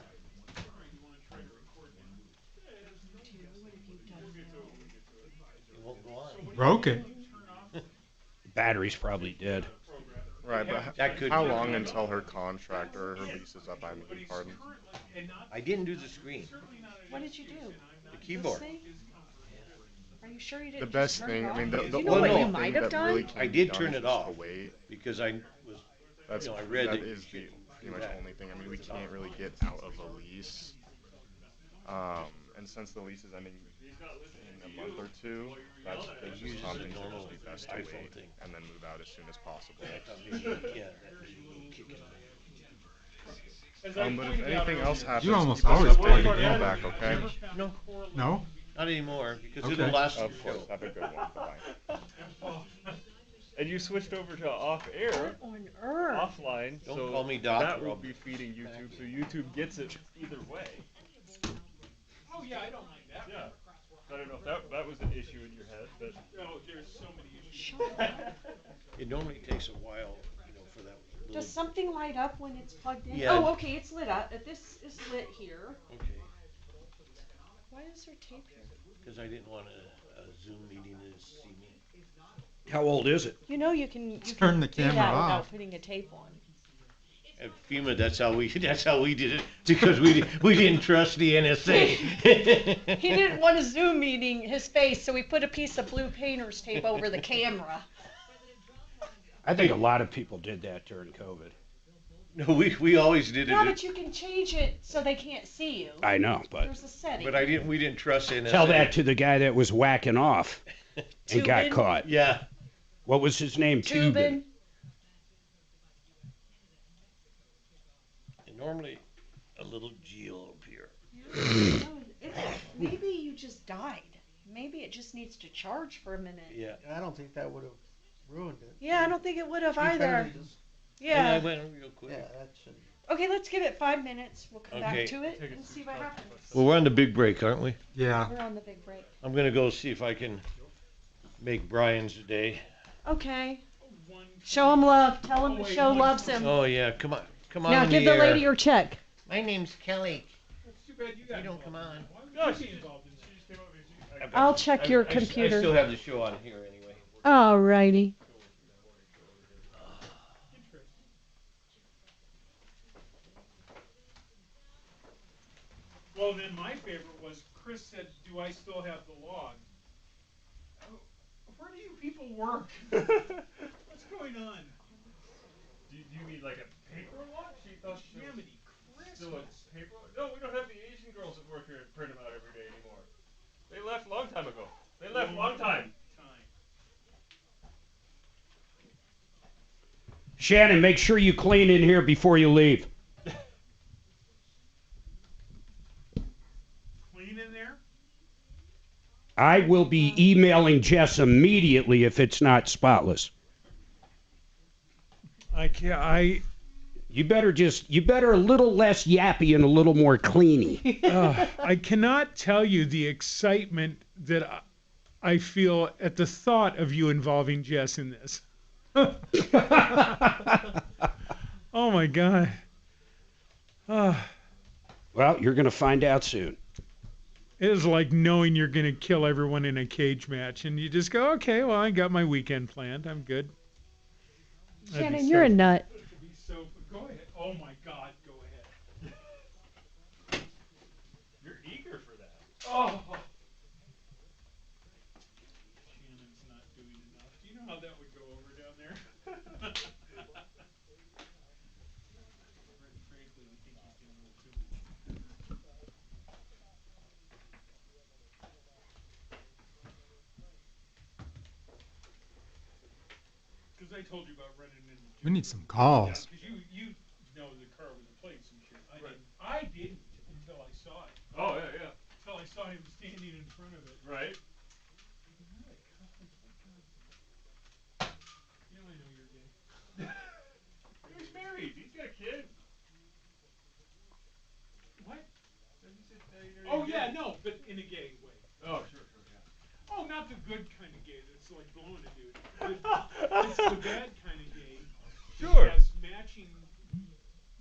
It won't go on. Broke it. The battery's probably dead. Right, but That could how be. long until her contract or her lease is up? I mean, pardon. I didn't do the screen. What did you do? The keyboard. This thing? Are you sure you didn't The just best turn thing, it I mean, off? the Do you know only what you thing might have that done? really can I be did done turn is it just off to wait. because I was, That's, I read that that is you the could pretty do much that. only thing. I mean, we can't really get out of a lease. And since the lease is ending in a month or two, that's just Tom thinks it would be best to wait and then move out as soon as possible. Yeah, that was a little kick in But if anything else happens, You almost keep us always plug updated. it in. Call back, okay? No, No? not anymore because Okay. it'll last Of the course. show. Have a good one. Bye-bye. And you switched over to off-air, On earth. offline, Don't so call me Doc, that or will I'll be feeding YouTube, so YouTube gets it either way. Oh yeah, I don't mind that. Yeah. I don't know if that was an issue in your head, but No, there's so many issues. It normally takes a while, you know, for that little. Does something light up when it's plugged in? Yeah. Oh, okay, it's lit up. This is lit here. Okay, Why is there tape here? because I didn't want a Zoom meeting to see me. How old is it? You know you can Turn the do camera that off. without putting a tape on. At FEMA, that's how we did it because we didn't trust the NSA. He didn't want a Zoom meeting his face, so we put a piece of blue painter's tape over the camera. I think a lot of people did that during COVID. No, we always did Yeah, it. but you can change it so they can't see you. I know, but There's a setting. But we didn't trust NSA. tell that to the guy that was whacking off and got Tubin? caught. Yeah. What was his name? Tubin. And normally, a little Geo up here. Maybe you just died. Maybe it just needs to charge for a minute. Yeah. I don't think that would have ruined it. Yeah, I don't think it would have He either. found it. Yeah. And I went real quick. Yeah, that should. Okay, let's give it 5 minutes. We'll come Okay. back to it and see what happens. Well, we're on the big break, aren't we? Yeah. We're on the big break. I'm gonna go see if I can make Brian's day. Okay. Show him love. Tell him the show loves him. Oh yeah, come on. Now in give the air. lady your check. My name's Kelly. It's too bad you don't come on. Gosh. Involved in she just came over and I'll check your I computer. still have the show on here anyway. Alrighty. Well, then my favorite was Chris said, "Do I still have the log?" Oh, where do you people work? What's going on? do you mean like a paper log? Jiminy Still Christmas. a paper? No, we don't have the Asian girls that work here and print them out every day anymore. They left a long time ago. They left long time. Shannon, make sure you clean in here before you leave. Clean in there? I will be emailing Jess immediately if it's not spotless. You better a little less yappy and a little more cleany. I cannot tell you the excitement that I feel at the thought of you involving Jess in this. Oh my God. Well, you're going to find out soon. It is like knowing you're going to kill everyone in a cage match, and you just go, okay, well, I got my weekend planned. I'm good. Shannon, you're a nut. Go ahead. Oh my God, go ahead. You're eager for that. Oh. Shannon's not doing enough. Do you know how that would go over down there? Frankly, I think he's doing a little too much. Because I told you about running into. We need some calls. Because you know the car with the plates and shit. I didn't until I saw it. Oh, yeah. Until I saw him standing in front of it. Right. Yeah, I know you're gay. He's married. He's got a kid. What? You're Oh, gay. yeah, no, but in a gay way. Oh, sure, yeah. Oh, not the good kind of gay that's like blowing a dude. It's the bad kind of gay. Sure. It has matching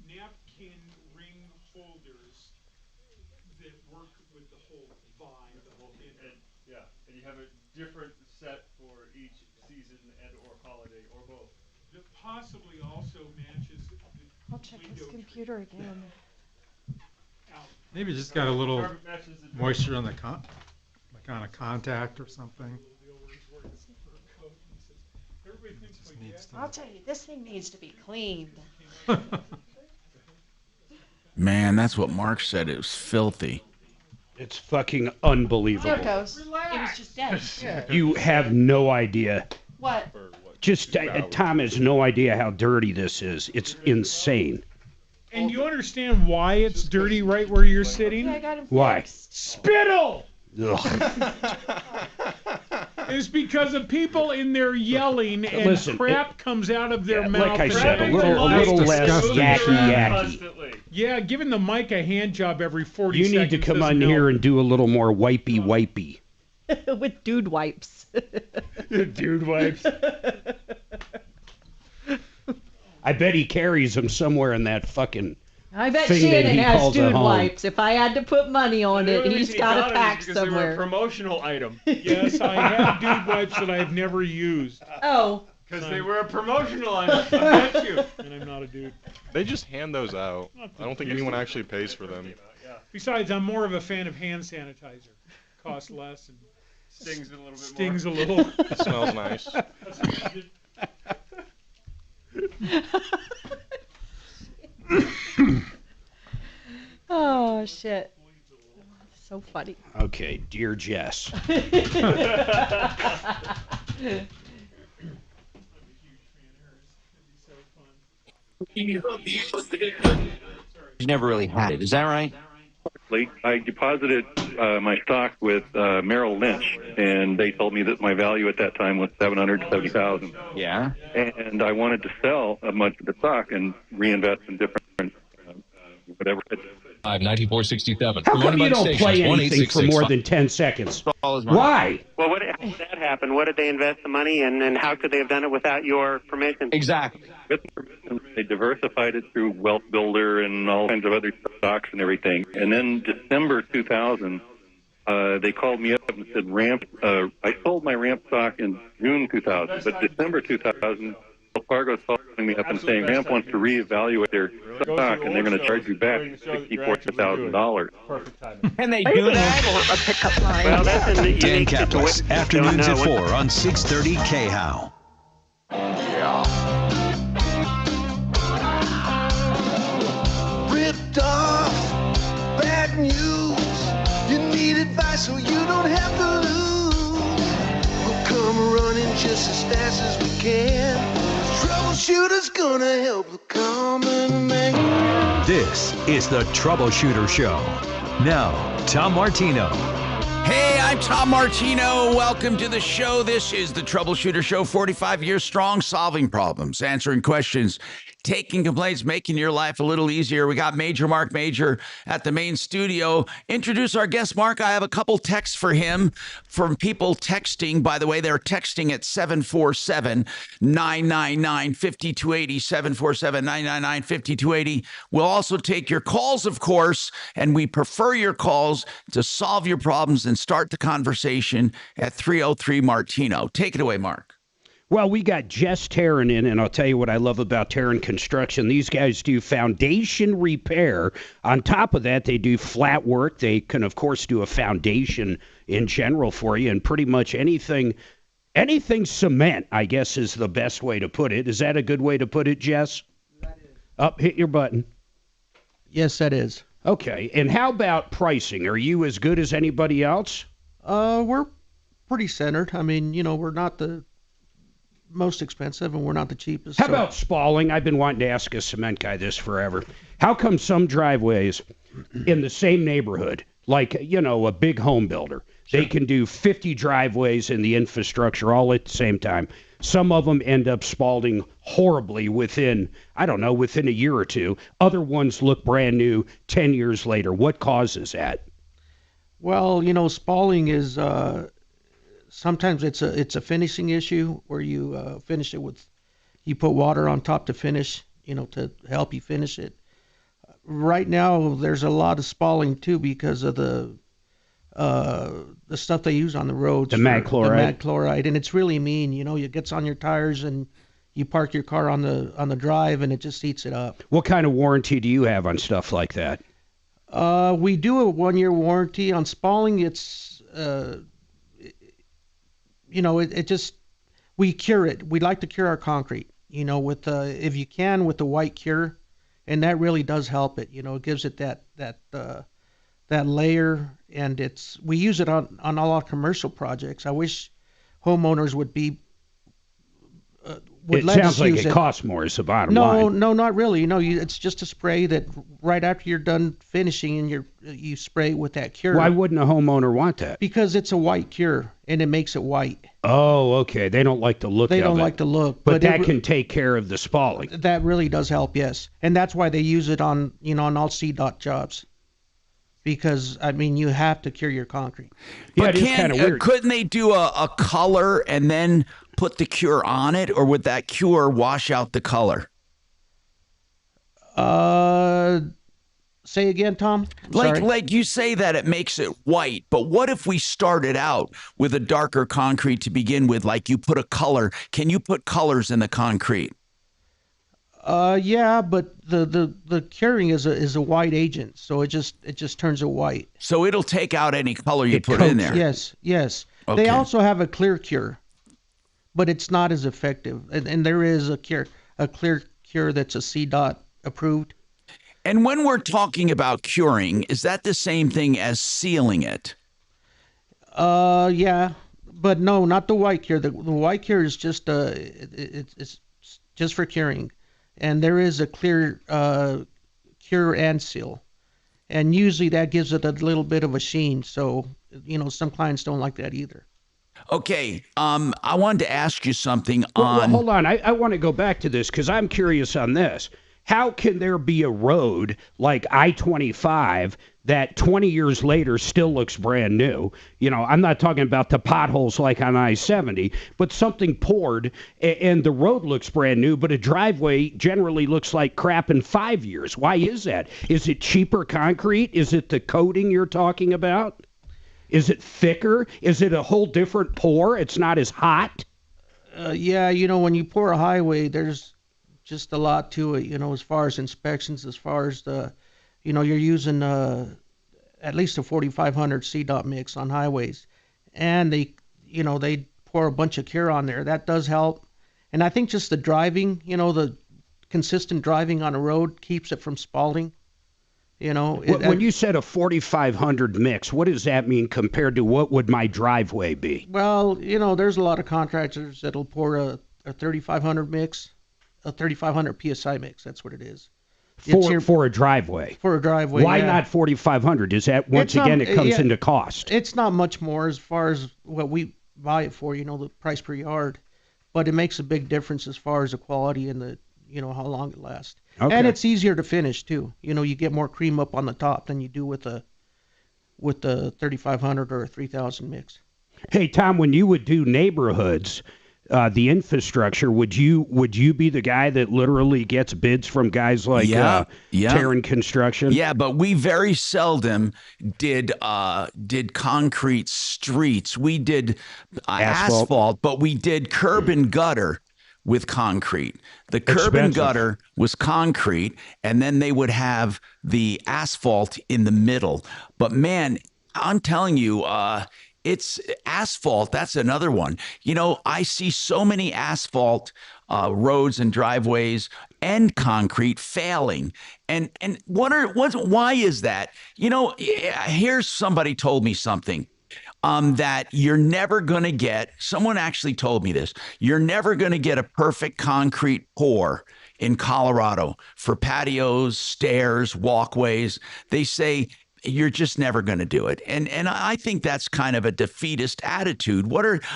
napkin ring holders that work with the whole vibe. And you have a different set for each season and or holiday or both. That possibly also matches the I'll check his computer again. Maybe just got a little moisture on the like on a contact or something. I'll tell you, this thing needs to be cleaned. Man, that's what Mark said. It was filthy. It's fucking unbelievable. There it goes. It was just dead. You have no idea. What? Just Tom has no idea how dirty this is. It's insane. And you understand why it's dirty right where you're sitting? Yeah, I got him Why? fixed. Spittle! Ugh. It's because of people in there yelling and Listen, crap comes out of their mouth. Like I and said, a grabbing little the mic. less yacky. Yeah, giving the mic a hand job every 40 seconds. You need to come on here and do a little more wipey. With dude wipes. Dude wipes. I bet he carries them somewhere in that fucking I bet thing that Shannon he has calls a dude home. wipes. If I had to put money on it, he's got a pack They were a somewhere. promotional item. Yes, I have dude wipes that I've never used. Oh. Because they were a promotional item. I bet you. And I'm not a dude. They just hand those out. I don't think anyone actually pays for them. Besides, I'm more of a fan of hand sanitizer. Costs less and Stings a little bit stings more. a little. It smells nice. Oh, shit. So funny. Okay, dear Jess. You never really had it. Is that right? I deposited my stock with Merrill Lynch, and they told me that my value at that time was $770,000. Yeah. And I wanted to sell a bunch of the stock and reinvest in different whatever. 9467. How come you don't play anything for more than 10 seconds? Why? Well, how did that happen? What did they invest the money in, and how could they have done it without your permission? Exactly. They diversified it through Wealth Builder and all kinds of other stocks and everything. And then December 2000, they called me up and said, I sold my Ramp stock in June 2000, but December 2000, Wells Fargo's calling me up and saying Ramp wants to reevaluate their stock, and they're going to charge you back $64,000. Can they do that? Or a pickup line. Well, that's in the Dan unique Kaplis, situation. afternoons at No, 4 on 630 KHOW. Ripped off, bad news. You need advice so you don't have to lose. We'll come running just as fast as we can. Troubleshooter's gonna help the common man. This is the Troubleshooter Show. Now, Tom Martino. Hey, I'm Tom Martino. Welcome to the show. This is the Troubleshooter Show, 45 years strong, solving problems, answering questions, taking complaints, making your life a little easier. We got Marc Mager at the main studio. Introduce our guest, Mark. I have a couple texts for him from people texting. By the way, they're texting at 747-999-5280, 747-999-5280. We'll also take your calls, of course, and we prefer your calls to solve your problems and start the conversation at 303-Martino. Take it away, Mark. Well, we got Jess Terran in, and I'll tell you what I love about Terran Construction. These guys do foundation repair. On top of that, they do flat work. They can, of course, do a foundation in general for you, and pretty much anything cement, I guess, is the best way to put it. Is that a good way to put it, Jess? That is. Up, hit your button. Yes, that is. Okay, and how about pricing? Are you as good as anybody else? We're pretty centered. I mean, we're not the most expensive, and we're not the cheapest. How about spalling? I've been wanting to ask a cement guy this forever. How come some driveways in the same neighborhood, like, a big home builder, they can do 50 driveways in the infrastructure all at the same time? Some of them end up spalling horribly within a year or two. Other ones look brand new 10 years later. What causes that? Well, spalling is sometimes it's a finishing issue where you finish it you put water on top to finish, to help you finish it. Right now, there's a lot of spalling too because of the stuff they use on the roads. The mag chloride. The mag chloride, and it's really mean. It gets on your tires and you park your car on the drive and it just eats it up. What kind of warranty do you have on stuff like that? We do a 1-year warranty on spalling. It's we cure it. We like to cure our concrete, with if you can, with the white cure, and that really does help it. It gives it that layer, and we use it on all our commercial projects. I wish homeowners would let us sounds like use it costs more is the bottom line. No, not really. It's just a spray that right after you're done finishing, and you spray with that cure. Why wouldn't a homeowner want that? Because it's a white cure, and it makes it white. Oh, okay. They don't like the look of it. They don't like the look. But that can take care of the spalling. That really does help, yes. And that's why they use it on all CDOT jobs. Because, you have to cure your concrete. Yeah, it is kind of weird. Couldn't they do a color and then put the cure on it, or would that cure wash out the color? Say again, Tom? Like you say that it makes it white, but what if we started out with a darker concrete to begin with, like you put a color? Can you put colors in the concrete? Yeah, but the curing is a white agent, so it just turns it white. So it'll take out any color you put in there. Yes. Okay. They also have a clear cure, but it's not as effective. And there is a clear cure that's a CDOT approved. And when we're talking about curing, is that the same thing as sealing it? Yeah, but no, not the white cure. The white cure is just it's just for curing, and there is a clear cure and seal, and usually that gives it a little bit of a sheen. So some clients don't like that either. Okay, I wanted to ask you something Well, hold on. I want to go back to this because I'm curious on this. How can there be a road like I-25 that 20 years later still looks brand new? I'm not talking about the potholes like on I-70, but something poured and the road looks brand new, but a driveway generally looks like crap in 5 years. Why is that? Is it cheaper concrete? Is it the coating you're talking about? Is it thicker? Is it a whole different pour? It's not as hot? Yeah, when you pour a highway, there's just a lot to it, as far as inspections, as far as you're using at least a 4500 CDOT mix on highways, and they pour a bunch of cure on there. That does help, and I think just the driving, the consistent driving on a road keeps it from spalling. When you said a 4500 mix, what does that mean compared to what would my driveway be? Well, there's a lot of contractors that'll pour a 3500 mix. a 3,500 psi mix. That's what it is. It's For a driveway. For a driveway. Why yeah. not 4,500? Is that once again it comes into cost? It's not much more as far as what we buy it for. The price per yard, but it makes a big difference as far as the quality and the how long it lasts. Okay. And it's easier to finish too. You get more cream up on the top than you do with the 3,500 or a 3,000 mix. Hey Tom, when you would do neighborhoods, the infrastructure, would you be the guy that literally gets bids from guys like Terran Construction? Yeah, but we very seldom did concrete streets. We did asphalt, but we did curb and gutter with concrete. The curb and gutter was concrete, and then they would have the asphalt in the middle. But man, I'm telling you, it's asphalt. That's another one. I see so many asphalt roads and driveways and concrete failing. And why is that? Here's somebody told me something. That you're never going to get, someone actually told me this, you're never going to get a perfect concrete pour in Colorado for patios, stairs, walkways. They say you're just never going to do it. And I think that's kind of a defeatist attitude.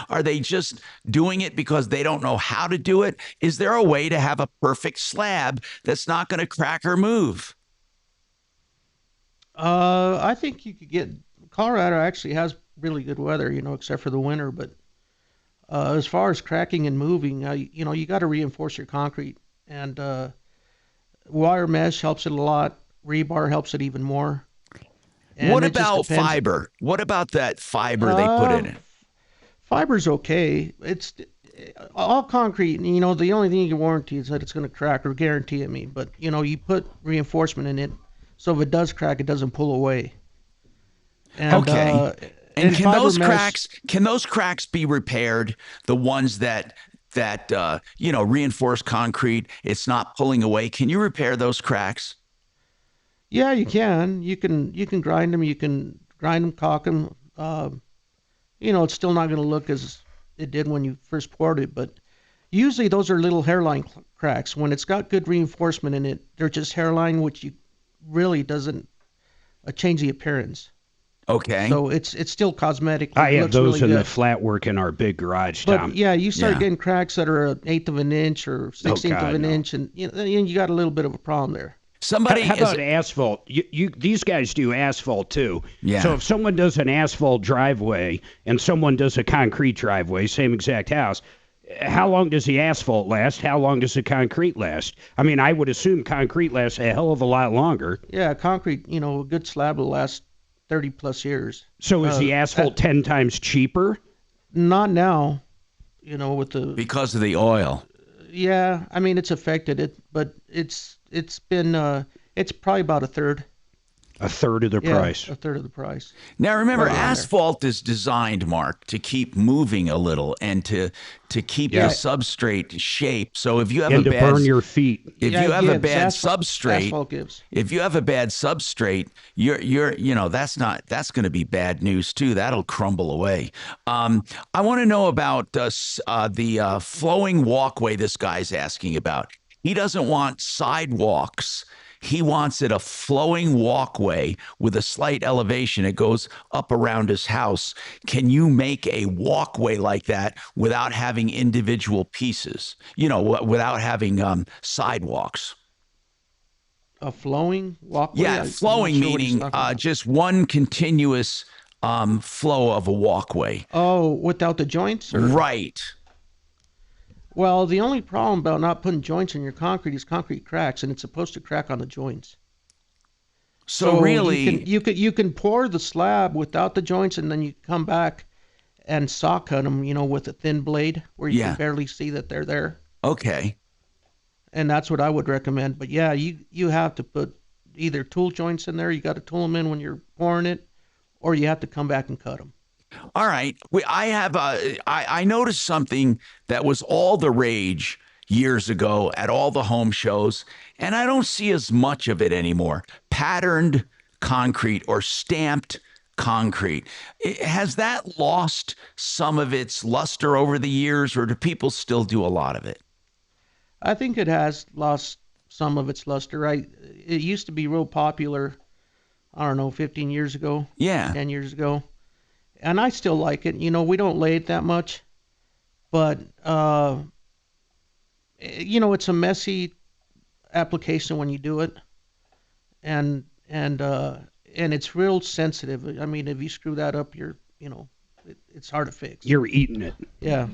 Are they just doing it because they don't know how to do it? Is there a way to have a perfect slab that's not going to crack or move? I think you could get, Colorado actually has really good weather, except for the winter. But as far as cracking and moving, you got to reinforce your concrete, and wire mesh helps it a lot. Rebar helps it even more. And what about fiber? What about that fiber they put in it? Fiber's okay. It's all concrete. The only thing you can warranty is that it's going to crack, or guarantee it. But you put reinforcement in it, so if it does crack, it doesn't pull away. And, okay. And can those cracks be repaired? The ones that reinforced concrete, it's not pulling away. Can you repair those cracks? Yeah, you can. You can grind them. You can grind them, caulk them. It's still not going to look as it did when you first poured it, but usually those are little hairline cracks. When it's got good reinforcement in it, they're just hairline, which really doesn't change the appearance. Okay. So it's still cosmetic. I have those really in good. the flat work in our big garage, But Tom. yeah, you start getting cracks that are 1/8 of an inch or 1/16 of an inch, and you got a little bit of a problem there. How about asphalt? These guys do asphalt too. Yeah. So if someone does an asphalt driveway and someone does a concrete driveway, same exact house, how long does the asphalt last? How long does the concrete last? I mean, I would assume concrete lasts a hell of a lot longer. Yeah, concrete, a good slab will last 30 plus years. So is the asphalt 10 times cheaper? Not now, because of the oil. Yeah, I mean it's affected it, but it's been it's probably about a third. A third of the price. A third of the price. Now remember, asphalt is designed, Mark, to keep moving a little and to keep the substrate shape. So if you have to burn your feet. If you have a bad substrate, asphalt gives. If you have a bad substrate, that's going to be bad news too. That'll crumble away. I want to know about the flowing walkway this guy's asking about. He doesn't want sidewalks. He wants it a flowing walkway with a slight elevation. It goes up around his house. Can you make a walkway like that without having individual pieces? Without having sidewalks? A flowing walkway? Yeah, flowing meaning just one continuous flow of a walkway. Oh, without the joints? Right. Well, the only problem about not putting joints in your concrete is concrete cracks, and it's supposed to crack on the joints. So really, you can pour the slab without the joints, and then you come back and saw cut them, with a thin blade where you can barely see that they're there. Okay. And that's what I would recommend. But yeah, you have to put either tool joints in there. You got to tool them in when you're pouring it, or you have to come back and cut them. All right. I noticed something that was all the rage years ago at all the home shows, and I don't see as much of it anymore. Patterned concrete or stamped concrete. Has that lost some of its luster over the years, or do people still do a lot of it? I think it has lost some of its luster. It used to be real popular, I don't know, 15 years ago. Yeah. 10 years ago. And I still like it. You know, we don't lay it that much, but, you know, it's a messy application when you do it. And it's real sensitive. I mean, if you screw that up, it's hard to fix. You're eating it. Yeah.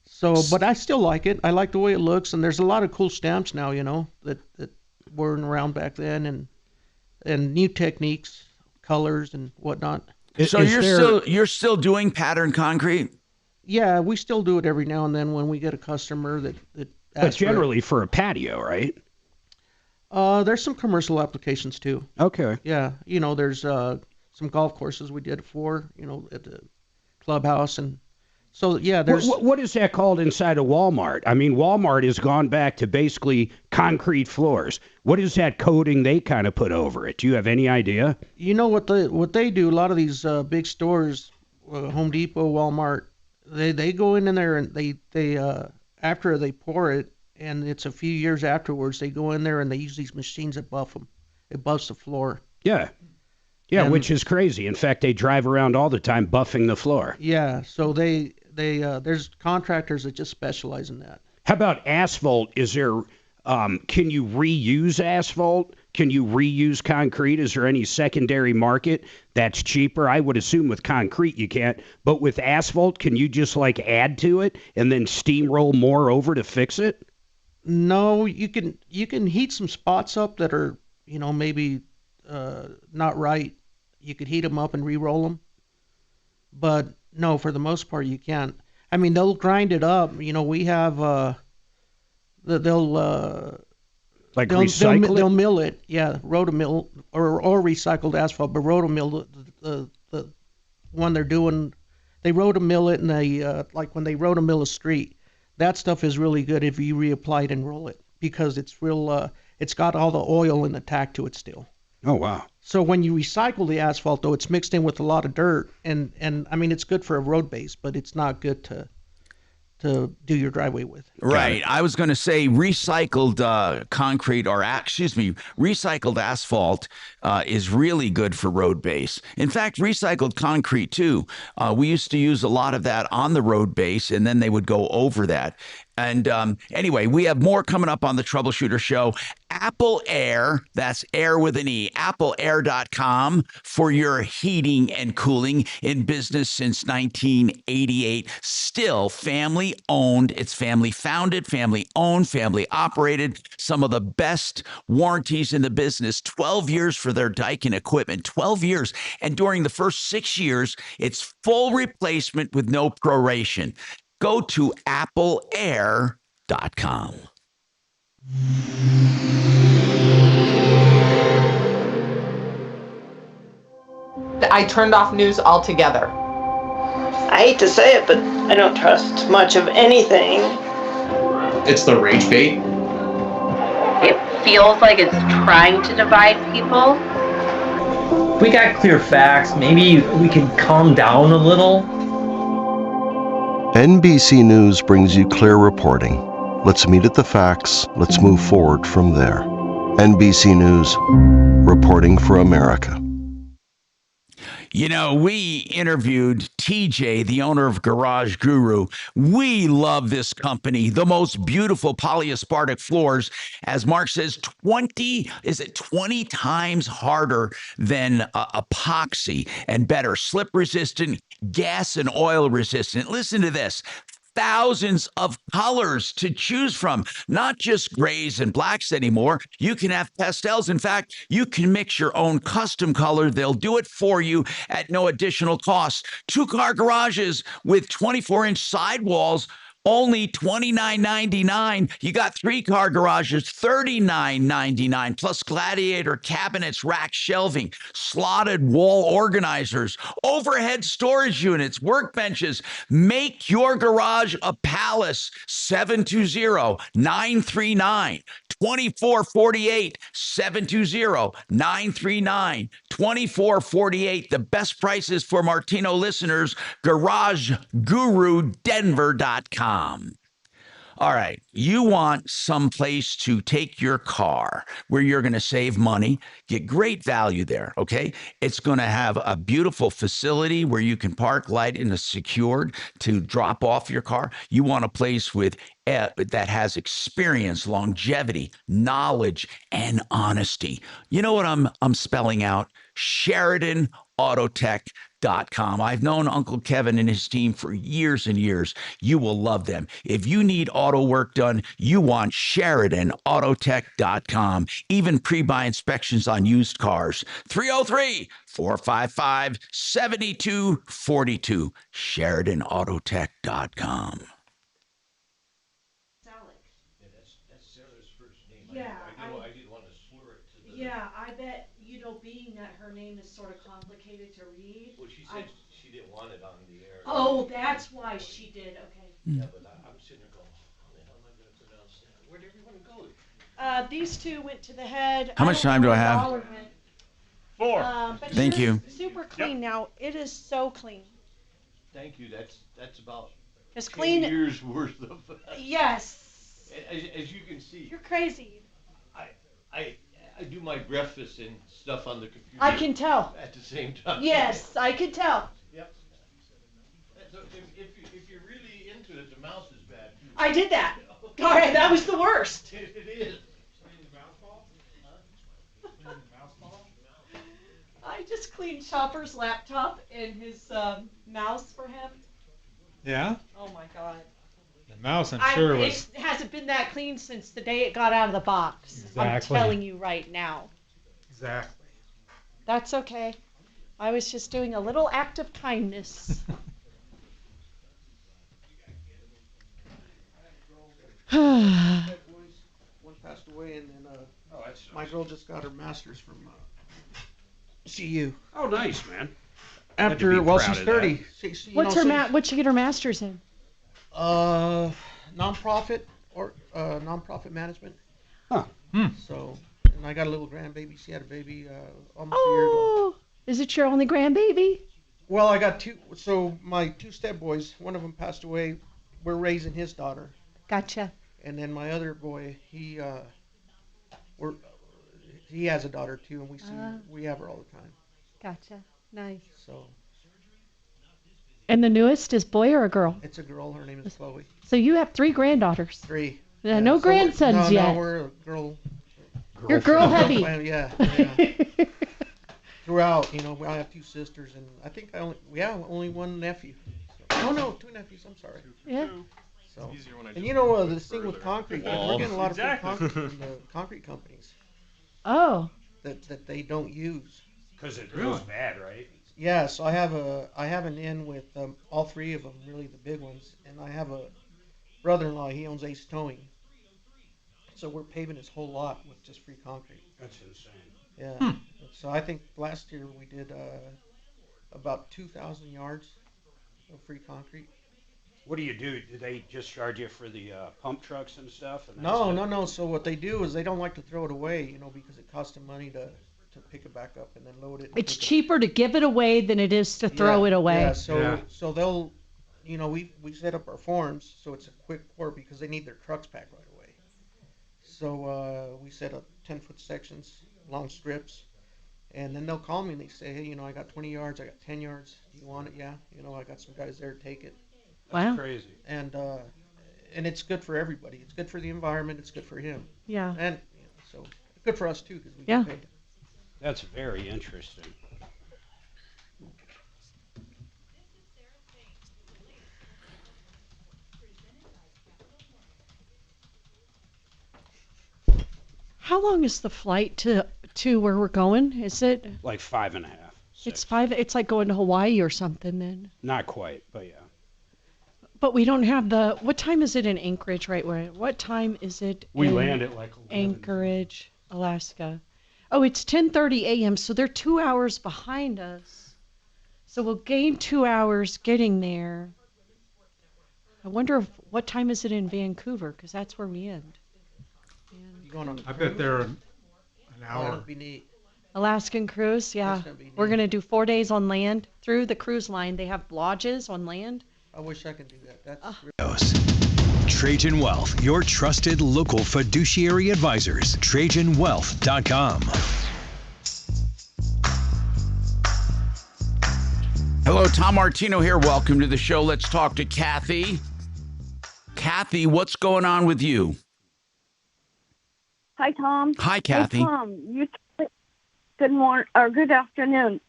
So, but I still like it. I like the way it looks, and there's a lot of cool stamps now, you know, that weren't around back then, and new techniques, colors and whatnot. So you're still doing pattern concrete? Yeah, we still do it every now and then when we get a customer that But generally for a patio, right? There's some commercial applications too. Okay. Yeah, you know, there's some golf courses we did it for, you know, at the clubhouse, and so yeah, there's. What is that called inside of Walmart? I mean, Walmart has gone back to basically concrete floors. What is that coating they kind of put over it? Do you have any idea? You know what they do? A lot of these big stores, Home Depot, Walmart, they go in there and they after they pour it, and it's a few years afterwards, they go in there and they use these machines that buff them. It buffs the floor. Yeah. Yeah, which is crazy. In fact, they drive around all the time buffing the floor. Yeah, so there's contractors that just specialize in that. How about asphalt? Is there can you reuse asphalt? Can you reuse concrete? Is there any secondary market that's cheaper? I would assume with concrete you can't, but with asphalt, can you just like add to it and then steamroll more over to fix it? No, you can heat some spots up that are, you know, maybe not right. You could heat them up and re-roll them, but no, for the most part you can't. I mean, they'll grind it up. You know, we have they'll recycle it? They'll mill it. Yeah, rotomill or recycled asphalt, but rotomill the one they're doing. They rotomill it, and they like when they rotomill a street. That stuff is really good if you reapply it and roll it, because it's real. It's got all the oil and the tack to it still. Oh wow! So when you recycle the asphalt, though, it's mixed in with a lot of dirt, and I mean it's good for a road base, but it's not good to do your driveway with. Right. I was going to say recycled concrete, or recycled asphalt is really good for road base. In fact, recycled concrete too. We used to use a lot of that on the road base, and then they would go over that. And anyway, we have more coming up on the Troubleshooter Show. Apple Air, that's air with an E, appleair.com for your heating and cooling, in business since 1988. Still family owned. It's family founded, family owned, family operated. Some of the best warranties in the business. 12 years for their Daikin equipment, 12 years. And during the first 6 years, it's full replacement with no proration. Go to appleair.com. I turned off news altogether. I hate to say it, but I don't trust much of anything. It's the rage bait. It feels like it's trying to divide people. If we got clear facts, maybe we could calm down a little. NBC News brings you clear reporting. Let's meet at the facts. Let's move forward from there. NBC News, reporting for America. You know, we interviewed TJ, the owner of Garage Guru. We love this company. The most beautiful polyaspartic floors, as Mark says, 20 times harder than epoxy, and better, slip resistant, gas and oil resistant. Listen to this. Thousands of colors to choose from, not just grays and blacks anymore. You can have pastels. In fact, you can mix your own custom color. They'll do it for you at no additional cost. 2-car garages with 24-inch sidewalls, only $29.99. You got 3-car garages, $39.99, plus Gladiator cabinets, rack shelving, slotted wall organizers, overhead storage units, workbenches. Make your garage a palace. 720-939-2448. 720-939-2448. The best prices for Martino listeners, GarageGuruDenver.com. All right. You want some place to take your car where you're going to save money, get great value there. Okay. It's going to have a beautiful facility where you can park, light, and is secured to drop off your car. You want a place with that has experience, longevity, knowledge, and honesty. You know what I'm spelling out? SheridanAutotech.com. I've known Uncle Kevin and his team for years and years. You will love them. If you need auto work done, you want SheridanAutotech.com. Even pre-buy inspections on used cars. 303-455-7242. SheridanAutotech.com. Yeah, I didn't want to slur it to the... Yeah, I bet, being that her name is sort of complicated to read. Well, she said she didn't want it on the air. Oh, that's why she did. Okay. Yeah, but I'm sitting there going, how the hell am I going to pronounce that? Where'd everyone go? These two went to the head. How much time do I have? 4. But Thank you. Super clean now. It is so clean. Thank you. That's about It's 10 clean. years worth of... Yes. As you can see. You're crazy. I do my breakfast and stuff on the computer. I can tell. At the same time. Yes, I can tell. Yep. So if you're really into it, the mouse is bad too. I did that. All right, that was the worst. It is. I just cleaned Chopper's laptop and his mouse for him. Yeah? Oh my God. The mouse, I'm sure, was... It hasn't been that clean since the day it got out of the box. Exactly. I'm telling you right now. Exactly. That's okay. I was just doing a little act of kindness. One passed away, and then my girl just got her master's from CU. Oh, nice, man. After, she's 30. What'd she get her master's in? Nonprofit management. Huh. So, and I got a little grandbaby. She had a baby almost a year ago. Is it your only grandbaby? Well, I got two. So my two step boys, one of them passed away. We're raising his daughter. Gotcha. And then my other boy, he has a daughter too, and we have her all the time. Gotcha. Nice. So. And the newest is boy or a girl? It's a girl. Her name is Chloe. So you have 3 granddaughters. 3. No grandsons yet. No, we're a girl. You're girl heavy. Yeah. Throughout, I have 2 sisters, and I think only 1 nephew. So, no, 2 nephews. I'm sorry. Yeah. So, and this thing with concrete, we're getting a lot of free concrete from the concrete companies. Oh. That they don't use. Because it goes bad, right? Yeah, so I have an in with all 3 of them, really the big ones, and I have a brother-in-law. He owns Ace Towing, so we're paving his whole lot with just free concrete. That's insane. Yeah. So I think last year we did about 2,000 yards of free concrete. What do? Do they just charge you for the pump trucks and stuff? And No. So what they do is they don't like to throw it away, because it costs them money to pick it back up and then load it. It's cheaper to give it away than it is to throw it away. Yeah, so they'll, we set up our forms so it's a quick pour because they need their trucks packed right away. So we set up 10-foot sections, long strips, and then they'll call me and they say, hey, I got 20 yards, I got 10 yards. Do you want it? Yeah. I got some guys there to take it. That's crazy. And it's good for everybody. It's good for the environment. It's good for him. Yeah. And so good for us too because we get paid. That's very interesting. How long is the flight to where we're going? Is it like 5.5? 6. It's 5. It's like going to Hawaii or something then. Not quite, but yeah. But we don't have what time is it in Anchorage right where? What time is it in land at like 11. Anchorage, Alaska? Oh, it's 10:30 a.m. So they're 2 hours behind us. So we'll gain 2 hours getting there. I wonder what time is it in Vancouver, because that's where we end. I bet they're an hour. That'd be neat. Alaskan cruise, yeah. We're going to do 4 days on land through the cruise line. They have lodges on land. I wish I could do that. That's Trajan Wealth, your trusted local fiduciary advisors. TrajanWealth.com. Hello, Tom Martino here. Welcome to the show. Let's talk to Kathy. Kathy, what's going on with you? Hi, Tom. Hi, Kathy. Hey, Tom, good morning or good afternoon.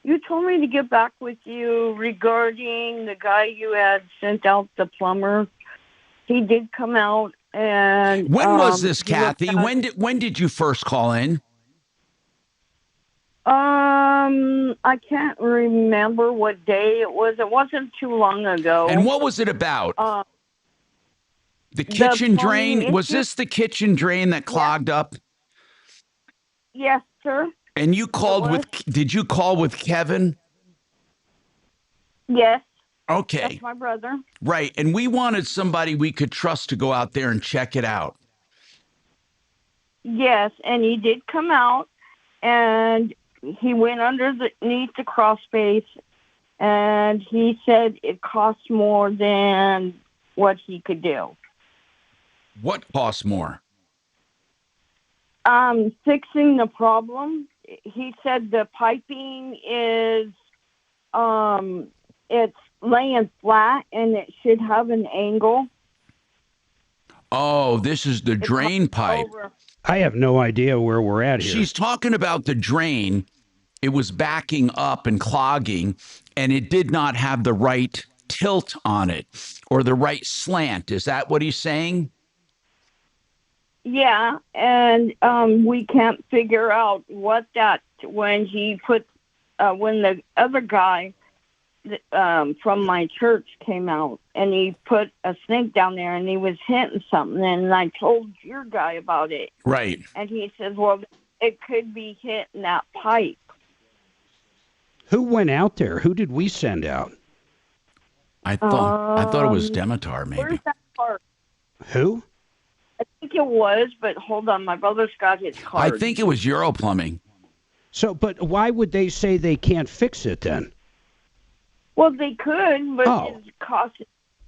You told me to get back with you regarding the guy you had sent out, the plumber. He did come out, and when was this, Kathy? When did you first call in? I can't remember what day it was. It wasn't too long ago. And what was it about? The kitchen drain? Was this the kitchen drain that clogged up? Yes, sir. And you called did you call with Kevin? Yes. Okay. That's my brother. Right. And we wanted somebody we could trust to go out there and check it out. Yes. And he did come out, and he went underneath the crawl space, and he said it cost more than what he could do. What costs more? Fixing the problem. He said the piping is, it's laying flat and it should have an angle. Oh, this is the drain pipe. I have no idea where we're at here. She's talking about the drain. It was backing up and clogging, and it did not have the right tilt on it or the right slant. Is that what he's saying? Yeah, and we can't figure out what that, when he put, when the other guy from my church came out, and he put a snake down there, and he was hitting something, and I told your guy about it. Right. And he says, well, it could be hitting that pipe. Who went out there? Who did we send out? I thought it was Demeter, maybe. Where's that part? Who? I think it was, but hold on, my brother's got his card. I think it was Euro Plumbing. So, but why would they say they can't fix it then? Well, they could, but it costs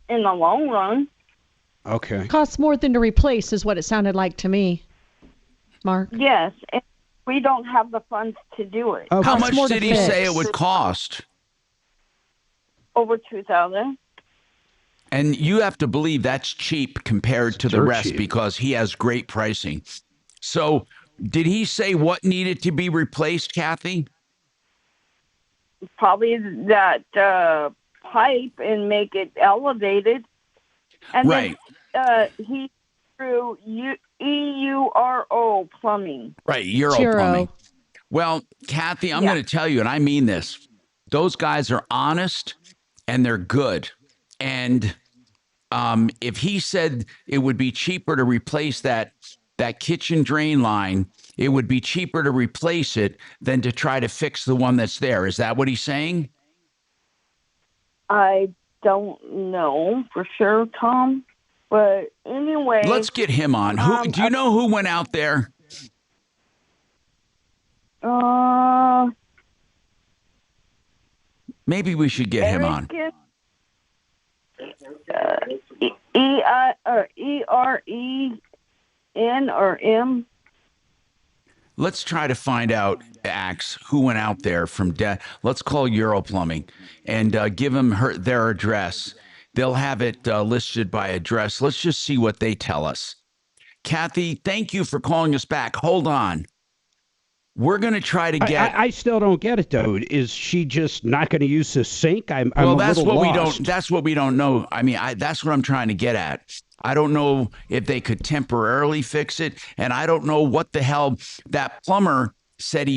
in the long run. Okay. Costs more than to replace is what it sounded like to me, Mark. Yes, and we don't have the funds to do it. How much did he say it would cost? Over $2,000. And you have to believe that's cheap compared to the rest because he has great pricing. So did he say what needed to be replaced, Kathy? Probably that pipe and make it elevated. And right. Then he threw EURO plumbing. Right, Euro Plumbing. Well, Kathy, I'm going to tell you, and I mean this, those guys are honest and they're good. And if he said it would be cheaper to replace that kitchen drain line, it would be cheaper to replace it than to try to fix the one that's there. Is that what he's saying? I don't know for sure, Tom. But anyway. Let's get him on. Do you know who went out there? Maybe we should get him on. EREN or M. Let's try to find out, Axe, who went out there from let's call Euro Plumbing and give them their address. They'll have it listed by address. Let's just see what they tell us. Kathy, thank you for calling us back. Hold on. We're going to try to get. I still don't get it though. Is she just not going to use the sink? I'm that's a little what lost. we don't. That's what we don't know. I mean, that's what I'm trying to get at. I don't know if they could temporarily fix it, and I don't know what the hell that plumber said.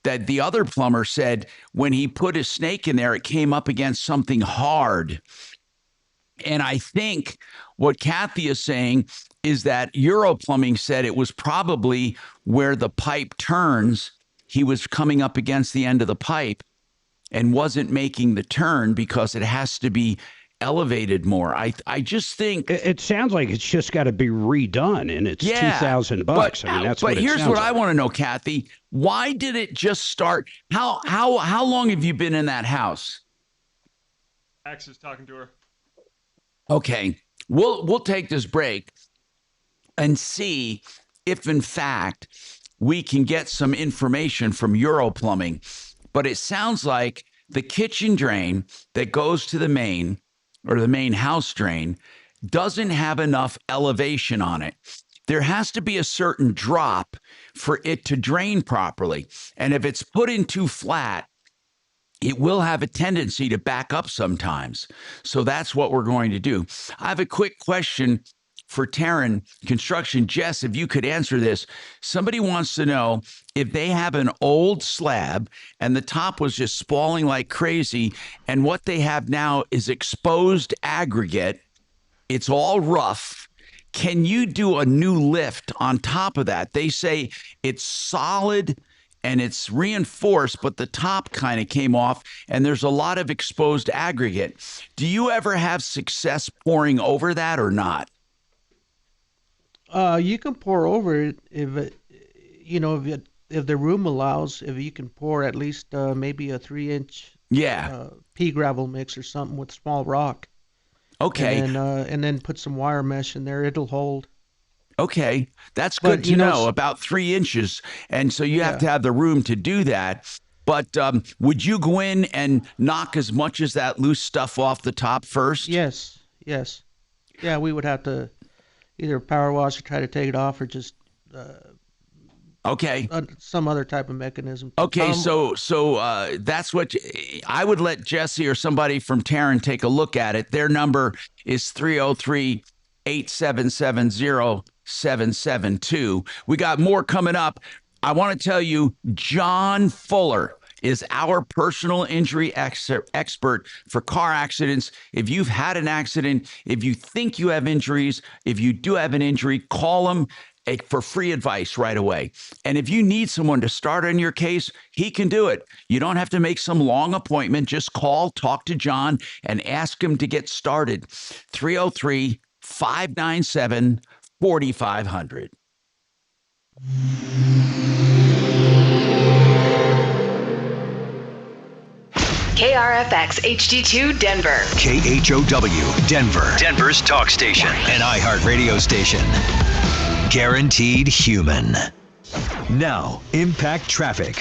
That the other plumber said when he put his snake in there, it came up against something hard. And I think what Kathy is saying is that Euro Plumbing said it was probably where the pipe turns. He was coming up against the end of the pipe and wasn't making the turn because it has to be elevated more. I just think it sounds like it's just got to be redone, and it's $2,000. I mean, that's what it here's sounds what like. I want to know, Kathy. Why did it just start? How long have you bbeen in that house? Axe is talking to her. Okay. we'll take this break and see if, in fact, we can get some information from Euro Plumbing. But it sounds like the kitchen drain that goes to the main, or the main house drain, doesn't have enough elevation on it. There has to be a certain drop for it to drain properly. And if it's put in too flat, it will have a tendency to back up sometimes. So that's what we're going to do. I have a quick question for Taryn Construction. Jess, if you could answer this. Somebody wants to know if they have an old slab and the top was just spalling like crazy, and what they have now is exposed aggregate. It's all rough. Can you do a new lift on top of that? They say it's solid and it's reinforced, but the top kind of came off and there's a lot of exposed aggregate. Do you ever have success pouring over that or not? You can pour over it if the room allows. If you can pour at least maybe a 3-inch pea gravel mix or something with small rock. Okay. And then put some wire mesh in there. It'll hold. Okay, that's good to know. About 3 inches, and so you have to have the room to do that. But would you go in and knock as much as that loose stuff off the top first? Yes. Yeah, we would have to either power wash or try to take it off, or just some other type of mechanism. Okay, so that's what I would let Jesse or somebody from Taryn take a look at it. Their number is 303-877-0772. We got more coming up. I want to tell you, John Fuller is our personal injury expert for car accidents. If you've had an accident, if you think you have injuries, if you do have an injury, call him for free advice right away. And if you need someone to start on your case, he can do it. You don't have to make some long appointment. Just call, talk to John, and ask him to get started. 303-597-4500. KRFX HD2 Denver. KHOW Denver. Denver's talk station. An iHeart radio station. Guaranteed human. Now, impact traffic.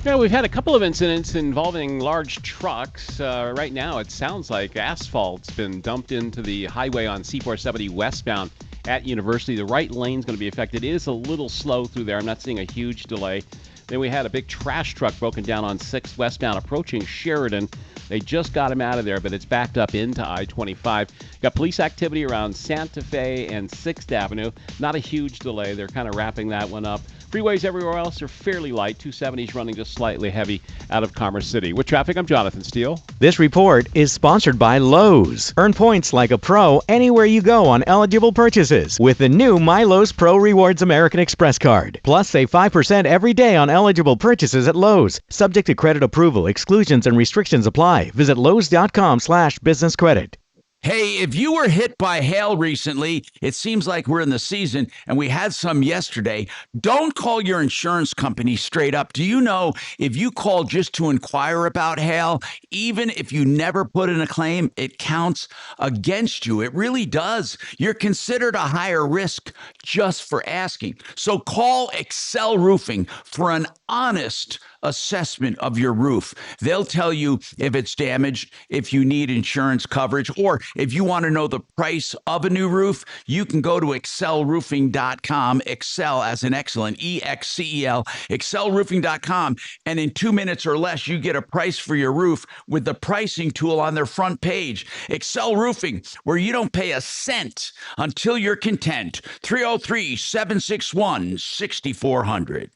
Yeah, we've had a couple of incidents involving large trucks. Right now, it sounds like asphalt's been dumped into the highway on C470 westbound at University. The right lane's going to be affected. It is a little slow through there. I'm not seeing a huge delay. Then we had a big trash truck broken down on 6 westbound approaching Sheridan. They just got him out of there, but it's backed up into I-25. Got police activity around Santa Fe and 6th Avenue. Not a huge delay. They're kind of wrapping that one up. Freeways everywhere else are fairly light. 270's running just slightly heavy out of Commerce City. With traffic, I'm Jonathan Steele. This report is sponsored by Lowe's. Earn points like a pro anywhere you go on eligible purchases with the new MyLowe's Pro Rewards American Express card. Plus, save 5% every day on eligible purchases at Lowe's. Subject to credit approval. Exclusions and restrictions apply. Visit Lowe's.com/business credit. Hey, if you were hit by hail recently, it seems like we're in the season, and we had some yesterday. Don't call your insurance company straight up. Do you know if you call just to inquire about hail, even if you never put in a claim, it counts against you? It really does. You're considered a higher risk just for asking. So call Excel Roofing for an honest assessment of your roof. They'll tell you if it's damaged, if you need insurance coverage, or if you want to know the price of a new roof, you can go to excelroofing.com, Excel as in excellent, E-X-C-E-L, excelroofing.com, and in 2 minutes or less, you get a price for your roof with the pricing tool on their front page. Excel Roofing, where you don't pay a cent until you're content. 303-761-6400.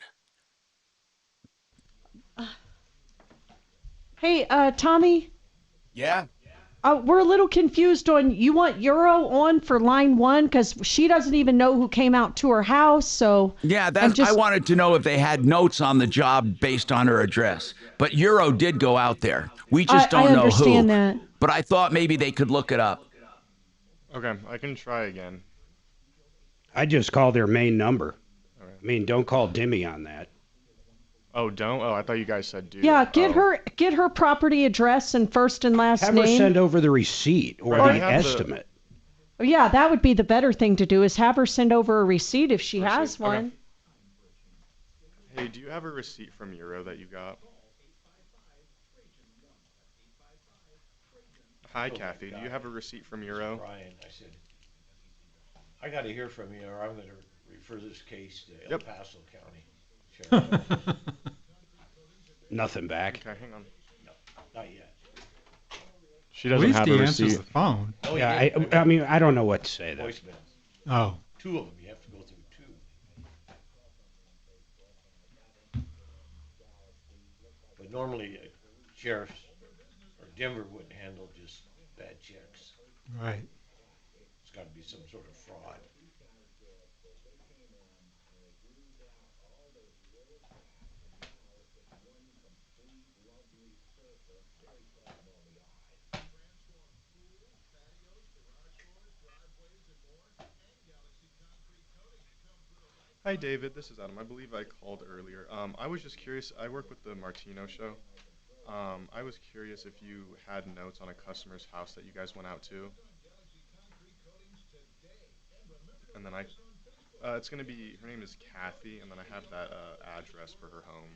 Hey, Tommy? Yeah? We're a little confused on, you want Euro on for line 1? Because she doesn't even know who came out to her house, so... Yeah, I wanted to know if they had notes on the job based on her address. But Euro did go out there. We just don't know who. I understand that. But I thought maybe they could look it up. Okay, I can try again. I just call their main number. Right. I mean, don't call Dimmy on that. Oh, don't? Oh, I thought you guys said do. Yeah, get her property address and first and last name. Have her send over the receipt or the estimate. Oh, yeah, that would be the better thing to do is have her send over a receipt if she has one. Hey, do you have a receipt from Euro that you got? Hi, Kathy. Do you have a receipt from Euro? Brian, I said, I got to hear from you, or I'm going to refer this case to El Paso County Sheriff. Nothing back. Okay, hang on. No, not yet. She doesn't have a receipt. Answers the phone. Oh, Yeah, I mean, I don't know what to say though. Voicemail. Oh. 2 of them. You have to go through 2. But normally, sheriffs or Denver wouldn't handle just bad checks. Right. It's got to be some sort of fraud. Hi, David. This is Adam. I believe I called earlier. I was just curious. I work with the Martino Show. I was curious if you had notes on a customer's house that you guys went out to. And then it's going to be, her name is Kathy, and then I have that address for her home.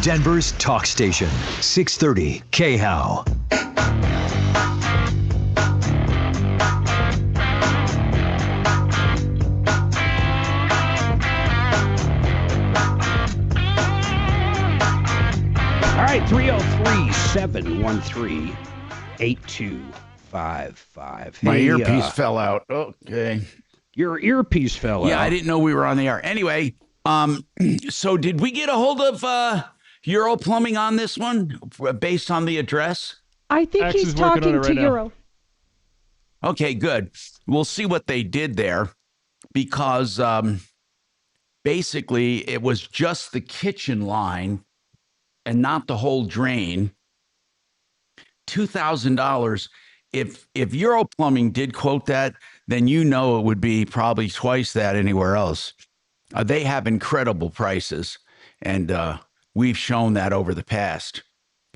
Denver's talk station, 630 KHOW. All right, 303-713-8255. My Hey, earpiece fell out. Okay. Your earpiece fell out. Yeah, I didn't know we were on the air. Anyway, so did we get a hold of Euro Plumbing on this one based on the address? I think he's talking to Euro. Okay, good. We'll see what they did there because basically it was just the kitchen line and not the whole drain. $2,000. If Euro Plumbing did quote that, then you know it would be probably twice that anywhere else. They have incredible prices, and we've shown that over the past.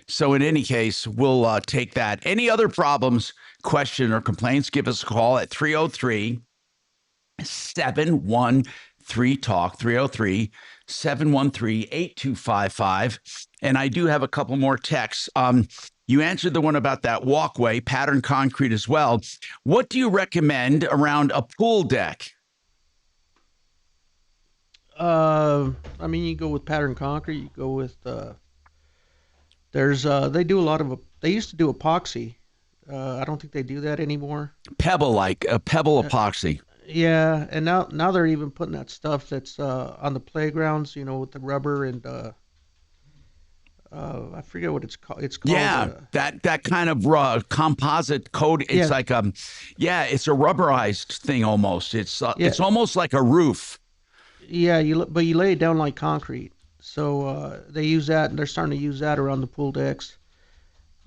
So in any case, we'll take that. Any other problems, question, or complaints, give us a call at 303-713-TALK, 303-713-8255. And I do have a couple more texts. You answered the one about that walkway, pattern concrete as well. What do you recommend around a pool deck? I mean, you go with pattern concrete. You go with they do a lot of. They used to do epoxy. I don't think they do that anymore. Pebble epoxy. Yeah, and now they're even putting that stuff that's on the playgrounds. With the rubber and I forget what it's called. It's called that kind of composite coat. It's like it's a rubberized thing almost. It's almost like a roof. Yeah, but you lay it down like concrete. So they use that, and they're starting to use that around the pool decks.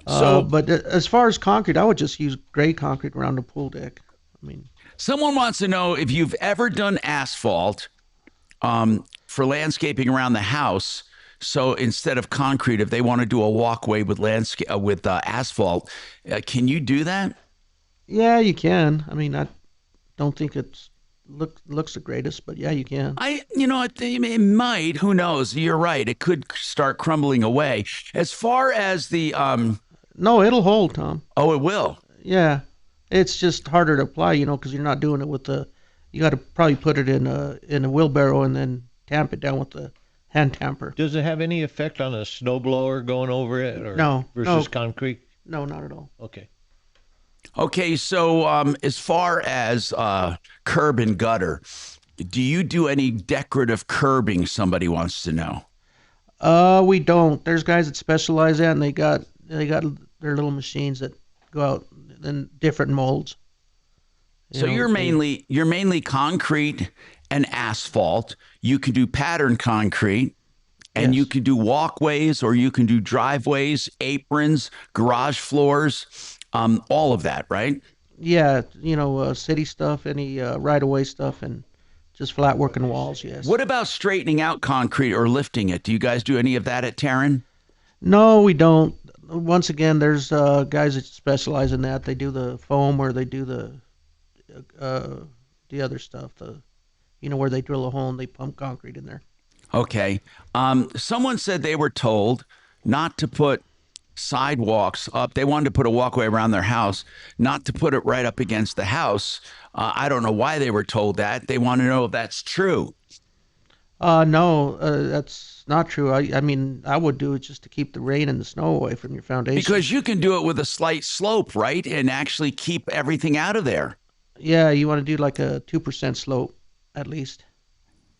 But as far as concrete, I would just use gray concrete around the pool deck. I mean, someone wants to know if you've ever done asphalt for landscaping around the house. So instead of concrete, if they want to do a walkway with asphalt, can you do that? Yeah, you can. I mean, I don't think it's looks the greatest, but yeah, you can. It might. Who knows? You're right. It could start crumbling away. As far as the no, it'll hold, Tom. Oh, it will. Yeah, it's just harder to apply, because you're not doing it with you got to probably put it in a wheelbarrow and then tamp it down with the hand tamper. Does it have any effect on a snowblower going over it, or no, versus concrete? No, not at all. Okay, so as far as curb and gutter, do you do any decorative curbing? Somebody wants to know. We don't. There's guys that specialize in that, and they got their little machines that go out in different molds. So you're mainly concrete and asphalt. You can do pattern concrete, and you can do walkways, or you can do driveways, aprons, garage floors, all of that, right? Yeah, city stuff, any right-of-way stuff, and just flat working walls, yes. What about straightening out concrete or lifting it? Do you guys do any of that at Terran? No, we don't. Once again, there's guys that specialize in that. They do the foam, or they do the other stuff, where they drill a hole and they pump concrete in there. Okay. Someone said they were told not to put sidewalks up. They wanted to put a walkway around their house, not to put it right up against the house. I don't know why they were told that. They want to know if that's true. No, that's not true. I mean, I would do it just to keep the rain and the snow away from your foundation. Because you can do it with a slight slope, right? And actually keep everything out of there. Yeah, you want to do like a 2% slope at least.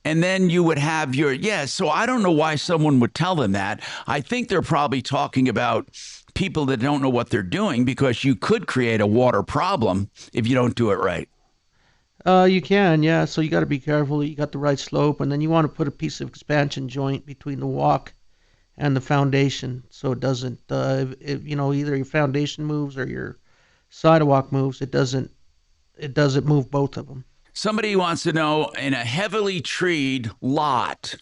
And then you would have so I don't know why someone would tell them that. I think they're probably talking about people that don't know what they're doing, because you could create a water problem if you don't do it right. You can, yeah. So you got to be careful that you got the right slope, and then you want to put a piece of expansion joint between the walk and the foundation, so it doesn't, either your foundation moves or your sidewalk moves. It doesn't move both of them. Somebody wants to know, in a heavily treed lot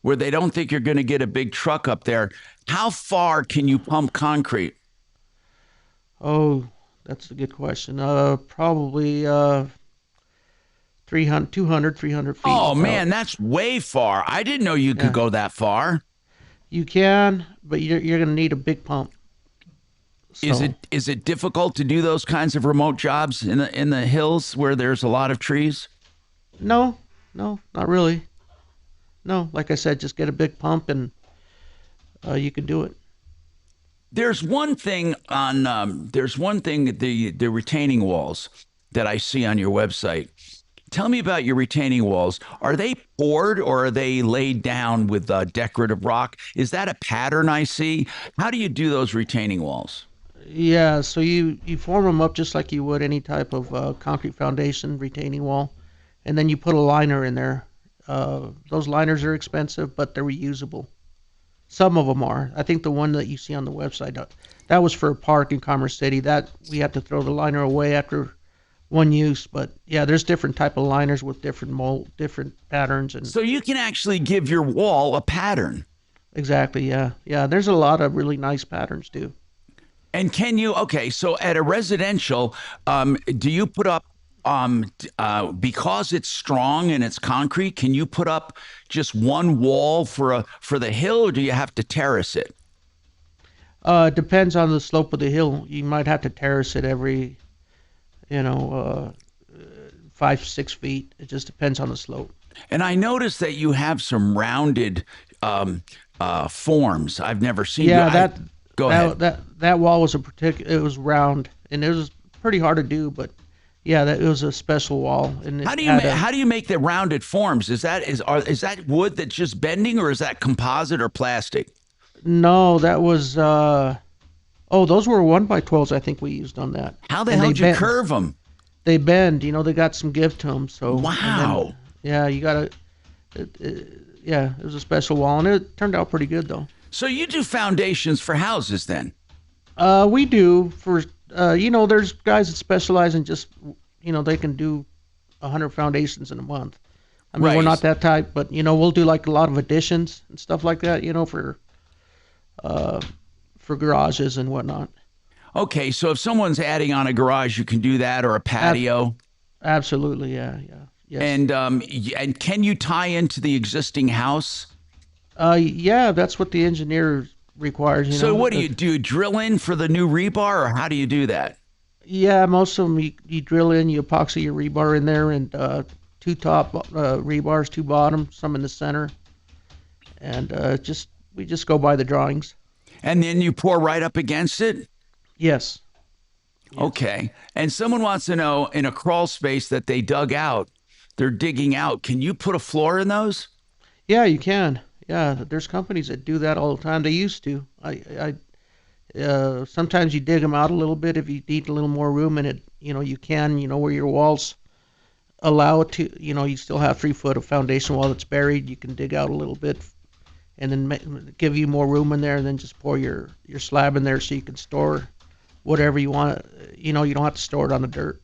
where they don't think you're going to get a big truck up there, how far can you pump concrete? Oh, that's a good question. Probably 300 feet. Oh, man, that's way far. I didn't know you could go that far. You can, but you're going to need a big pump. So. Is it difficult to do those kinds of remote jobs in the hills where there's a lot of trees? No, not really. No, like I said, just get a big pump and you can do it. There's one thing the retaining walls that I see on your website. Tell me about your retaining walls. Are they poured, or are they laid down with decorative rock? Is that a pattern I see? How do you do those retaining walls? Yeah, so you form them up just like you would any type of concrete foundation retaining wall, and then you put a liner in there. Those liners are expensive, but they're reusable. Some of them are. I think the one that you see on the website, that was for a park in Commerce City. That we had to throw the liner away after one use. But yeah, there's different type of liners with different mold, different patterns, and so you can actually give your wall a pattern. Exactly. Yeah. Yeah. There's a lot of really nice patterns too. And can you, okay, so at a residential, do you put up, because it's strong and it's concrete, can you put up just one wall for the hill, or do you have to terrace it? Depends on the slope of the hill. You might have to terrace it every, 5-6 feet. It just depends on the slope. And I noticed that you have some rounded forms. I've never seen. Yeah, go ahead. That wall was it was round, and it was pretty hard to do, but yeah, it was a special wall. And How do you make the rounded forms? Is that wood that's just bending, or is that composite or plastic? No, that was those were 1x12s I think we used on that. How the hell did you curve them? They bend. They got some give to them. So wow. Yeah, you gotta. Yeah, it was a special wall, and it turned out pretty good though. So you do foundations for houses then? We do for there's guys that specialize in just they can do 100 foundations in a month. I mean, right. We're not that type, but we'll do like a lot of additions and stuff like that. For garages and whatnot. Okay, so if someone's adding on a garage, you can do that, or a patio. Absolutely, yeah. Yes. And can you tie into the existing house? Yeah, that's what the engineer requires. So what do? You drill in for the new rebar, or how do you do that? Yeah, most of them you drill in, you epoxy your rebar in there, and 2 top rebars, 2 bottom, some in the center, and we just go by the drawings. And then you pour right up against it? Yes. Okay. And someone wants to know, in a crawl space that they dug out, they're digging out, can you put a floor in those? Yeah, you can. Yeah, there's companies that do that all the time. They used to. Sometimes you dig them out a little bit if you need a little more room, and you can, where your walls allow it to, you still have 3 foot of foundation wall that's buried. You can dig out a little bit and then give you more room in there, and then just pour your slab in there so you can store whatever you want. You don't have to store it on the dirt.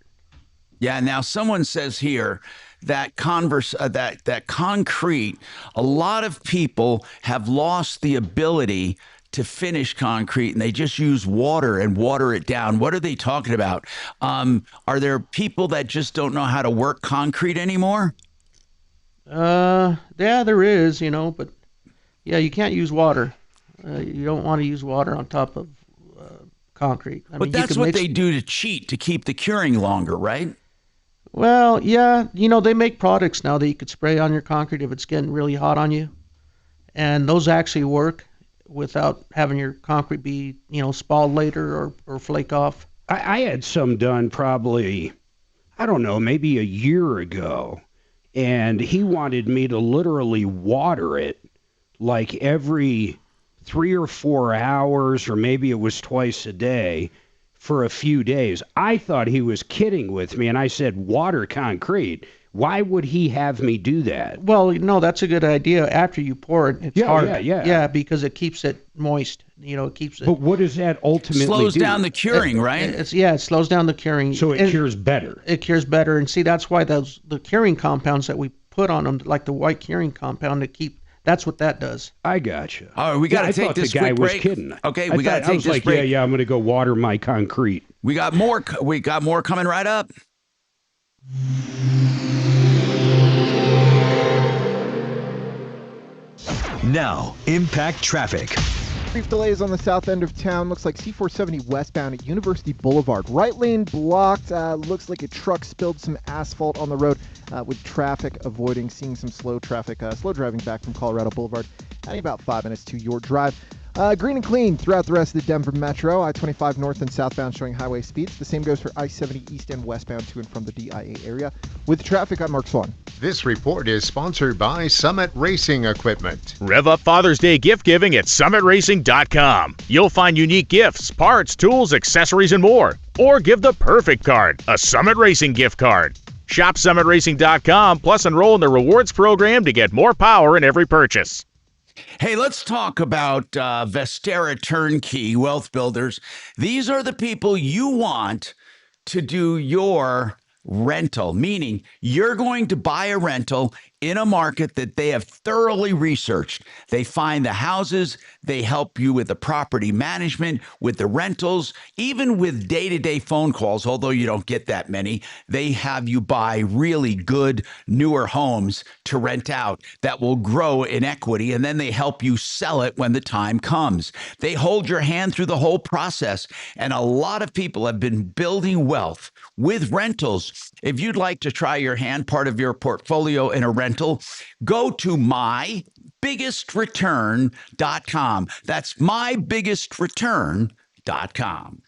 Yeah. Now someone says here that that concrete, a lot of people have lost the ability to finish concrete, and they just use water and water it down. What are they talking about? Are there people that just don't know how to work concrete anymore? Yeah, there is, but yeah, you can't use water. You don't want to use water on top of concrete. But that's what they do to cheat, to keep the curing longer, right? Well, yeah, they make products now that you could spray on your concrete if it's getting really hot on you, and those actually work without having your concrete be, spalled later or flake off. I had some done probably, I don't know, maybe a year ago, and he wanted me to literally water it like every 3 or 4 hours, or maybe it was twice a day for a few days. I thought he was kidding with me, and I said, water concrete? Why would he have me do that? Well, no, that's a good idea. After you pour it, it's hard. Yeah. Yeah, because it keeps it moist. It keeps it. But what does that ultimately slows do? Down the curing, right? It slows down the curing. So it cures better. It cures better, and see, that's why the curing compounds that we put on them, like the white curing compound, that's what that does. I gotcha. All right, we got to take this quick break. I thought the guy was kidding. Okay, we got to take this break. Yeah, I'm going to go water my concrete. We got more coming right up. Now, impact traffic. Brief delays on the south end of town. Looks like C470 westbound at University Boulevard. Right lane blocked. Looks like a truck spilled some asphalt on the road with traffic avoiding. Seeing some slow traffic, slow driving back from Colorado Boulevard. Adding about 5 minutes to your drive. Green and clean throughout the rest of the Denver Metro. I-25 north and southbound showing highway speeds. The same goes for I-70 east and westbound to and from the DIA area. With traffic, I'm Mark Swan. This report is sponsored by Summit Racing Equipment. Rev up Father's Day gift giving at summitracing.com. You'll find unique gifts, parts, tools, accessories, and more. Or give the perfect card, a Summit Racing gift card. Shop summitracing.com, plus enroll in the rewards program to get more power in every purchase. Hey, let's talk about Vestera Turnkey Wealth Builders. These are the people you want to do your rental, meaning you're going to buy a rental in a market that they have thoroughly researched. They find the houses, they help you with the property management, with the rentals, even with day-to-day phone calls, although you don't get that many. They have you buy really good, newer homes to rent out that will grow in equity, and then they help you sell it when the time comes. They hold your hand through the whole process, and a lot of people have been building wealth with rentals. If you'd like to try your hand, part of your portfolio in a rental, go to mybiggestreturn.com. That's mybiggestreturn.com.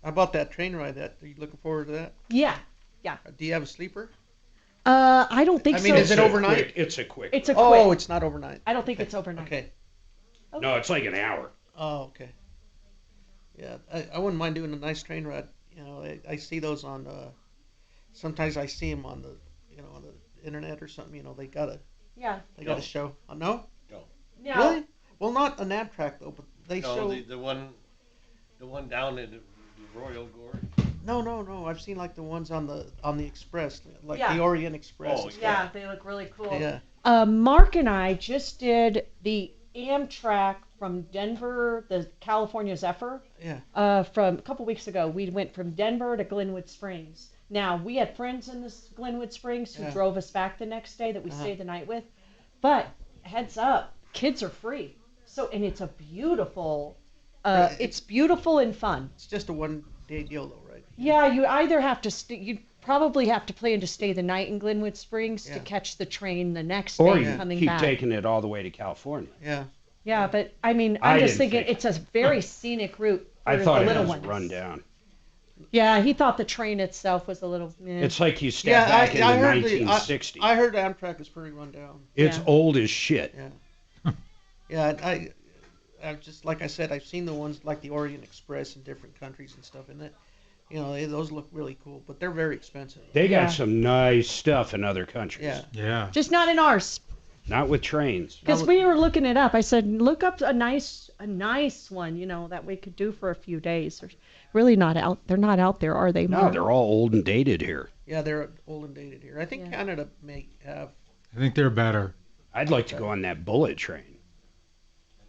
How about that train ride? Are you looking forward to that? Yeah. Do you have a sleeper? I don't think so. I mean, is it overnight? It's a quick. It's a quick. Oh, it's not overnight. I don't think it's overnight. Okay. No, it's like an hour. Oh, okay. Yeah, I wouldn't mind doing a nice train ride. You know, I see those on. Sometimes I see them on the internet or something. You know, they got a show. No. No. Really? Well, not an Amtrak though, but they show. the one down in the Royal Gorge. No. I've seen like the ones on the Express, like Yeah. the Orient Express. Oh, Yeah, they look really cool. Yeah. Mark and I just did the Amtrak from Denver, the California Zephyr. Yeah. From a couple weeks ago, we went from Denver to Glenwood Springs. Now, we had friends in this Glenwood Springs who drove us back the next day that we stayed the night with. But heads up, kids are free. So, and it's a beautiful, it's beautiful and fun. It's just a one-day deal though, right? Yeah, you either have to, you probably have to plan to stay the night in Glenwood Springs to catch the train the next Or day you coming keep back. taking it all the way to California. Yeah. Yeah, but I mean, I'm just thinking it's a very scenic route for I thought the it little was ones. run down. Yeah, he thought the train itself was a little. It's like you step back in the 1960s. I heard Amtrak is pretty run down. It's old as shit. Yeah. Yeah, I just like I said, I've seen the ones like the Orient Express in different countries and stuff, and that, you know, those look really cool, but they're very expensive. They got some nice stuff in other countries. Yeah. Just not in ours. Not with trains. Because we were looking it up. I said, look up a nice one, you know, that we could do for a few days. They're really not out. They're not out there, are they? No, Mark? they're all old and dated here. Yeah, they're old and dated here. I think Canada may have I think they're better. I'd like to go on that bullet train.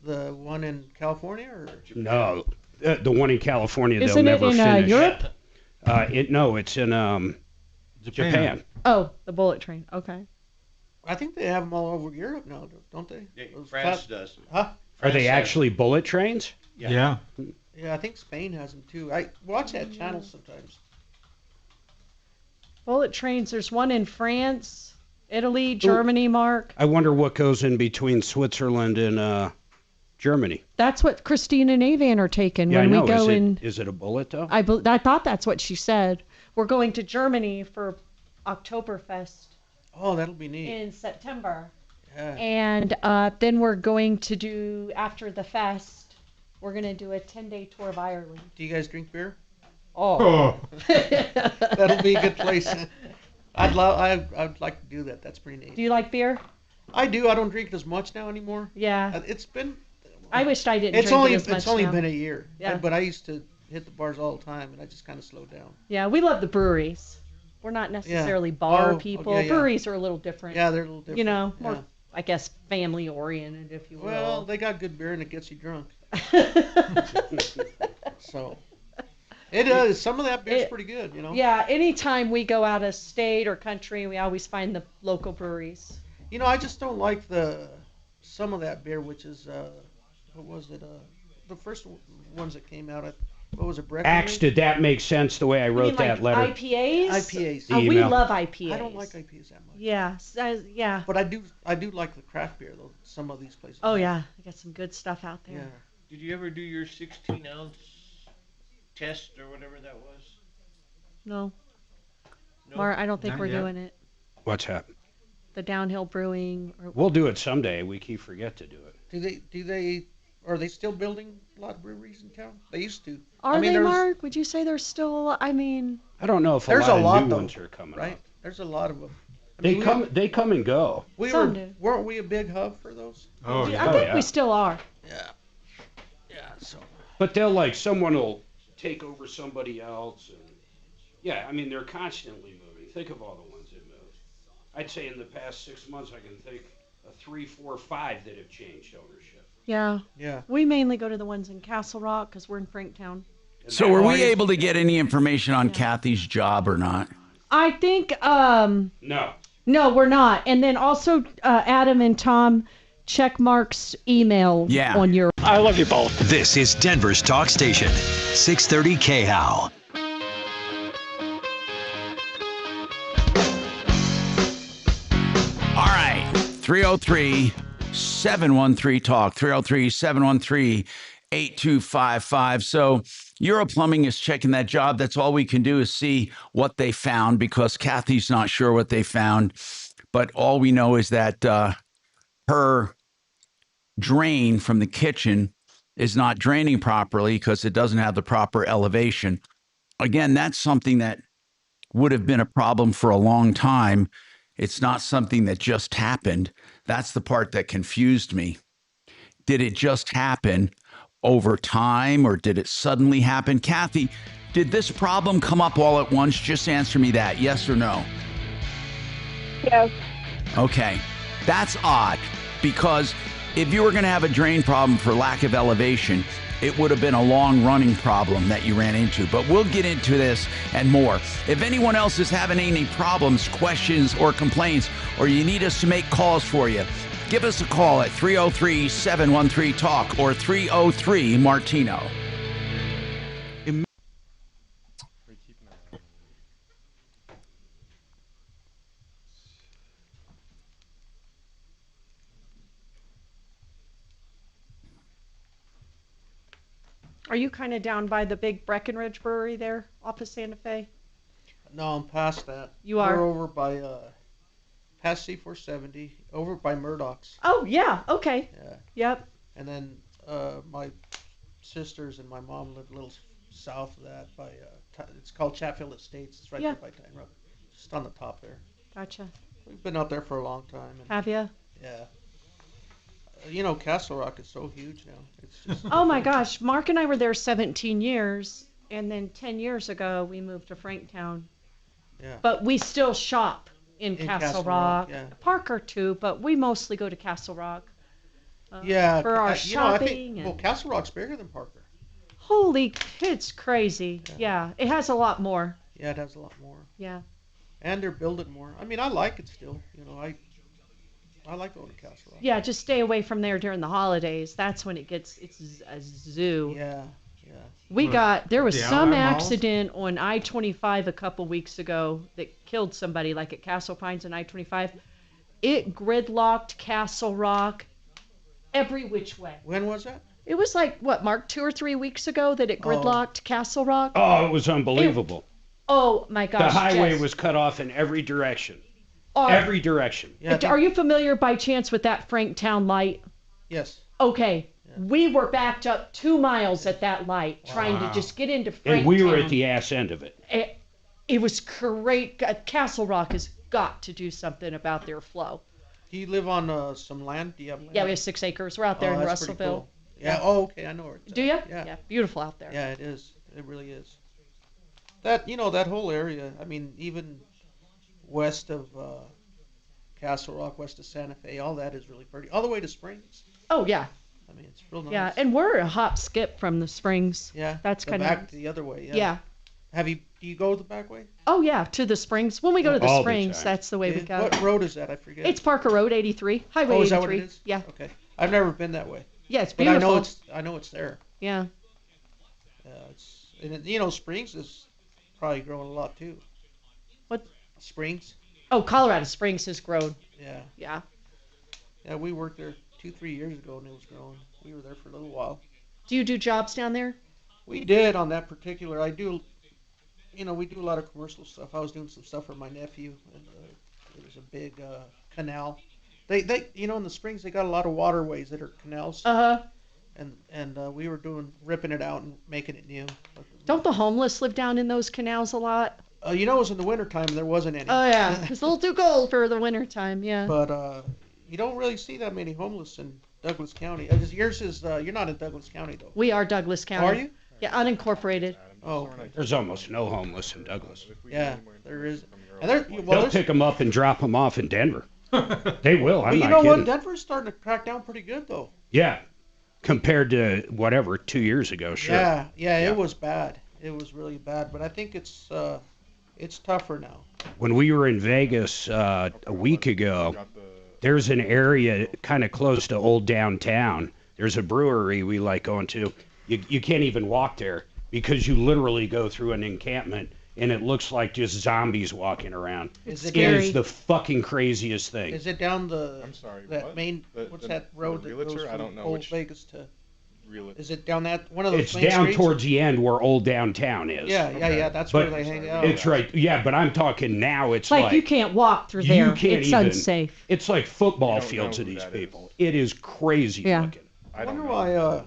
the one in California or Japan? No, the one in California Isn't they'll it never in finish. Europe? It's in Japan. Oh, the bullet train. Okay. I think they have them all over Europe now, don't they? France does. Huh? Are they actually bullet trains? Yeah. Yeah, I think Spain has them too. I watch that channel sometimes. Bullet trains. There's one in France, Italy, Germany, Mark. I wonder what goes in between Switzerland and Germany. That's what Christina and Avan are taking Yeah, when I know. we go in. Is it a bullet though? I thought that's what she said. We're going to Germany for Oktoberfest Oh, that'll be neat. in September. Yeah. And then we're going to do, after the fest, we're going to do a 10-day tour of Ireland. Do you guys drink beer? Oh. That'll be a good place. I'd like to do that. That's pretty neat. Do you like beer? I do. I don't drink it as much now anymore. Yeah. It's been. I wished I didn't It's drink only it as much it's only now. been a year. Yeah. But I used to hit the bars all the time, and I just kind of slowed down. Yeah, we love the breweries. We're not necessarily bar people. yeah, yeah. Breweries are a little different. Yeah, they're a little different. You know, more, yeah. I guess, family oriented, if you will. Well, they got good beer and it gets you drunk. So it is. Some of that beer's pretty good, you know. Yeah, anytime we go out of state or country, we always find the local breweries. You know, I just don't like some of that beer, which is what was it? The first ones that came out. What was it? Breckenridge? Axe, did that make sense the way I wrote that letter? IPAs? IPAs. Oh, we Email. love IPAs. I don't like IPAs that much. Yeah, yeah. But I do like the craft beer though. Some of these places. Oh yeah, I got some good stuff out there. Yeah. Did you ever do your 16-ounce test or whatever that was? No. No? Mar, I don't think Not we're yet. doing it. What's that? The downhill brewing. We'll do it someday. We keep forget to do it. Do they? Are they still building a lot of breweries in town? They used to. Are they, Mark? Would you say they're still? I mean. I don't know if There's a a lot lot of new though, ones are coming right? up. There's a lot of them. They come and go. Some do. Weren't we a big hub for those? Oh, I yeah. think we still are. Yeah. Yeah. So. But someone will take over somebody else. And, yeah, I mean, they're constantly moving. Think of all the ones that move. I'd say in the past 6 months, I can think of 3, 4, 5 that have changed ownership. Yeah. Yeah. We mainly go to the ones in Castle Rock because we're in Franktown. So were we able to get any information on Kathy's job or not? I think No. No, we're not. And then also Adam and Tom, check Mark's email on your. I love you both. This is Denver's talk station, 630 KHOW. All right, 303-713-TALK, 303-713-8255. So Euro Plumbing is checking that job. That's all we can do is see what they found because Kathy's not sure what they found. But all we know is that her drain from the kitchen is not draining properly because it doesn't have the proper elevation. Again, that's something that would have been a problem for a long time. It's not something that just happened. That's the part that confused me. Did it just happen over time or did it suddenly happen? Kathy, did this problem come up all at once? Just answer me that, yes or no? Yes. Okay, that's odd because if you were going to have a drain problem for lack of elevation, it would have been a long-running problem that you ran into. But we'll get into this and more. If anyone else is having any problems, questions, or complaints, or you need us to make calls for you, give us a call at 303-713-TALK or 303-MARTINO. Are you kind of down by the big Breckenridge Brewery there off of Santa Fe? No, I'm past that. You are? We're over by, past C470, over by Murdoch's. Oh, yeah, okay. Yeah. Yep. And then my sisters and my mom live a little south of that by, it's called Chatfield Estates. It's right there by Tyne Road. Just on the top there. Gotcha. We've been out there for a long time. And, Have you? Yeah. You know, Castle Rock is so huge now. It's just. Oh my gosh, Mark and I were there 17 years, and then 10 years ago we moved to Franktown. Yeah. But we still shop in Castle Rock. Yeah. Parker too, but we mostly go to Castle Rock. Yeah. For our shopping. I think, well, Castle Rock's bigger than Parker. Holy, it's crazy. Yeah, it has a lot more. Yeah, it has a lot more. Yeah. And they're building more. I mean, I like it still. You know, I like going to Castle Rock. Yeah, just stay away from there during the holidays. That's when it's a zoo. Yeah, yeah. There was The some outlet malls? accident on I-25 a couple weeks ago that killed somebody, like at Castle Pines and I-25. It gridlocked Castle Rock every which way. When was that? It was like, what, Mark, 2 or 3 weeks ago that it gridlocked Castle Rock? Oh, it was unbelievable. Oh, my gosh. The highway yes. was cut off in every direction. Are- Every direction. Yeah, Are you familiar by chance with that Franktown light? Yes. Okay. We were backed up 2 miles at that light trying to just get into Franktown. And we were at the ass end of it. It was great. Castle Rock has got to do something about their flow. Do you live on some land? Do you have land? Yeah, we have 6 acres. We're out there in that's pretty Russellville. cool. Yeah. Oh, okay. I know where it's Do at. you? Yeah. Beautiful out there. Yeah, it is. It really is. That whole area. I mean, even west of Castle Rock, west of Santa Fe, all that is really pretty. All the way to Springs. Oh yeah. I mean, it's real nice. Yeah, and we're a hop skip from the Springs. Yeah. That's the kind of back the other way. Yeah. Yeah. Do you go the back way? Oh yeah, to the Springs. When we go to the All the Springs, time. that's the way we go. What road is that? I forget. It's Parker Road 83, Highway 83. Oh, is that what it is? Yeah. Okay. I've never been that way. Yeah, it's But beautiful. I know it's there. Yeah. Springs is probably growing a lot too. What? Springs. Oh, Colorado Springs has grown. Yeah. Yeah. Yeah, we worked there 2-3 years ago and it was growing. We were there for a little while. Do you do jobs down there? We did on that particular. I do. We do a lot of commercial stuff. I was doing some stuff for my nephew, and there was a big canal. They in the Springs they got a lot of waterways that are canals. And we were ripping it out and making it new. Don't the homeless live down in those canals a lot? It was in the wintertime and there wasn't any. Oh yeah, it's a little too cold for the wintertime. Yeah. But you don't really see that many homeless in Douglas County. Yours is you're not in Douglas County though. We are Douglas County. Are you? Yeah, unincorporated. Oh, There's almost no homeless in Douglas. yeah, there is. And They'll pick them up and drop them off in Denver. They will. I'm But you not know kidding. what? Denver's starting to crack down pretty good, though. Yeah, compared to whatever 2 years ago. Sure. Yeah, it was bad. It was really bad. But I think it's tougher now. When we were in Vegas a week ago, there's an area kind of close to old downtown. There's a brewery we like going to. You can't even walk there because you literally go through an encampment and it looks like just zombies walking around. It's It scary. is the fucking craziest thing. Is it down the? I'm sorry, That what? main. The- What's the- that road the that realtor? goes I from don't know Old which Vegas to? realtor. Is it down that one of those It's main down streets? towards the end where old downtown is. Yeah. That's But where they hang out. it's right. Yeah, but I'm talking now. It's Like you can't walk through there. You can't It's even. unsafe. It's like football fields of these people. It is crazy Yeah. looking. I wonder why.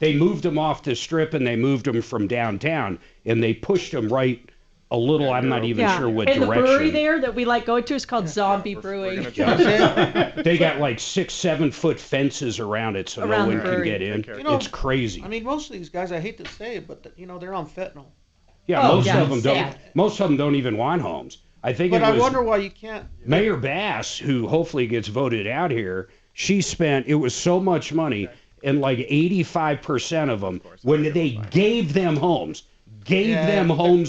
They moved them off the strip and they moved them from downtown and they pushed them right a little. I'm not even sure what and direction. the brewery there that we like going to is called Zombie Brewing. They got like 6-7 foot fences around it so Around no the one can brewery. get in. You know, It's crazy. I mean, most of these guys, I hate to say it, but they're on fentanyl. Yeah, most of them don't. Most of them don't even want homes. I think. But it I was wonder why you can't. Mayor Bass, who hopefully gets voted out here. She spent. It was so much money, and like 85% of them, when they gave them homes,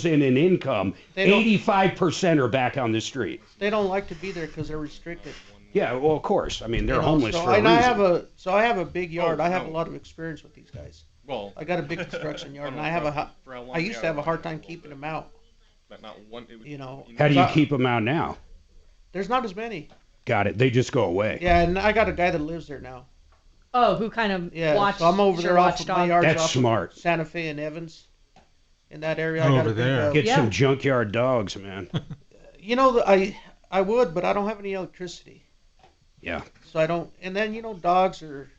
and an income, They don't- 85% are back on the street. They don't like to be there because they're restricted. Yeah, well, of course. I mean, they're You know, homeless so for a reason. I have a big yard. Oh, I have no. a lot of experience with these guys. Well, I got a big construction yard, and I have I used to have a hard time keeping them out. But not one. It was, You know. How do you So- keep them out now? There's not as many. Got it. They just go away. Yeah, and I got a guy that lives there now. Oh, who kind of Yeah, so I'm over there off of my yard. That's smart. Santa Fe and Evans. In that area, Over I got a there. big, Get some junkyard dogs, man. You know, I would, but I don't have any electricity. Yeah. So I don't. And then dogs are.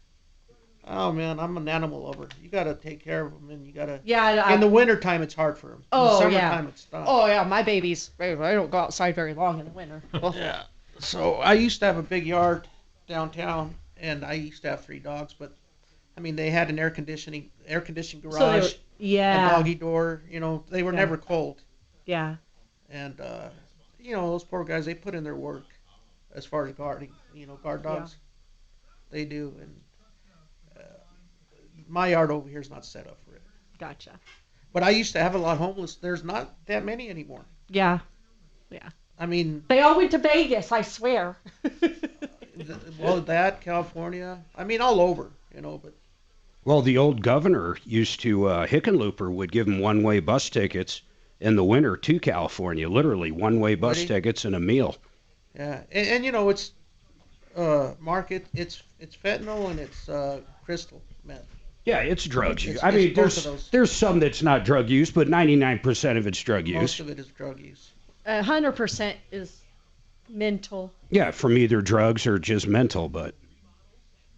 Oh man, I'm an animal lover. You got to take care of them, and you got to. Yeah. In the wintertime, it's hard for them. Oh, in the yeah. summertime, it's not. Oh yeah, my babies. I don't go outside very long in the winter. Yeah. So I used to have a big yard downtown, and I used to have 3 dogs, but I mean they had an air conditioned garage, So they were- yeah. a doggy door. They were Yeah. never cold. Yeah. And those poor guys, they put in their work as far as guarding. Guard dogs. They do, and my yard over here is not set up for it. Gotcha. But I used to have a lot of homeless. There's not that many anymore. Yeah. Yeah. I mean, They all went to Vegas, I swear. California. I mean, all over. But Well, the old governor used to, Hickenlooper would give them one-way bus tickets in the winter to California, literally one-way bus Really? tickets and a meal. yeah, and it's Mark. It's fentanyl and it's crystal meth. Yeah, it's drug use. It's- I mean, it's both of those. there's some that's not drug use, but 99% of it's drug use. Most of it is drug use. 100% is mental. Yeah, from either drugs or just mental, but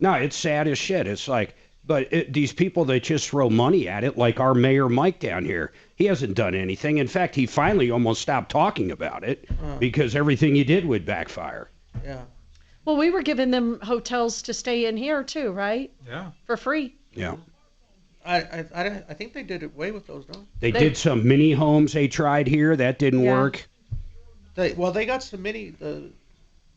no, it's sad as shit. It's like, but these people that just throw money at it, like our mayor Mike down here, he hasn't done anything. In fact, he finally almost stopped talking about it because everything he did would backfire. Yeah. Well, we were giving them hotels to stay in here too, right? Yeah. For free. Yeah. I think they did away with those, no? They did some mini homes they tried here. That didn't Yeah. work. They got some the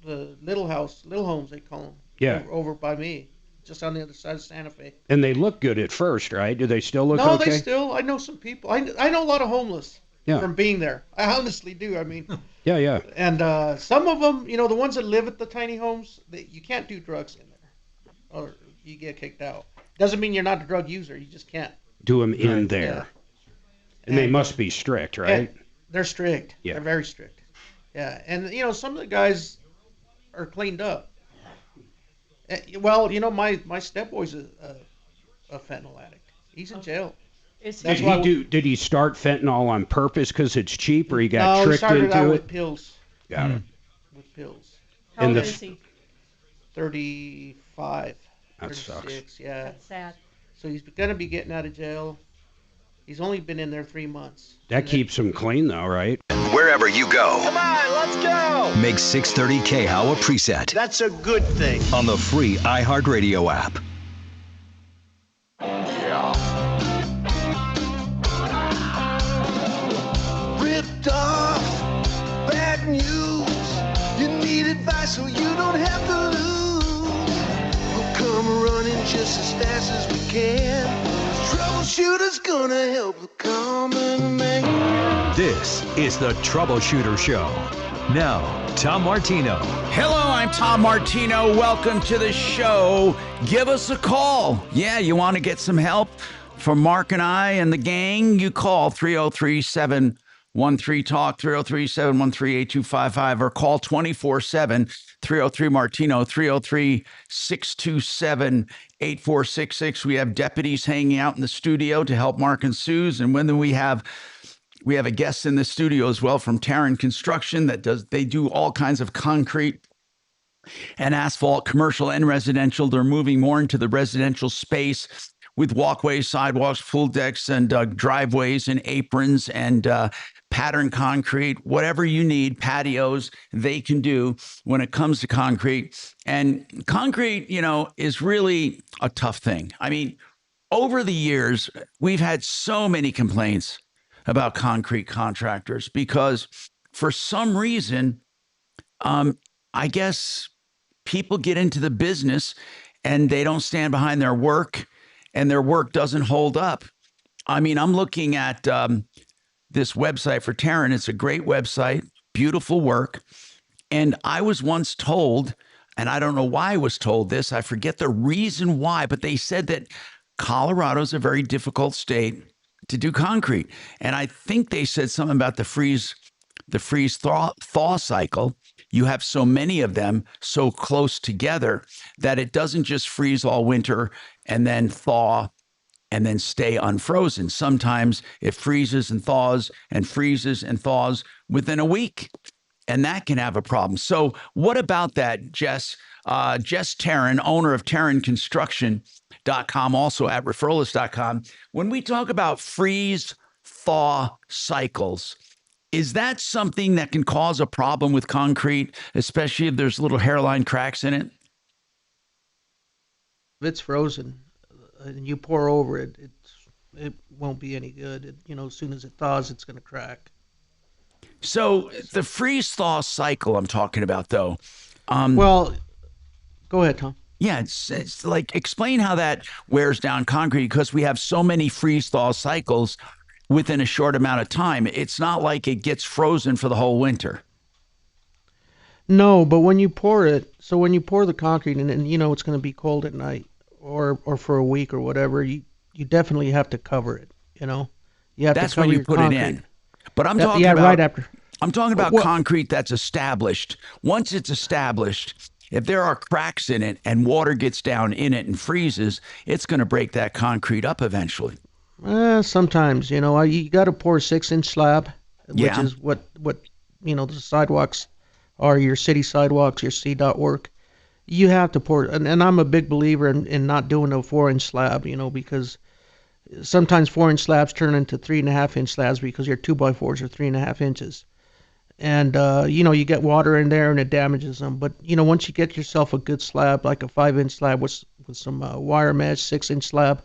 little homes they call them. Yeah. Over by me, just on the other side of Santa Fe. And they look good at first, right? Do they still look No, okay? they still. I know some people. I know a lot of homeless Yeah. from being there. I honestly do. I mean, Yeah, yeah. and some of them, the ones that live at the tiny homes, you can't do drugs in there, or you get kicked out. Doesn't mean you're not a drug user. You just can't. Do them in Right. there. Yeah. And they must be strict, right? And they're strict. Yeah. They're very strict. Yeah, and some of the guys are cleaned up. Well, my stepboy's a fentanyl addict. He's in jail. Did he start fentanyl on purpose because it's cheap, or he got No, he tricked started out into with it? pills. Got it. With pills. How And old the is he? 35. That sucks. 36, yeah. That's sad. So he's going to be getting out of jail. He's only been in there 3 months. That keeps him clean, though, right? Wherever you go, Come on, let's go. make 630 KHOW a preset That's a good thing. on the free iHeartRadio app. stuff. Bad news. You need advice so you don't have to lose. We'll come running just as fast as we can. Troubleshooter's gonna help the common man. This is the Troubleshooter Show. Now, Tom Martino. Hello, I'm Tom Martino. Welcome to the show. Give us a call. Yeah, you want to get some help from Mark and I and the gang? You call 303-713-TALK, 303-713-8255, or call 24/7, 303-MARTINO, 303-627-8466. We have deputies hanging out in the studio to help Mark and Suze, and when we have a guest in the studio as well from Terran Construction they do all kinds of concrete and asphalt, commercial and residential. They're moving more into the residential space with walkways, sidewalks, pool decks, and driveways and aprons and pattern concrete, whatever you need, patios, they can do when it comes to concrete. And concrete, is really a tough thing. I mean, over the years, we've had so many complaints about concrete contractors because for some reason, I guess people get into the business and they don't stand behind their work and their work doesn't hold up. I mean, I'm looking at this website for Terran. It's a great website, beautiful work. And I was once told, and I don't know why I was told this, I forget the reason why, but they said that Colorado's a very difficult state to do concrete. And I think they said something about the freeze thaw cycle. You have so many of them so close together that it doesn't just freeze all winter and then thaw and then stay unfrozen. Sometimes it freezes and thaws within a week. And that can have a problem. So what about that, Jess? Jess Terran, owner of TerranConstruction.com, also at referralist.com. When we talk about freeze-thaw cycles, is that something that can cause a problem with concrete, especially if there's little hairline cracks in it? If it's frozen and you pour over it, it won't be any good. As soon as it thaws, it's going to crack. So the freeze-thaw cycle I'm talking about, though. Well, go ahead, Tom. Yeah, it's like, explain how that wears down concrete, because we have so many freeze-thaw cycles within a short amount of time. It's not like it gets frozen for the whole winter. No, but when you pour it, so when you pour the concrete and it's going to be cold at night or for a week or whatever, you definitely have to cover it, You have That's to cover when you put concrete. it in. But I'm talking about right after. I'm talking about concrete that's established. Once it's established, if there are cracks in it and water gets down in it and freezes, it's going to break that concrete up eventually. Sometimes, you got to pour 6-inch slab, which is what the sidewalks are, your city sidewalks, your CDOT work. You have to pour, and I'm a big believer in not doing a 4-inch slab, because sometimes 4-inch slabs turn into 3.5-inch slabs because your 2x4s are 3.5 inches. And, you get water in there and it damages them. But, once you get yourself a good slab, like a 5-inch slab with some wire mesh, 6-inch slab,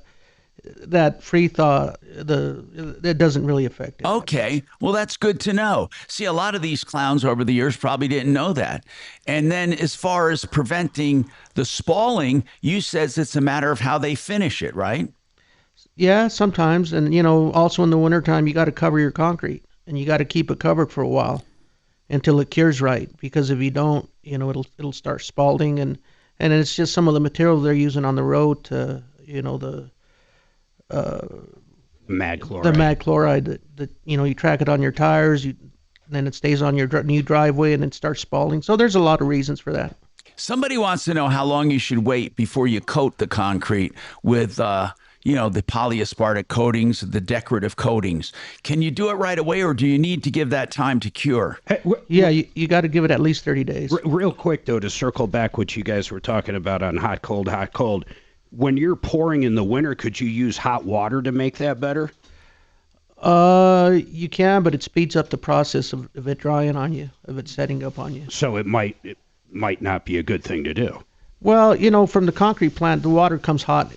that free thaw, that doesn't really affect it. Okay. Well, that's good to know. See, a lot of these clowns over the years probably didn't know that. And then as far as preventing the spalling, you says it's a matter of how they finish it, right? Yeah, sometimes. And, also in the wintertime, you got to cover your concrete and you got to keep it covered for a while until it cures right. Because if you don't, it'll start spalling and it's just some of the material they're using on the road to, the mag chloride. The mag chloride that you track it on your tires, then it stays on your new driveway and it starts spalling. So there's a lot of reasons for that. Somebody wants to know how long you should wait before you coat the concrete with the polyaspartic coatings, the decorative coatings. Can you do it right away, or do you need to give that time to cure? Yeah, you got to give it at least 30 days. Real quick, though, to circle back what you guys were talking about on hot, cold. When you're pouring in the winter, could you use hot water to make that better? You can, but it speeds up the process of it drying on you, of it setting up on you. So it might not be a good thing to do. Well, from the concrete plant, the water comes hot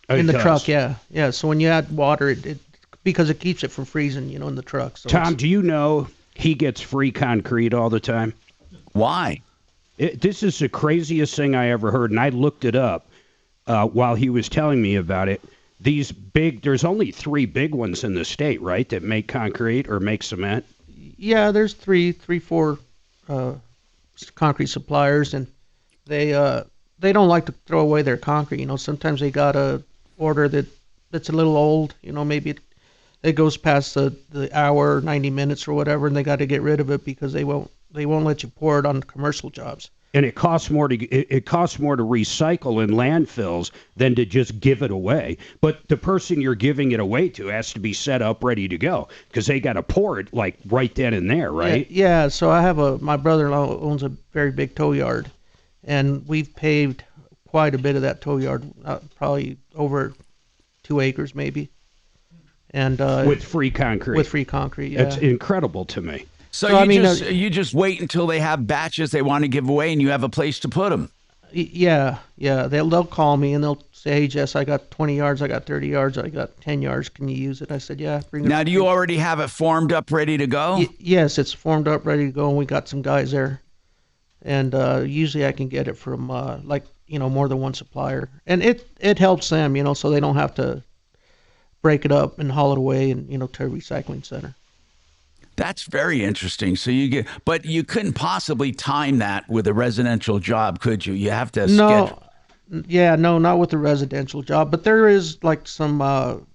in the truck. Yeah. So when you add water, it because it keeps it from freezing, in the truck. So Tom, do you know he gets free concrete all the time. Why? This is the craziest thing I ever heard, and I looked it up while he was telling me about it. There's only 3 big ones in the state, right, that make concrete or make cement? Yeah, there's 4 concrete suppliers, and they don't like to throw away their concrete. Sometimes they got a order that's a little old. Maybe it goes past the hour, 90 minutes or whatever, and they got to get rid of it because they won't let you pour it on commercial jobs. And it costs more to recycle in landfills than to just give it away. But the person you're giving it away to has to be set up ready to go because they got to pour it like right then and there, right? Yeah. So I have my brother-in-law owns a very big tow yard, and we've paved quite a bit of that tow yard, probably over 2 acres maybe. And with free concrete. With free concrete, yeah. It's incredible to me. So you just wait until they have batches they want to give away, and you have a place to put them. Yeah. They'll call me and they'll say, "Hey, Jess, I got 20 yards, I got 30 yards, I got 10 yards. Can you use it?" I said, "Yeah, bring it." Now, do you already have it formed up, ready to go? Yes, it's formed up, ready to go, and we got some guys there. And usually I can get it from more than one supplier, and it helps them, so they don't have to break it up and haul it away and to a recycling center. That's very interesting. So but you couldn't possibly time that with a residential job, could you? You have to schedule. No, not with a residential job. But there is like some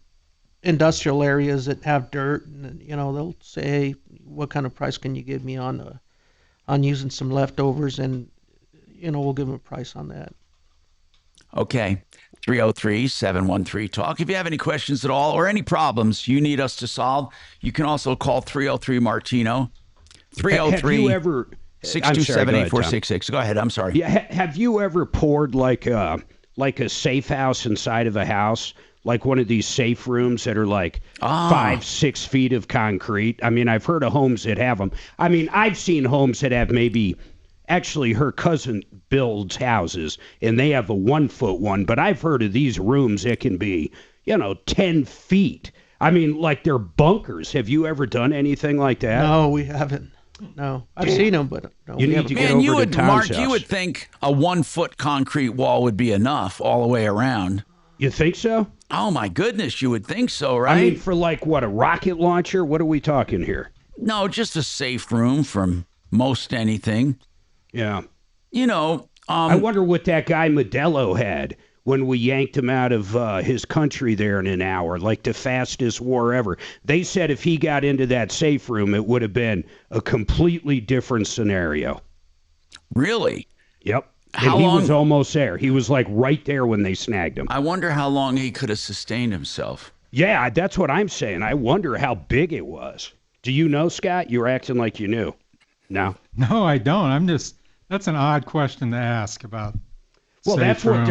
industrial areas that have dirt, and they'll say, "Hey, what kind of price can you give me on using some leftovers?" And we'll give them a price on that. Okay. 303-713-TALK. If you have any questions at all or any problems you need us to solve, you can also call 303-MARTINO. 303-627-8466. Go ahead. I'm sorry. Yeah. Have you ever poured like a safe house inside of a house? Like one of these safe rooms that are like 5-6 feet of concrete? I mean, I've heard of homes that have them. I mean, I've seen homes that have actually, her cousin builds houses, and they have a 1-foot one. But I've heard of these rooms that can be, 10 feet. I mean, like they're bunkers. Have you ever done anything like that? No, we haven't. No, I've seen them, but no. You need to get over to Tom's house. You would think a 1-foot concrete wall would be enough all the way around. You think so? Oh my goodness, you would think so, right? I mean, for like what, a rocket launcher? What are we talking here? No, just a safe room from most anything. Yeah. I wonder what that guy Modelo had when we yanked him out of his country there in an hour, like the fastest war ever. They said if he got into that safe room, it would have been a completely different scenario. Really? Yep. He was almost there. He was like right there when they snagged him. I wonder how long he could have sustained himself. Yeah, that's what I'm saying. I wonder how big it was. Do you know, Scott? You were acting like you knew. No? No, I don't. That's an odd question to ask about. Well, that's what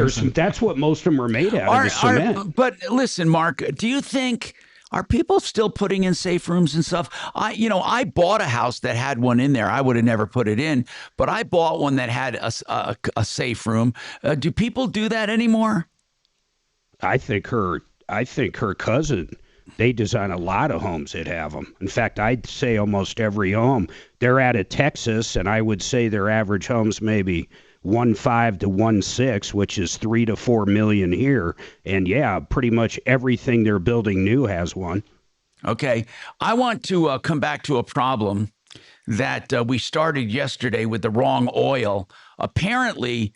most of them are made out of, is cement. But listen, Mark, do you think, are people still putting in safe rooms and stuff? I bought a house that had one in there. I would have never put it in, but I bought one that had a safe room. Do people do that anymore? I think her cousin, they design a lot of homes that have them. In fact, I'd say almost every home. They're out of Texas, and I would say their average home's maybe 1.5 to 1.6, which is 3 to 4 million here. And yeah, pretty much everything they're building new has one. Okay. I want to come back to a problem that we started yesterday with the wrong oil. Apparently,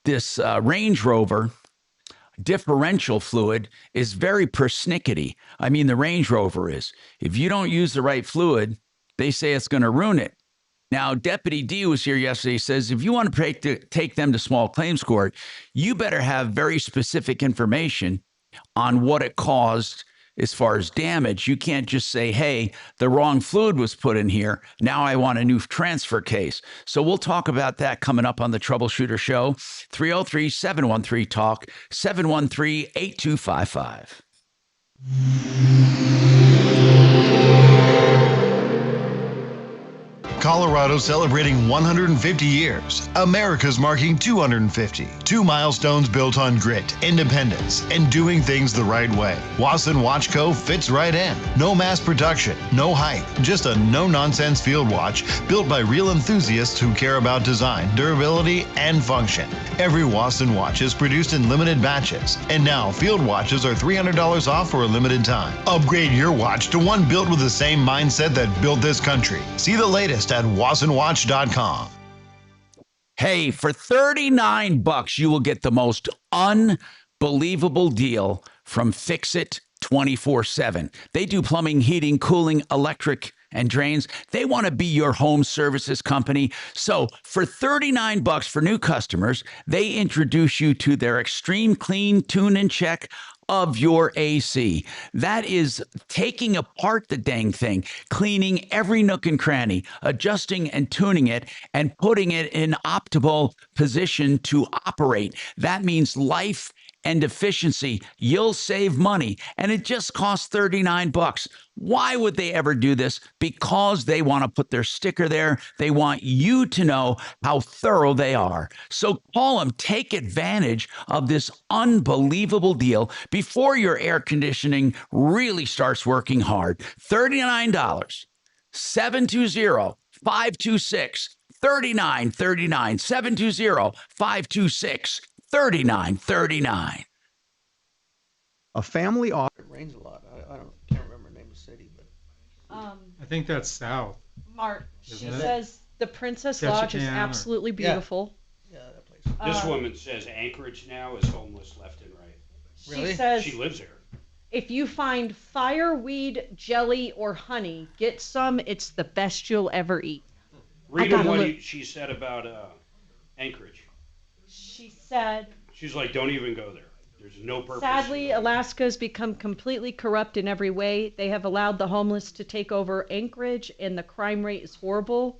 this Range Rover differential fluid is very persnickety. I mean, the Range Rover is. If you don't use the right fluid, they say it's going to ruin it. Now, Deputy D was here yesterday, says if you want to take them to small claims court, you better have very specific information on what it caused as far as damage. You can't just say, hey, the wrong fluid was put in here. Now I want a new transfer case. So we'll talk about that coming up on the Troubleshooter Show. 303-713-TALK, 713-8255. Colorado celebrating 150 years. America's marking 250. 2 milestones built on grit, independence, and doing things the right way. Wasson Watch Co. fits right in. No mass production, no hype, just a no-nonsense field watch built by real enthusiasts who care about design, durability, and function. Every Wasson watch is produced in limited batches, and now field watches are $300 off for a limited time. Upgrade your watch to one built with the same mindset that built this country. See the latest at wassonwatch.com. Hey, for $39, you will get the most unbelievable deal from Fix-It 24/7. They do plumbing, heating, cooling, electric, and drains. They want to be your home services company. So for $39 for new customers, they introduce you to their Extreme Clean Tune and Check of your AC. That is taking apart the dang thing, cleaning every nook and cranny, adjusting and tuning it, and putting it in optimal position to operate. That means life and efficiency. You'll save money, and it just costs $39. Why would they ever do this? Because they want to put their sticker there. They want you to know how thorough they are. So call them, take advantage of this unbelievable deal before your air conditioning really starts working hard. $39. 720-526-3939. 720-526-3939. A family office. It rains a lot. I can't remember the name of the city, but I think that's south. Mark, she Isn't it? says the Princess Lodge is Ketchikan or- absolutely beautiful. yeah, that place. This woman says Anchorage now is homeless left and right. She says She lives there. if you find fireweed jelly or honey, get some. It's the best you'll ever eat. Read gotta what look. she said about Anchorage. She said, She's like, don't even go there. There's no purpose. sadly, Alaska's become completely corrupt in every way. They have allowed the homeless to take over Anchorage, and the crime rate is horrible.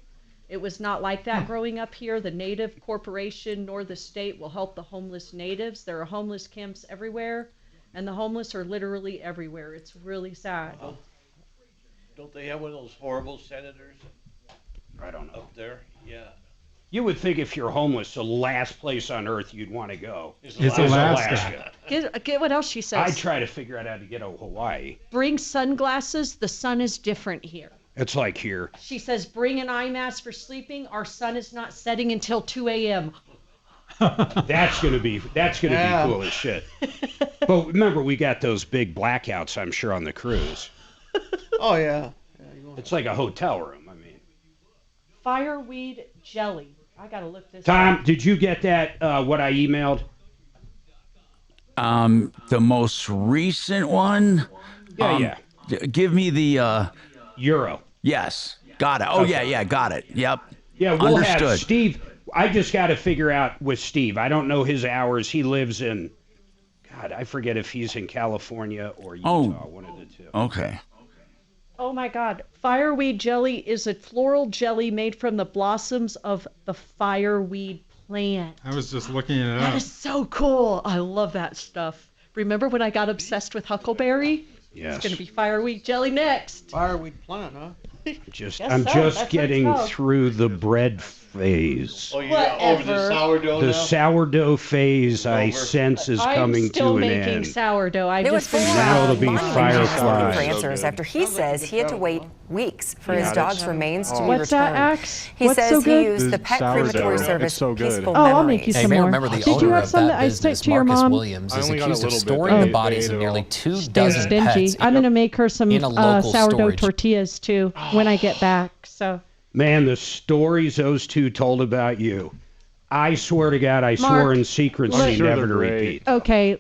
It was not like that growing up here. The native corporation nor the state will help the homeless natives. There are homeless camps everywhere, and the homeless are literally everywhere. It's really sad. Don't they have one of those horrible senators I don't know. up there? Yeah. You would think if you're homeless, the last place on earth you'd want to go It's Alaska. Get what else she says. I try to figure out how to get to Hawaii. Bring sunglasses. The sun is different here. It's like here. She says, bring an eye mask for sleeping. Our sun is not setting until 2 a.m. That's gonna be cool as shit. But remember, we got those big blackouts, I'm sure, on the cruise. Oh yeah. It's like a hotel room. I mean, Fireweed jelly. I gotta look this Tom, up. did you get that? What I emailed? The most recent one? Yeah. Give me the Euro. Yes. Got it. Oh, yeah, got it. Yep. Yeah, we'll have Understood. Steve. I just got to figure out with Steve. I don't know his hours. He lives in, God, I forget if he's in California or Utah, one of the two. Okay. Oh my God. Fireweed jelly is a floral jelly made from the blossoms of the fireweed plant. I was just looking it That up. is so cool. I love that stuff. Remember when I got obsessed with huckleberry? Yes. It's going to be fireweed jelly next. Fireweed plant, huh? Guess I'm so. just That's getting what it's through the bread phase. Oh, you're over the sourdough The now? sourdough phase I sense is coming I'm still to an making end. sourdough. I've There just was been Now it'll be looking for fireflies. answers after he says he had to wait weeks for his Yeah, dog's that's- remains to be What's that, returned. Axe? He What's says so he good? used the pet crematory service Peaceful Oh, I'll Memories. make you Hey, some you may more. remember the Did you owner have of some that that I business, sent to your Marcus mom? Williams, I is only got a accused of little bit. storing the They bodies of ate nearly all. 2 They're dozen stingy. pets I'm gonna make her some in a local sourdough storage. tortillas too when I get back. So Man, the stories those two told about you. I swear to God, I swore Mark, in secrecy I'm sure never to they're great. repeat. okay,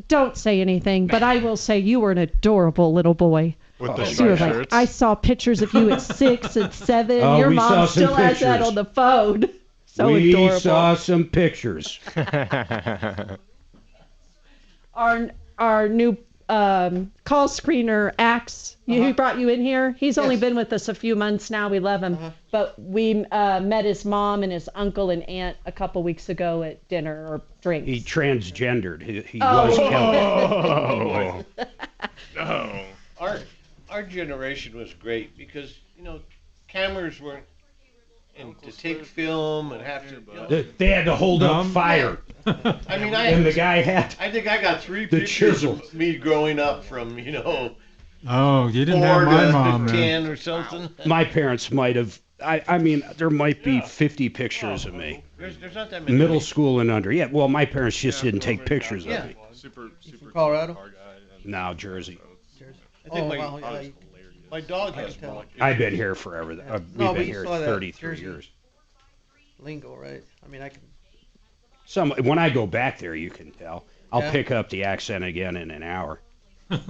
don't say anything, but I will say you were an adorable little boy. With the You were striped like, shirts. I saw pictures of you at 6 and 7. Oh, Your we saw mom some still has that pictures. on the phone. So we adorable. saw some pictures. Our new call screener, Axe, who brought you in here, he's only been with us a few months now. We love him. But we met his mom and his uncle and aunt a couple weeks ago at dinner or drinks. He transgendered. He Oh. was Oh. Kelly. Our generation was great because cameras weren't and to take film and have to. They had to hold up fire. I mean, and the guy had. I think I got 3 the pictures chisel. of me growing up from Oh, you didn't 4 have my to mom, 10 man. or something. My parents might have. I mean, there might be 50 pictures of me. There's not that many. Middle school and under. Yeah, well, my parents just didn't take pictures of me. Super Colorado? No, Jersey. I think Oh, wow, yeah, my dog has one. I've been here forever. We've No, but been you here saw that 33 Jersey. years. Lingo, right? I mean, I can. When I go back there, you can tell. I'll Yeah. pick up the accent again in an hour. Are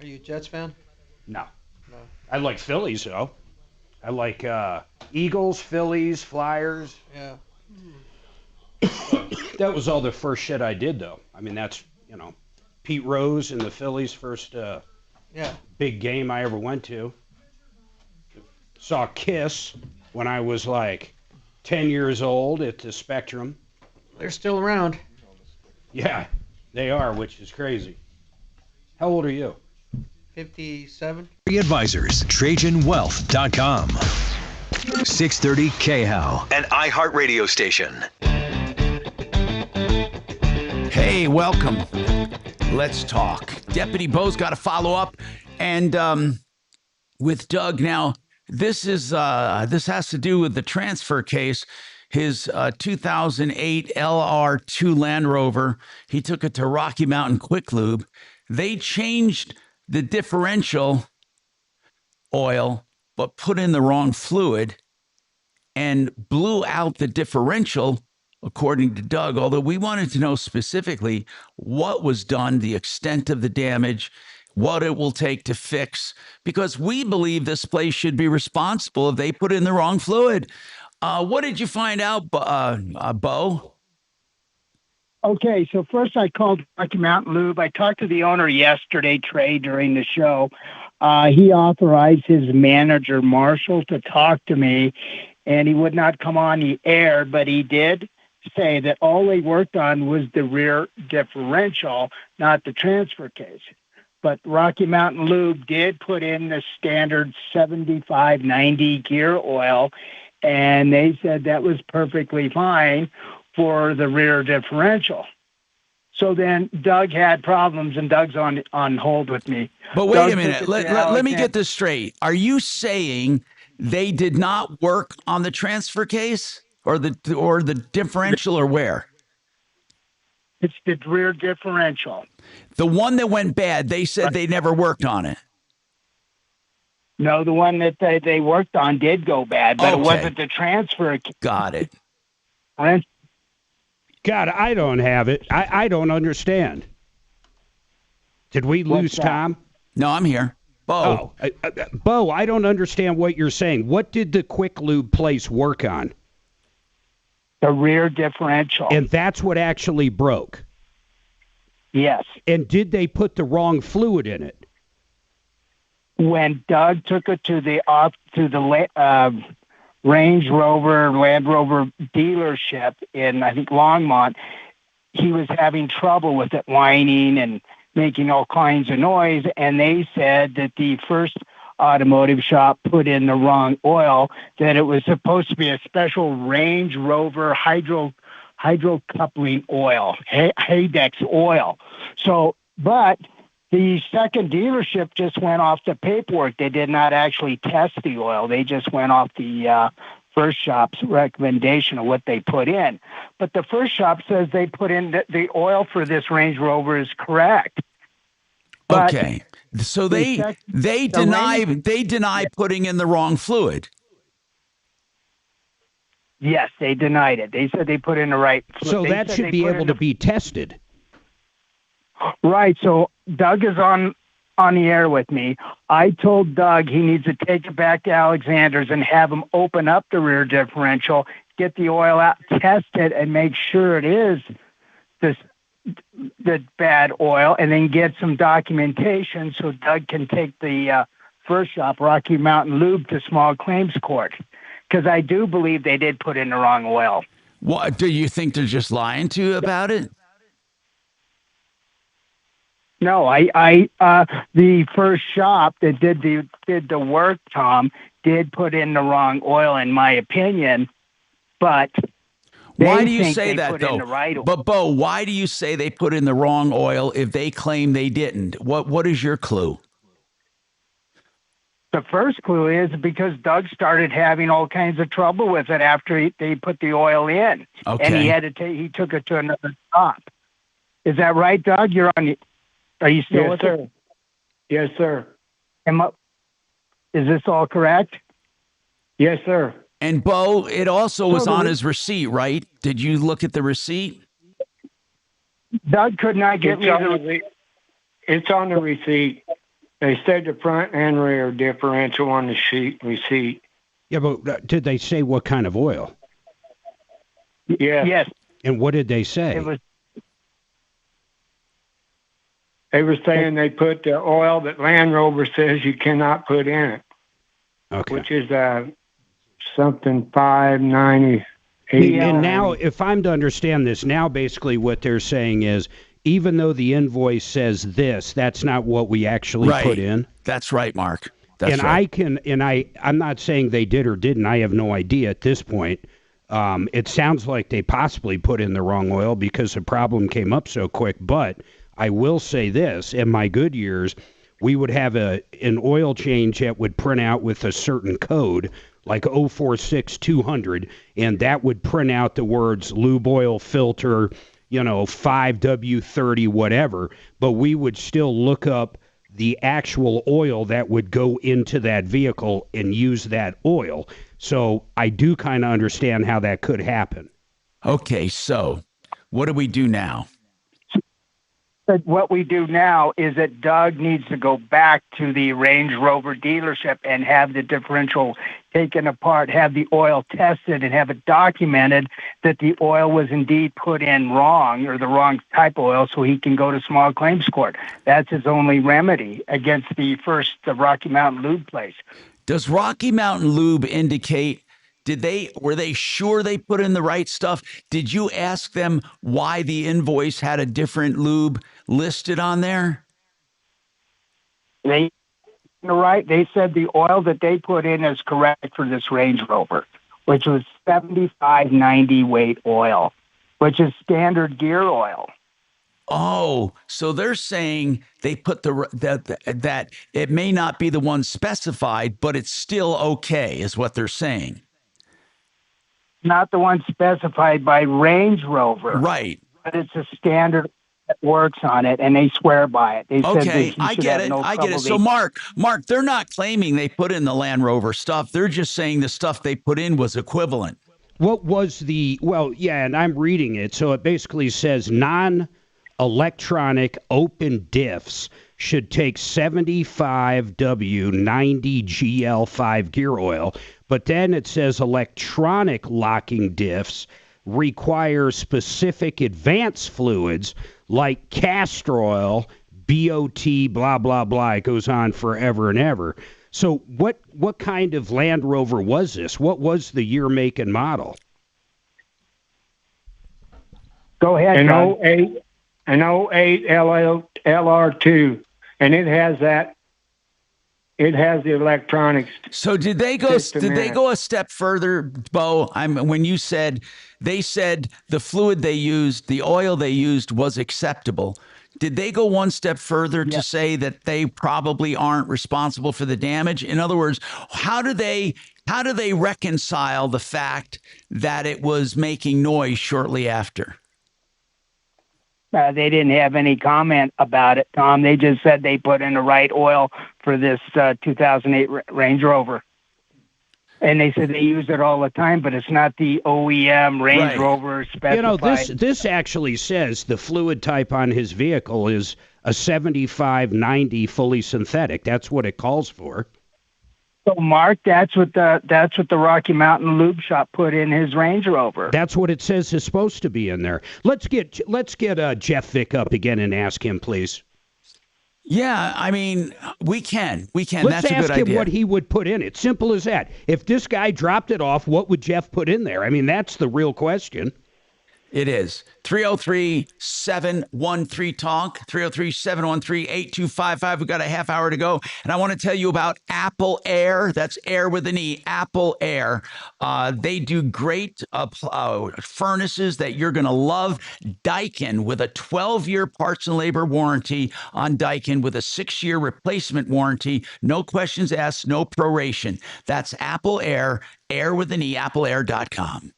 you a Jets fan? No. No. I like Phillies, though. I like Eagles, Phillies, Flyers. Yeah. That was all the first shit I did, though. I mean, that's, Pete Rose and the Phillies' first Yeah. big game I ever went to. Saw Kiss when I was like 10 years old at the Spectrum. They're still around. Yeah, they are, which is crazy. How old are you? 57. Advisors, TrajanWealth.com. 630 KHOW. An iHeartRadio station. Hey, welcome. Let's talk. Deputy Bo's got to follow up, and with Doug now. This has to do with the transfer case. His 2008 LR2 Land Rover. He took it to Rocky Mountain Quick Lube. They changed the differential oil, but put in the wrong fluid and blew out the differential, according to Doug, although we wanted to know specifically what was done, the extent of the damage, what it will take to fix, because we believe this place should be responsible if they put in the wrong fluid. What did you find out, Bo? Okay, so first I called Rocky Mountain Lube. I talked to the owner yesterday, Trey, during the show. He authorized his manager, Marshall, to talk to me, and he would not come on the air, but he did say that all they worked on was the rear differential, not the transfer case. But Rocky Mountain Lube did put in the standard 75-90 gear oil, and they said that was perfectly fine for the rear differential. So then Doug had problems, and Doug's on hold with me. But wait Doug a minute. took it to Let me Alexander- get this straight. Are you saying they did not work on the transfer case or the differential, or where? It's the rear differential. The one that went bad, they said they never worked on it. No, the one that they worked on did go bad, but Okay. it wasn't the transfer. Got it. God, I don't have it. I don't understand. Did we lose What's that? Tom? No, I'm here. Bo. Oh, Bo, I don't understand what you're saying. What did the Quick Lube place work on? The rear differential. And that's what actually broke. Yes. And did they put the wrong fluid in it? When Doug took it to the Range Rover, Land Rover dealership in, I think, Longmont, he was having trouble with it, whining and making all kinds of noise. And they said that the first automotive shop put in the wrong oil, that it was supposed to be a special Range Rover hydro coupling oil, Haydex oil. So, but the second dealership just went off the paperwork. They did not actually test the oil. They just went off the first shop's recommendation of what they put in. But the first shop says they put in the oil for this Range Rover is correct. But Okay. So they deny putting in the wrong fluid. Yes, they denied it. They said they put in the right. So they that said should they be put able in to be tested. Right. So Doug is on the air with me. I told Doug he needs to take it back to Alexander's and have him open up the rear differential, get the oil out, test it, and make sure it is the bad oil, and then get some documentation so Doug can take the first shop, Rocky Mountain Lube, to small claims court. Because I do believe they did put in the wrong oil. What do you think they're just lying to you about it? No, the first shop that did the work, Tom, did put in the wrong oil, in my opinion. But why do they you think say they that put in though? the right oil. But Bo, why do you say they put in the wrong oil if they claim they didn't? What is your clue? The first clue is because Doug started having all kinds of trouble with it after they put the oil in, and he had to he took it to another stop. Is that right, Doug? You're on. Are you still with us? Yes, sir. Is this all correct? Yes, sir. And Bo, it also was on his receipt, right? Did you look at the receipt? Doug could not get me the. It's on the receipt. They said the front and rear differential on the receipt. Yeah, but did they say what kind of oil? Yes. Yes. And what did they say? They were saying they put the oil that Land Rover says you cannot put in it. Okay. Which is something 590. And now, if I'm to understand this, now basically what they're saying is, even though the invoice says this, that's not what we actually put in. That's right, Mark. I'm not saying they did or didn't. I have no idea at this point. It sounds like they possibly put in the wrong oil because the problem came up so quick. But I will say this: in my good years, we would have an oil change that would print out with a certain code, like 046200, and that would print out the words lube oil filter, 5W30, whatever, but we would still look up the actual oil that would go into that vehicle and use that oil. So I do kind of understand how that could happen. Okay, so what do we do now? What we do now is that Doug needs to go back to the Range Rover dealership and have the differential taken apart, have the oil tested, and have it documented that the oil was indeed put in wrong or the wrong type of oil, so he can go to small claims court. That's his only remedy against the Rocky Mountain Lube place. Does Rocky Mountain Lube indicate, were they sure they put in the right stuff? Did you ask them why the invoice had a different lube listed on there? They said the oil that they put in is correct for this Range Rover, which was 7590 weight oil, which is standard gear oil. Oh, so they're saying they put that it may not be the one specified, but it's still okay, is what they're saying. Not the one specified by Range Rover. Right. But it's a standard that works on it, and they swear by it. They said that I get it. I get it. So, Mark, they're not claiming they put in the Land Rover stuff. They're just saying the stuff they put in was equivalent. What was and I'm reading it. So it basically says non-electronic open diffs should take 75W 90 GL5 gear oil. But then it says electronic locking diffs require specific advanced fluids like castor oil, BOT, blah, blah, blah. It goes on forever and ever. So what kind of Land Rover was this? What was the year, make, and model? Go ahead, An 08 LR2, and it has the electronics. So did they go a step further, Bo? When you said they said the fluid they used, the oil they used was acceptable. Did they go one step further to say that they probably aren't responsible for the damage? In other words, how do they reconcile the fact that it was making noise shortly after? They didn't have any comment about it, Tom. They just said they put in the right oil for this 2008 Range Rover. And they said they use it all the time, but it's not the OEM Range Rover specified. This actually says the fluid type on his vehicle is a 7590 fully synthetic. That's what it calls for. So, Mark, that's what the Rocky Mountain Lube Shop put in his Range Rover. That's what it says is supposed to be in there. Let's get Jeff Vick up again and ask him, please. Yeah, I mean, we can. Let's That's a good ask him idea. what he would put in it. Simple as that. If this guy dropped it off, what would Jeff put in there? I mean, that's the real question. It is 303-713-TALK, 303-713-8255. We've got a half hour to go. And I want to tell you about Apple Air. That's air with an E, Apple Air. They do great furnaces that you're going to love. Daikin with a 12-year parts and labor warranty on Daikin with a 6-year replacement warranty. No questions asked, no proration. That's Apple Air, air with an E, appleair.com.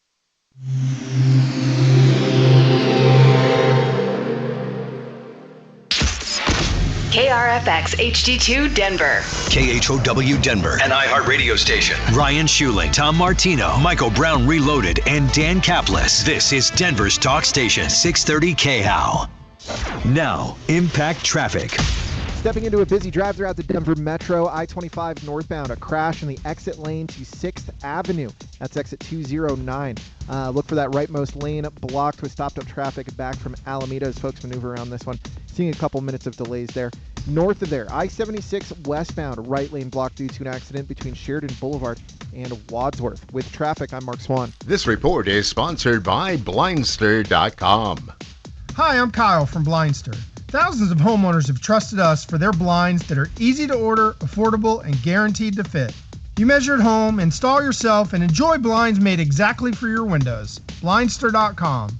KRFX HD2 Denver. KHOW Denver. An iHeart radio station. Ryan Schuling, Tom Martino, Michael Brown Reloaded, and Dan Kaplis. This is Denver's talk station, 630 KHOW. Now, impact traffic. Stepping into a busy drive throughout the Denver Metro, I-25 northbound, a crash in the exit lane to 6th Avenue. That's exit 209. Look for that rightmost lane blocked with stopped-up traffic back from Alameda as folks maneuver around this one. Seeing a couple minutes of delays there. North of there, I-76 westbound, right lane blocked due to an accident between Sheridan Boulevard and Wadsworth. With traffic, I'm Mark Swan. This report is sponsored by Blindster.com. Hi, I'm Kyle from Blindster. Thousands of homeowners have trusted us for their blinds that are easy to order, affordable, and guaranteed to fit. You measure at home, install yourself, and enjoy blinds made exactly for your windows. Blindster.com.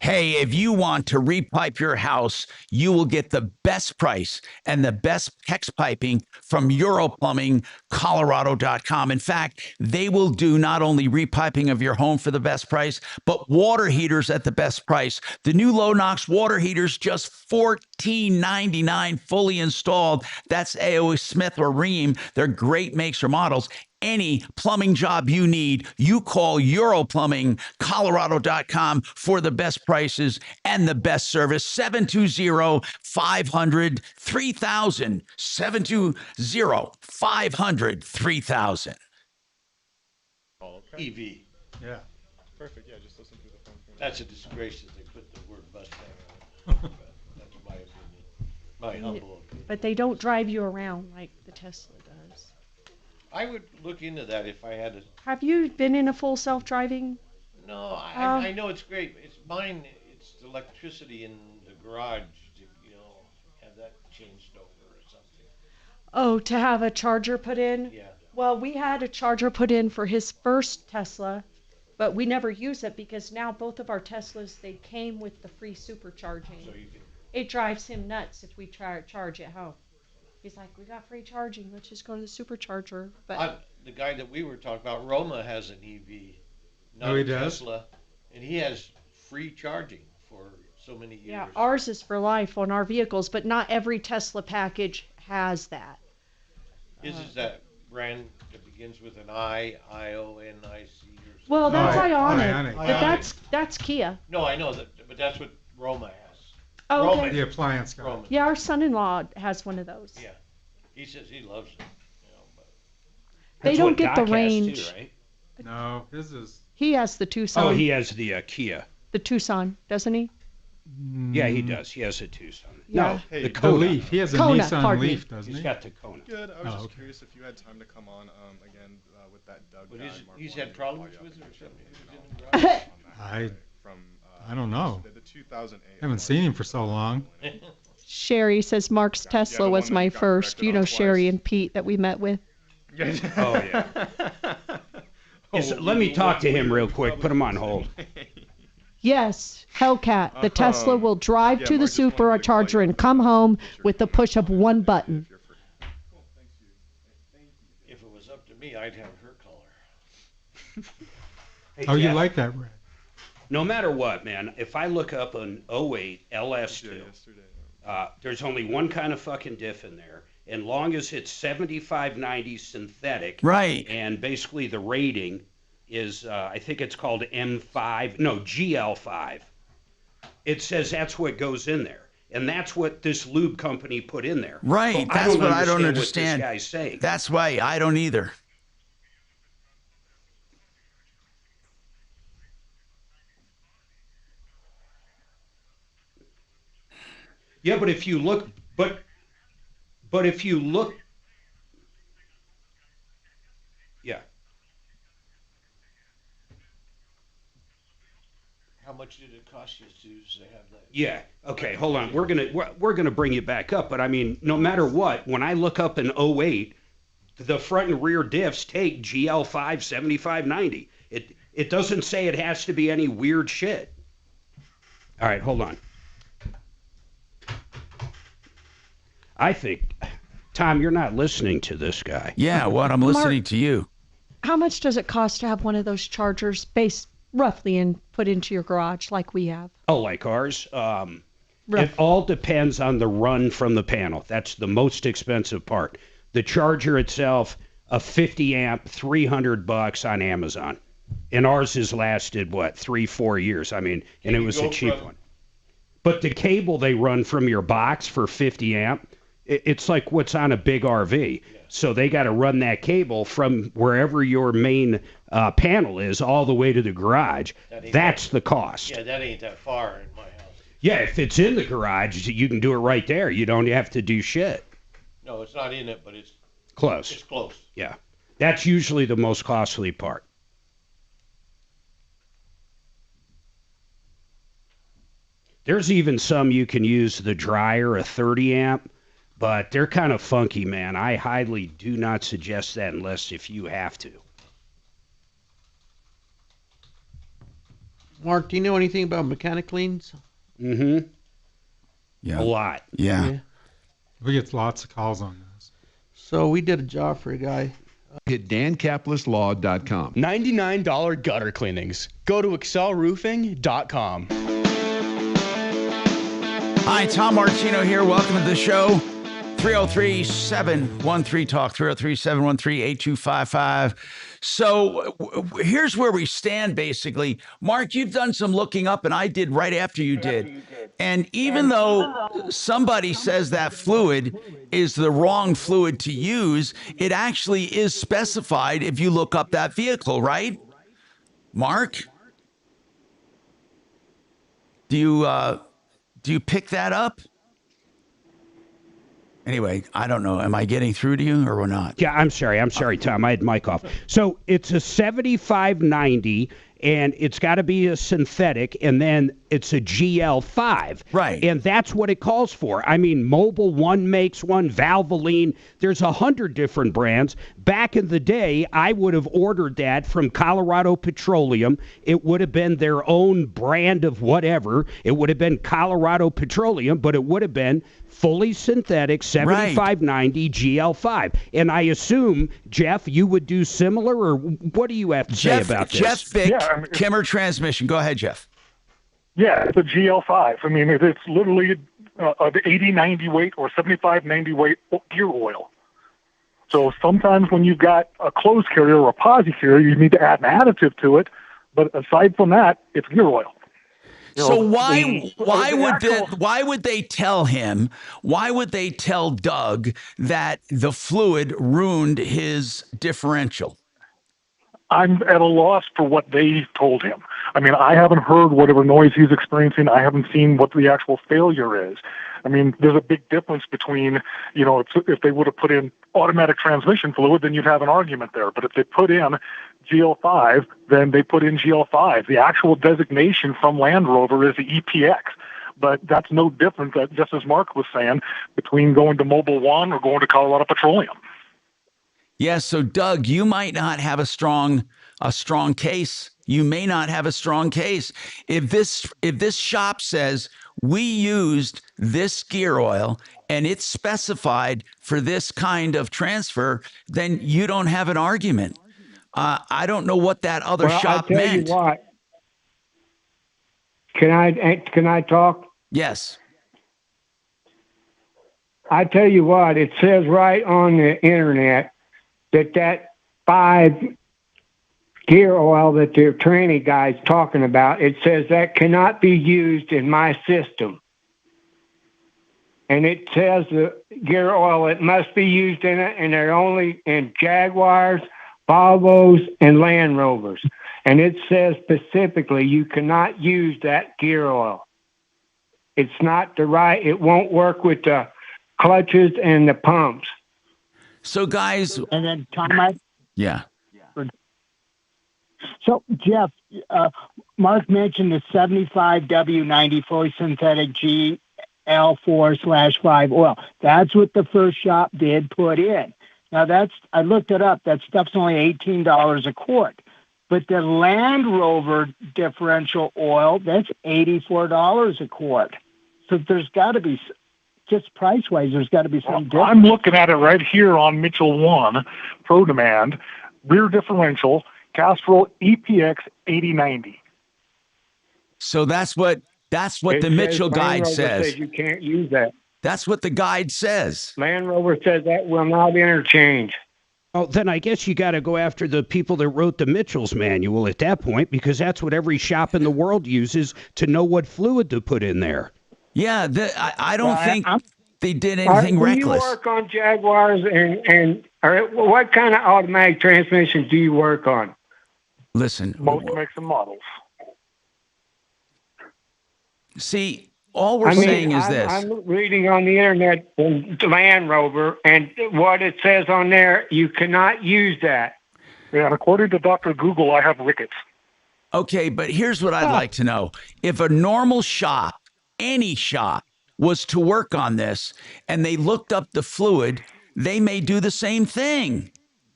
Hey, if you want to repipe your house, you will get the best price and the best PEX piping from EuroPlumbingColorado.com. In fact, they will do not only repiping of your home for the best price, but water heaters at the best price. The new low-NOx water heaters, just $14.99 fully installed. That's A.O. Smith or Rheem. They're great makes or models. Any plumbing job you need, you call EuroPlumbingColorado.com for the best prices and the best service. 720-500-3000. 720-500-3000. EV. Yeah. Perfect. Yeah, just listen through the phone. That's a disgrace that they put the word Mustang on it. That's my opinion. My humble opinion. But they don't drive you around like the Tesla does. I would look into that if I had a... Have you been in a full self-driving? No, I know it's great. It's mine. It's the electricity in the garage to, have that changed over or something. Oh, to have a charger put in? Yeah. Well, we had a charger put in for his first Tesla, but we never use it because now both of our Teslas, they came with the free supercharging. So you can... It drives him nuts if we try to charge at home. He's like, we got free charging. Let's just go to the supercharger. But the guy that we were talking about, Roma, has an EV, not Oh, he a does? Tesla, and he has free charging for so many years. yeah, ours is for life on our vehicles, but not every Tesla package has that. His is that brand that begins with an I, I-O-N-I-C or something. Well, that's Ionic, Ionic. but that's Kia. No, I know that, but that's what Roma has. Oh, okay. Roma. The appliance guy. Roma. Yeah, our son-in-law has one of those. Yeah. He says he loves it. But They That's don't what get the Doc has range. too, right? No, his is. He has the Tucson. Oh, he has the Kia. The Tucson, doesn't he? Yeah, he does. He has a Tucson. Yeah. No, Hey, the the Kona. Leaf. He has a Kona, Nissan pardon me. Leaf, doesn't He's he? got the Kona. Good. I was just okay. curious if you had time to come on again with that Doug But guy. he's Mark had wanted me to problems call you with it up or something? on that I from don't know. The 2008. Haven't seen him for so long. Sherry says Mark's Tesla the was one that my got first. corrected You know on Sherry twice. and Pete that we met with. Oh, yeah. Let me talk to him real quick. Put him on hold. Yes, Hellcat. The Tesla will drive yeah, to the Mark just wanted me to call supercharger you and up come and home get your with the feedback push of on one it, button. if you're free. Cool. Thank you. If it was up to me, I'd have her color. Hey, Oh, you Jeff, like that red? no matter what, man, if I look up an 08 LS2, there's only one kind of fucking diff in there. And long as it's 7590 synthetic, Right. and basically the rating is, I think it's called M5, no, GL5. It says that's what goes in there. And that's what this lube company put in there. Right. So That's what I don't What understand. this guy's saying. That's why I don't either. Yeah, but if you look, but if you look, yeah. How much did it cost you to have that? Yeah. Okay. Hold on. We're gonna bring you back up, but I mean, no matter what, when I look up an '08, the front and rear diffs take GL5 7590. It doesn't say it has to be any weird shit. All right. Hold on. I think, Tom, you're not listening to this guy. Yeah. What? I'm listening to you. How much does it cost to have one of those chargers based roughly and put into your garage like we have? Oh, like ours? It all depends on the run from the panel. That's the most expensive part. The charger itself, a 50 amp, $300 on Amazon. And ours has lasted, 3-4 years? I mean, and it was a cheap one. But the cable they run from your box for 50 amp, it's like what's on a big RV. Yeah. So they got to run that cable from wherever your main panel is all the way to the garage. That's the cost. Yeah, that ain't that far in my house. Yeah, if it's in the garage, you can do it right there. You don't have to do shit. No, it's not in it, but it's close. It's close. Yeah. That's usually the most costly part. There's even some you can use the dryer, a 30 amp, but they're kind of funky, man. I highly do not suggest that unless if you have to. Mark, do you know anything about mechanic cleans? Mm-hmm. Yeah. A lot. Yeah. We get lots of calls on this. So we did a job for a guy. Hit dancaplisslaw.com. $99 gutter cleanings. Go to excelroofing.com. Hi, Tom Martino here. Welcome to the show. 303-713-TALK, 303-713-8255. So here's where we stand, basically. Mark, you've done some looking up, and I did right after you did. And even though somebody says that fluid is the wrong fluid to use, it actually is specified if you look up that vehicle, right? Mark? Do you pick that up? Anyway, I don't know. Am I getting through to you or not? Yeah, I'm sorry, Tom. I had mic off. So it's a 7590, and it's got to be a synthetic, and then it's a GL5. Right. And that's what it calls for. I mean, Mobile One makes one, Valvoline. There's 100 different brands. Back in the day, I would have ordered that from Colorado Petroleum. It would have been their own brand of whatever. It would have been Colorado Petroleum, but it would have been fully synthetic 7590 GL5. And I assume, Jeff, you would do similar, or what do you have to say about this? Jeff Vick, Kimmer transmission. Go ahead, Jeff. Yeah, it's a GL5. I mean, it's literally an 80-90 weight or 75-90 weight gear oil. So sometimes when you've got a closed carrier or a posi carrier, you need to add an additive to it. But aside from that, it's gear oil. So why would they tell him? Why would they tell Doug that the fluid ruined his differential? I'm at a loss for what they told him. I mean, I haven't heard whatever noise he's experiencing. I haven't seen what the actual failure is. I mean, there's a big difference between, if they would have put in automatic transmission fluid, then you'd have an argument there. But if they put in GL5, then they put in GL5. The actual designation from Land Rover is the EPX. But that's no different, just as Mark was saying, between going to Mobile One or going to Colorado Petroleum. Yes, so Doug, you might not have a strong case. You may not have a strong case. If this shop says we used this gear oil and it's specified for this kind of transfer, then you don't have an argument. I don't know what that other shop meant. I'll tell you what. Can I talk? Yes. I tell you what, it says right on the internet that 5 gear oil that the training guy's talking about, it says that cannot be used in my system. And it says the gear oil, it must be used in it, and they're only in Jaguars, Volvos, and Land Rovers. And it says specifically you cannot use that gear oil. It's not it won't work with the clutches and the pumps. So guys, and then Tom, yeah. So Jeff, Mark mentioned the 75W94 synthetic GL4/5 oil. That's what the first shop did put in. Now I looked it up. That stuff's only $18 a quart. But the Land Rover differential oil, that's $84 a quart. So there's got to be, just price-wise, there's got to be some difference. I'm looking at it right here on Mitchell 1, Pro Demand, rear differential, Castrol EPX 8090. So that's what the Mitchell guide says. You can't use that. That's what the guide says. Land Rover says that will not interchange. Oh, then I guess you got to go after the people that wrote the Mitchell's manual at that point, because that's what every shop in the world uses to know what fluid to put in there. Yeah, I don't think they did anything reckless. Do you work on Jaguars or what kind of automatic transmission do you work on? Listen, most makes and models. See, all we're saying is this. I'm reading on the internet the Land Rover, and what it says on there, you cannot use that. Yeah, and according to Dr. Google, I have rickets. Okay, but here's what I'd like to know. If a normal shop, any shop, was to work on this, and they looked up the fluid, they may do the same thing.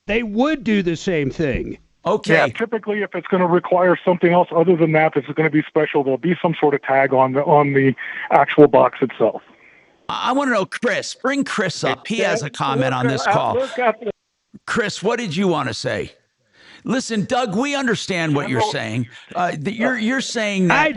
They would do the same thing. Okay. Yeah, typically if it's going to require something else other than that, it's going to be special. There'll be some sort of tag on the actual box itself. I want to know, Chris. Bring Chris up. He has a comment on this call. Chris, what did you want to say? Listen, Doug, we understand what you're saying. You're saying that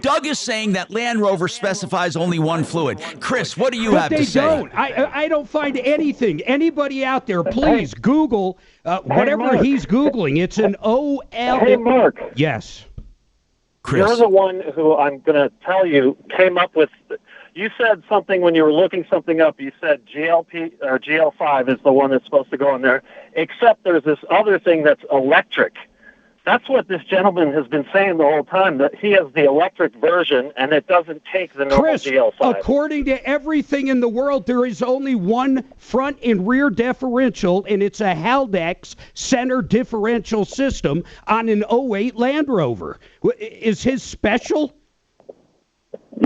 Doug is saying that Land Rover specifies only one fluid. Chris, what do you have to say? Don't. I don't find anything. Anybody out there, please Google whatever he's Googling. It's an OL. Hey, Mark. Yes. Chris. You're the one who I'm going to tell you came up with. You said something when you were looking something up. You said GLP or GL5 is the one that's supposed to go in there, except there's this other thing that's electric. That's what this gentleman has been saying the whole time, that he has the electric version and it doesn't take the normal GL5. According to everything in the world, there is only one front and rear differential, and it's a Haldex center differential system on an 08 Land Rover. Is his special?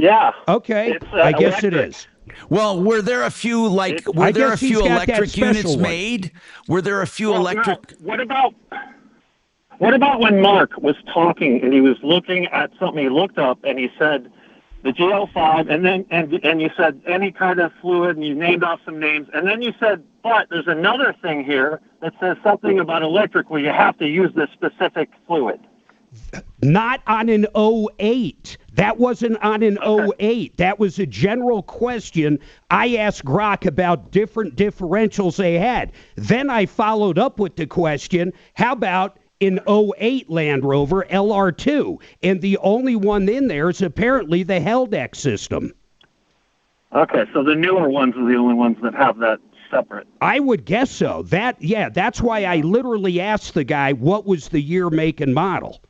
Yeah. Okay. I guess it is. Well, were there a few electric units made? Were there a few electric? No. What about when Mark was talking and he was looking at something he looked up and he said the GL5 and you said any kind of fluid and you named off some names and then you said, but there's another thing here that says something about electric where you have to use this specific fluid. Not on an 08. That wasn't on an 08. That was a general question. I asked Grok about different differentials they had. Then I followed up with the question, how about an 08 Land Rover LR2? And the only one in there is apparently the Haldex system. Okay, so the newer ones are the only ones that have that separate. I would guess so. That's why I literally asked the guy what was the year, make, and model.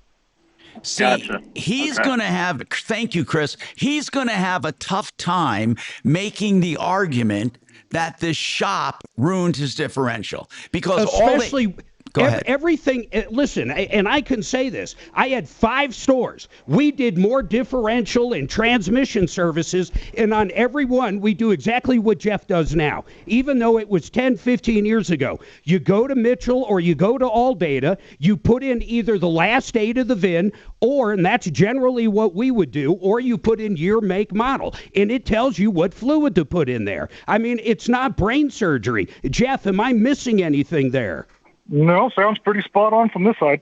See, he's going to have, thank you, Chris, he's going to have a tough time making the argument that this shop ruined his differential. Because Go ahead. Everything, listen, and I can say this. I had 5 stores. We did more differential and transmission services, and on every one, we do exactly what Jeff does now, even though it was 10, 15 years ago. You go to Mitchell or you go to AllData, you put in either the last 8 of the VIN, and that's generally what we would do, or you put in year, make, model, and it tells you what fluid to put in there. I mean, it's not brain surgery. Jeff, am I missing anything there? No, sounds pretty spot on from this side.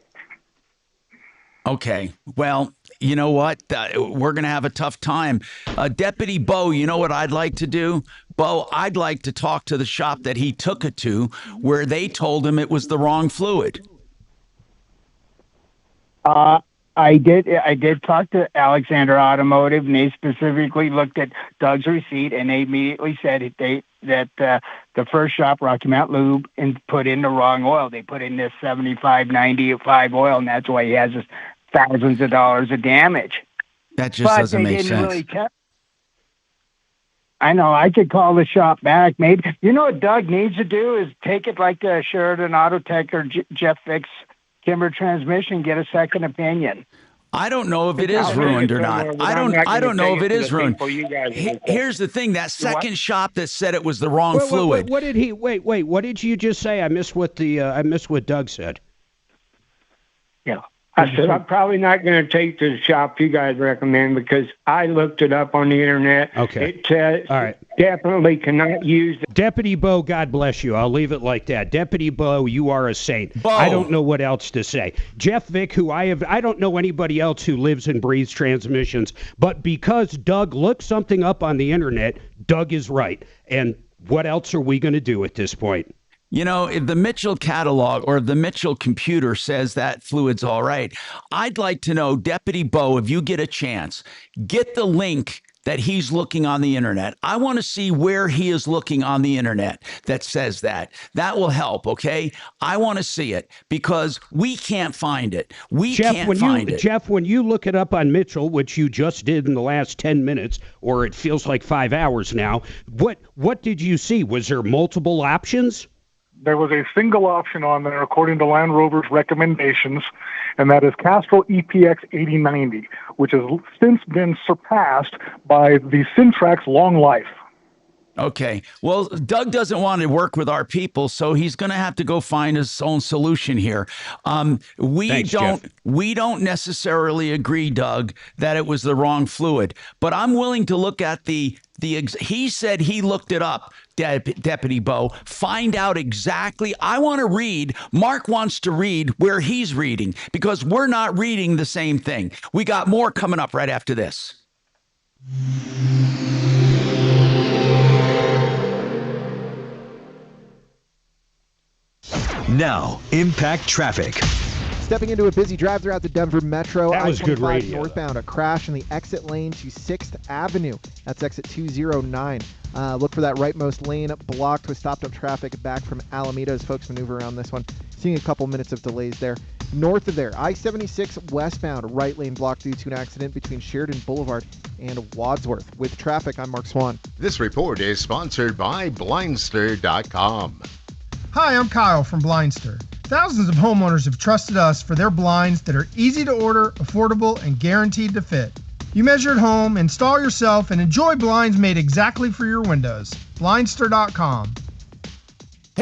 Okay. Well, you know what? We're going to have a tough time. Deputy Bo, you know what I'd like to do? Bo, I'd like to talk to the shop that he took it to where they told him it was the wrong fluid. I did talk to Alexander Automotive, and they specifically looked at Doug's receipt, and they immediately said that the first shop, Rocky Mount Lube, and put in the wrong oil. They put in this 75/95 oil, and that's why he has this thousands of dollars of damage. That just doesn't make sense. I know. I could call the shop back. Maybe what Doug needs to do is take it like Sheridan Auto Tech or Jeff Fix Kimber Transmission get a second opinion. I don't know if it is ruined or not. I don't know if it is ruined. Here's the thing: that second shop that said it was the wrong fluid. What did he? Wait. What did you just say? I missed what Doug said. Yeah. I said, I'm probably not going to take to the shop you guys recommend because I looked it up on the internet. Okay. It says all right. Definitely cannot use it. Deputy Bo, God bless you. I'll leave it like that. Deputy Bo, you are a saint. Bo. I don't know what else to say. Jeff Vick, who I don't know anybody else who lives and breathes transmissions, but because Doug looked something up on the internet, Doug is right. And what else are we going to do at this point? You know, if the Mitchell catalog or the Mitchell computer says that fluid's all right, I'd like to know, Deputy Bo, if you get a chance, get the link that he's looking on the internet. I want to see where he is looking on the internet that says that. That will help, okay? I want to see it because we can't find it. Jeff, when you look it up on Mitchell, which you just did in the last 10 minutes, or it feels like 5 hours now, what did you see? Was there multiple options? There was a single option on there according to Land Rover's recommendations, and that is Castrol EPX 8090, which has since been surpassed by the Syntrax Long Life. Okay. Well, Doug doesn't want to work with our people, so he's going to have to go find his own solution here. We don't necessarily agree, Doug, that it was the wrong fluid, but I'm willing to look at he said he looked it up, Deputy Bo, find out exactly. I want to read. Mark wants to read where he's reading because we're not reading the same thing. We got more coming up right after this. Now, impact traffic. Stepping into a busy drive throughout the Denver Metro. That was good I-25 radio. Northbound, a crash in the exit lane to 6th Avenue. That's exit 209. Look for that rightmost lane blocked with stopped up traffic back from Alameda as folks maneuver around this one. Seeing a couple minutes of delays there. North of there, I-76 westbound, right lane blocked due to an accident between Sheridan Boulevard and Wadsworth. With traffic, I'm Mark Swan. This report is sponsored by Blindster.com. Hi, I'm Kyle from Blindster. Thousands of homeowners have trusted us for their blinds that are easy to order, affordable, and guaranteed to fit. You measure at home, install yourself, and enjoy blinds made exactly for your windows. Blindster.com.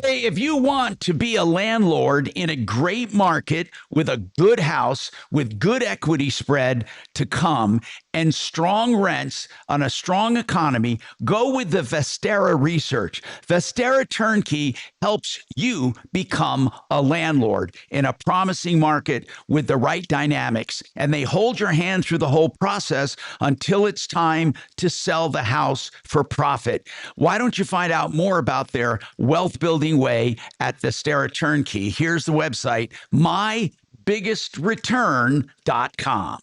Hey, if you want to be a landlord in a great market with a good house, with good equity spread to come, and strong rents on a strong economy, go with the Vestera research. Vestera Turnkey helps you become a landlord in a promising market with the right dynamics. And they hold your hand through the whole process until it's time to sell the house for profit. Why don't you find out more about their wealth building way at Vestera Turnkey? Here's the website, mybigestreturn.com.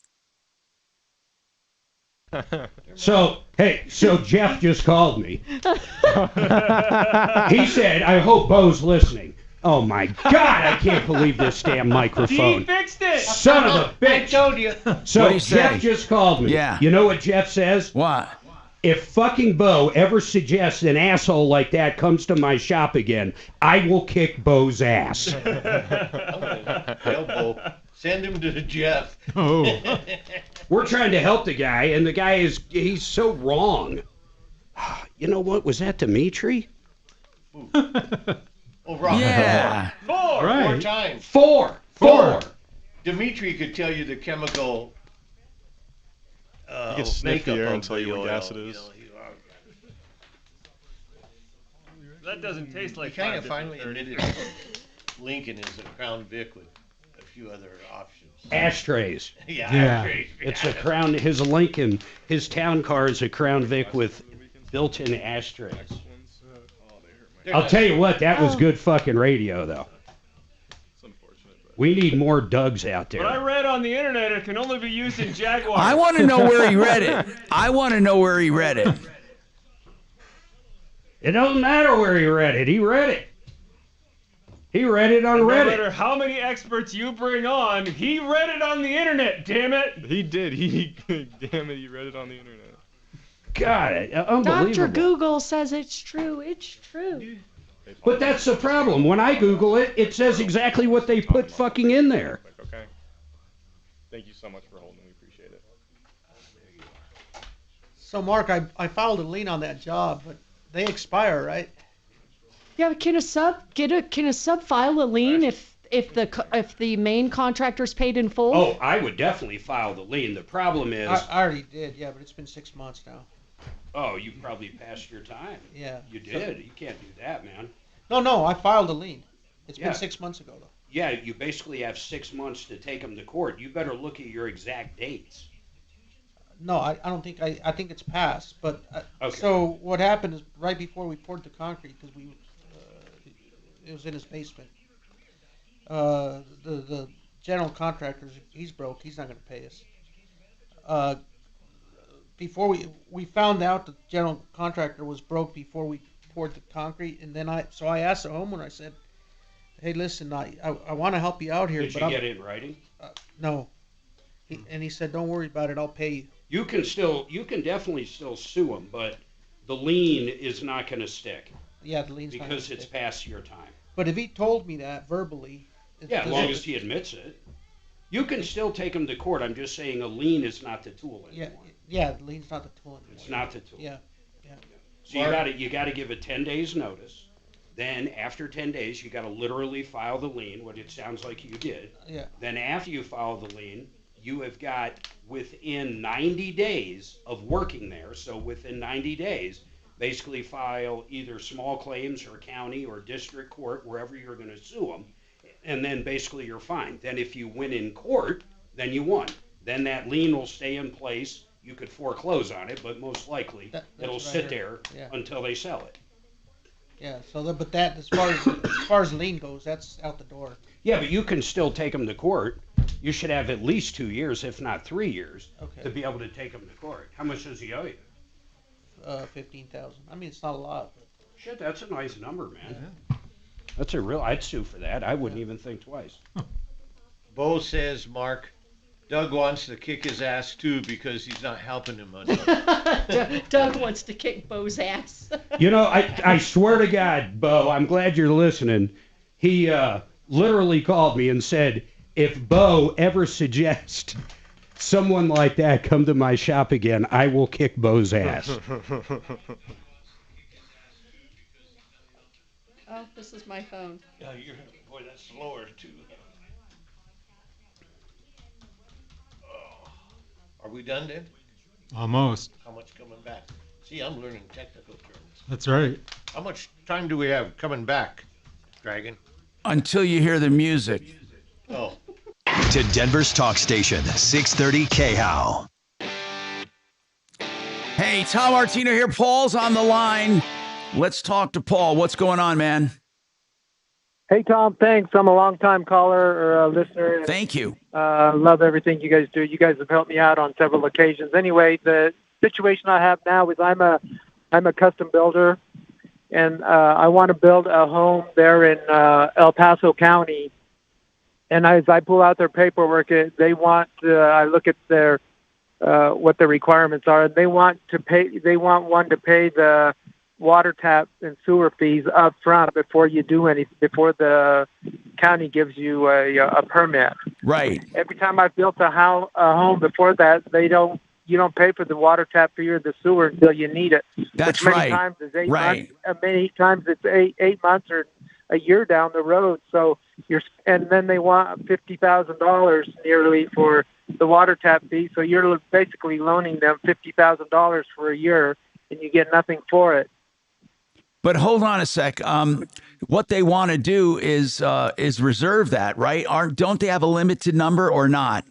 So Jeff just called me. He said, I hope Bo's listening. Oh my God, I can't believe this damn microphone. He fixed it. Son of a bitch. I told you. So Jeff just called me. Yeah. You know what Jeff says? What? If fucking Bo ever suggests an asshole like that comes to my shop again, I will kick Bo's ass. Tell Bo. Send him to Jeff. Oh. We're trying to help the guy, and the guy he's so wrong. You know what? Was that Dimitri? Oh, wrong. Yeah. Four Right. times. Four. Dimitri could tell you the chemical You can sniff the makeup air of and tell you the what oil, gas it is. That doesn't taste like. He kind of finally admitted Lincoln is a Crown Vic with a few other options. Ashtrays. Yeah, ashtrays. It's a Crown. His Lincoln, his town car is a Crown Vic with built-in ashtrays. I'll tell you what, that was good fucking radio, though. We need more Dougs out there. But I read on the internet it can only be used in Jaguar. I want to know where he read it. It doesn't matter where he read it. He read it. He read it on Reddit. No matter how many experts you bring on, he read it on the internet, damn it. He did. Damn it, he read it on the internet. God, unbelievable. Dr. Google says it's true. It's true. But that's the problem. When I Google it, it says exactly what they put fucking in there. Okay. Thank you so much for holding. We appreciate it. So, Mark, I filed a lien on that job, but they expire, right? Yeah, but can a sub file a lien if the main contractor's paid in full? Oh, I would definitely file the lien. The problem is... I already did, yeah, but it's been 6 months now. Oh, you probably passed your time. Yeah. You did. You can't do that, man. No, I filed a lien. It's been 6 months ago, though. Yeah, you basically have 6 months to take them to court. You better look at your exact dates. No, I don't think I think it's passed. But Okay. So what happened is right before we poured the concrete, because it was in his basement. The general contractor, he's broke. He's not going to pay us. Before we found out the general contractor was broke before we poured the concrete, and then I asked the homeowner. I said, "Hey, listen, I want to help you out here." Did you get it in writing? No. And he said, "Don't worry about it. I'll pay you." You can definitely still sue him, but the lien is not going to stick. Yeah, the lien's not gonna because it's stick. past your time. But if he told me that verbally, Yeah, as long as he admits it. You can still take him to court. I'm just saying a lien is not the tool anymore. Yeah, the lien's not the tool anymore. It's not the tool. Yeah. So you got to give it 10 days notice. Then after 10 days, you got to literally file the lien, what it sounds like you did. Yeah. Then after you file the lien, you have got within 90 days of working there. So within 90 days, basically file either small claims or county or district court, wherever you're going to sue them. And then basically you're fine. Then if you win in court, then you won. Then that lien will stay in place. You could foreclose on it, but most likely it'll sit there until they sell it. Yeah. So, but that as far as lien goes, that's out the door. Yeah, but you can still take them to court. You should have at least 2 years, if not 3 years, to be able to take them to court. How much does he owe you? $15,000. I mean, it's not a lot. Shit, that's a nice number, man. Yeah. That's I'd sue for that. I wouldn't even think twice. Bo says, Mark, Doug wants to kick his ass too because he's not helping him much. Doug wants to kick Bo's ass. You know, I swear to God, Bo, I'm glad you're listening. He literally called me and said, if Bo ever suggests someone like that come to my shop again, I will kick Bo's ass. Oh, this is my phone. Yeah, boy, that's slower too. Are we done then? Almost. How much coming back? See, I'm learning technical terms. That's right. How much time do we have coming back, Dragon? Until you hear the music. Oh. To Denver's talk station, 630 KHOW. Hey, Tom Martino here. Paul's on the line. Let's talk to Paul. What's going on, man? Hey, Tom, thanks. I'm a long-time caller or listener. Thank you. Love everything you guys do. You guys have helped me out on several occasions. Anyway, the situation I have now is I'm a custom builder, and I want to build a home there in El Paso County. And as I pull out their paperwork, they want I look at their what the requirements are. They want one to pay the water tap and sewer fees up front before you do anything, before the county gives you a permit. Right. Every time I've built a home before that, you don't pay for the water tap fee or the sewer until you need it. That's which right. Many times is 8 right. months. Many times it's eight months or a year down the road. So and then they want $50,000 nearly for the water tap fee. So you're basically loaning them $50,000 for a year, and you get nothing for it. But hold on a sec. What they want to do is reserve that, right? Don't they have a limited number or not?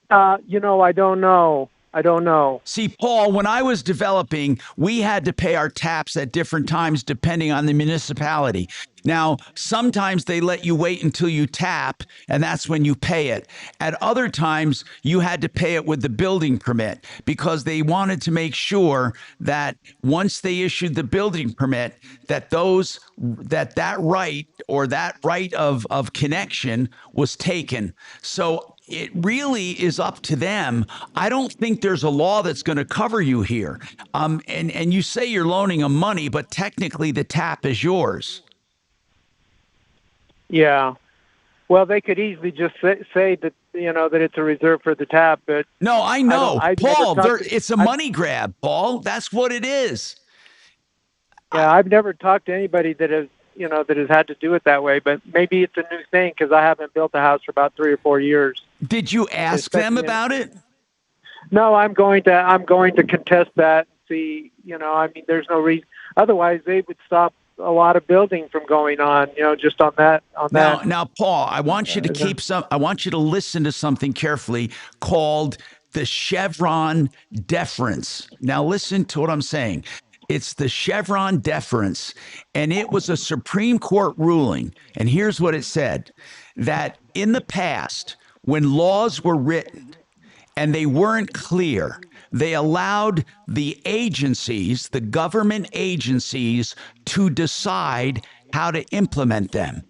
I don't know. See, Paul, when I was developing, we had to pay our taps at different times depending on the municipality. Now, sometimes they let you wait until you tap, and that's when you pay it. At other times, you had to pay it with the building permit because they wanted to make sure that once they issued the building permit, that that right or that right of connection was taken. So it really is up to them. I don't think there's a law that's going to cover you here. And you say you're loaning them money, but technically the tap is yours. Yeah. Well, they could easily just say that, that it's a reserve for the tap, but no, I know, Paul. It's a I've- money grab, Paul. That's what it is. Yeah, I've never talked to anybody that has had to do it that way, but maybe it's a new thing because I haven't built a house for about 3 or 4 years. Did you ask them about it? No, I'm going to contest that and see. There's no reason. Otherwise, they would stop a lot of building from going on. Just on that. Now, Paul, I want you to I want you to listen to something carefully called the Chevron deference. Now, listen to what I'm saying. It's the Chevron deference, and it was a Supreme Court ruling. And here's what it said, that in the past, when laws were written and they weren't clear, they allowed the agencies, the government agencies, to decide how to implement them.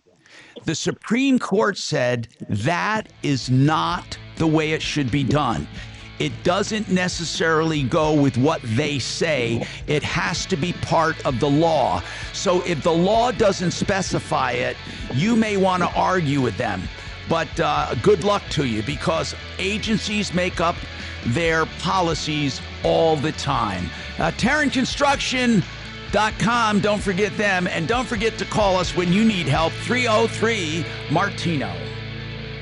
The Supreme Court said that is not the way it should be done. It doesn't necessarily go with what they say. It has to be part of the law. So if the law doesn't specify it, you may want to argue with them. But good luck to you, because agencies make up their policies all the time. TerranConstruction.com, don't forget them. And don't forget to call us when you need help, 303-MARTINO.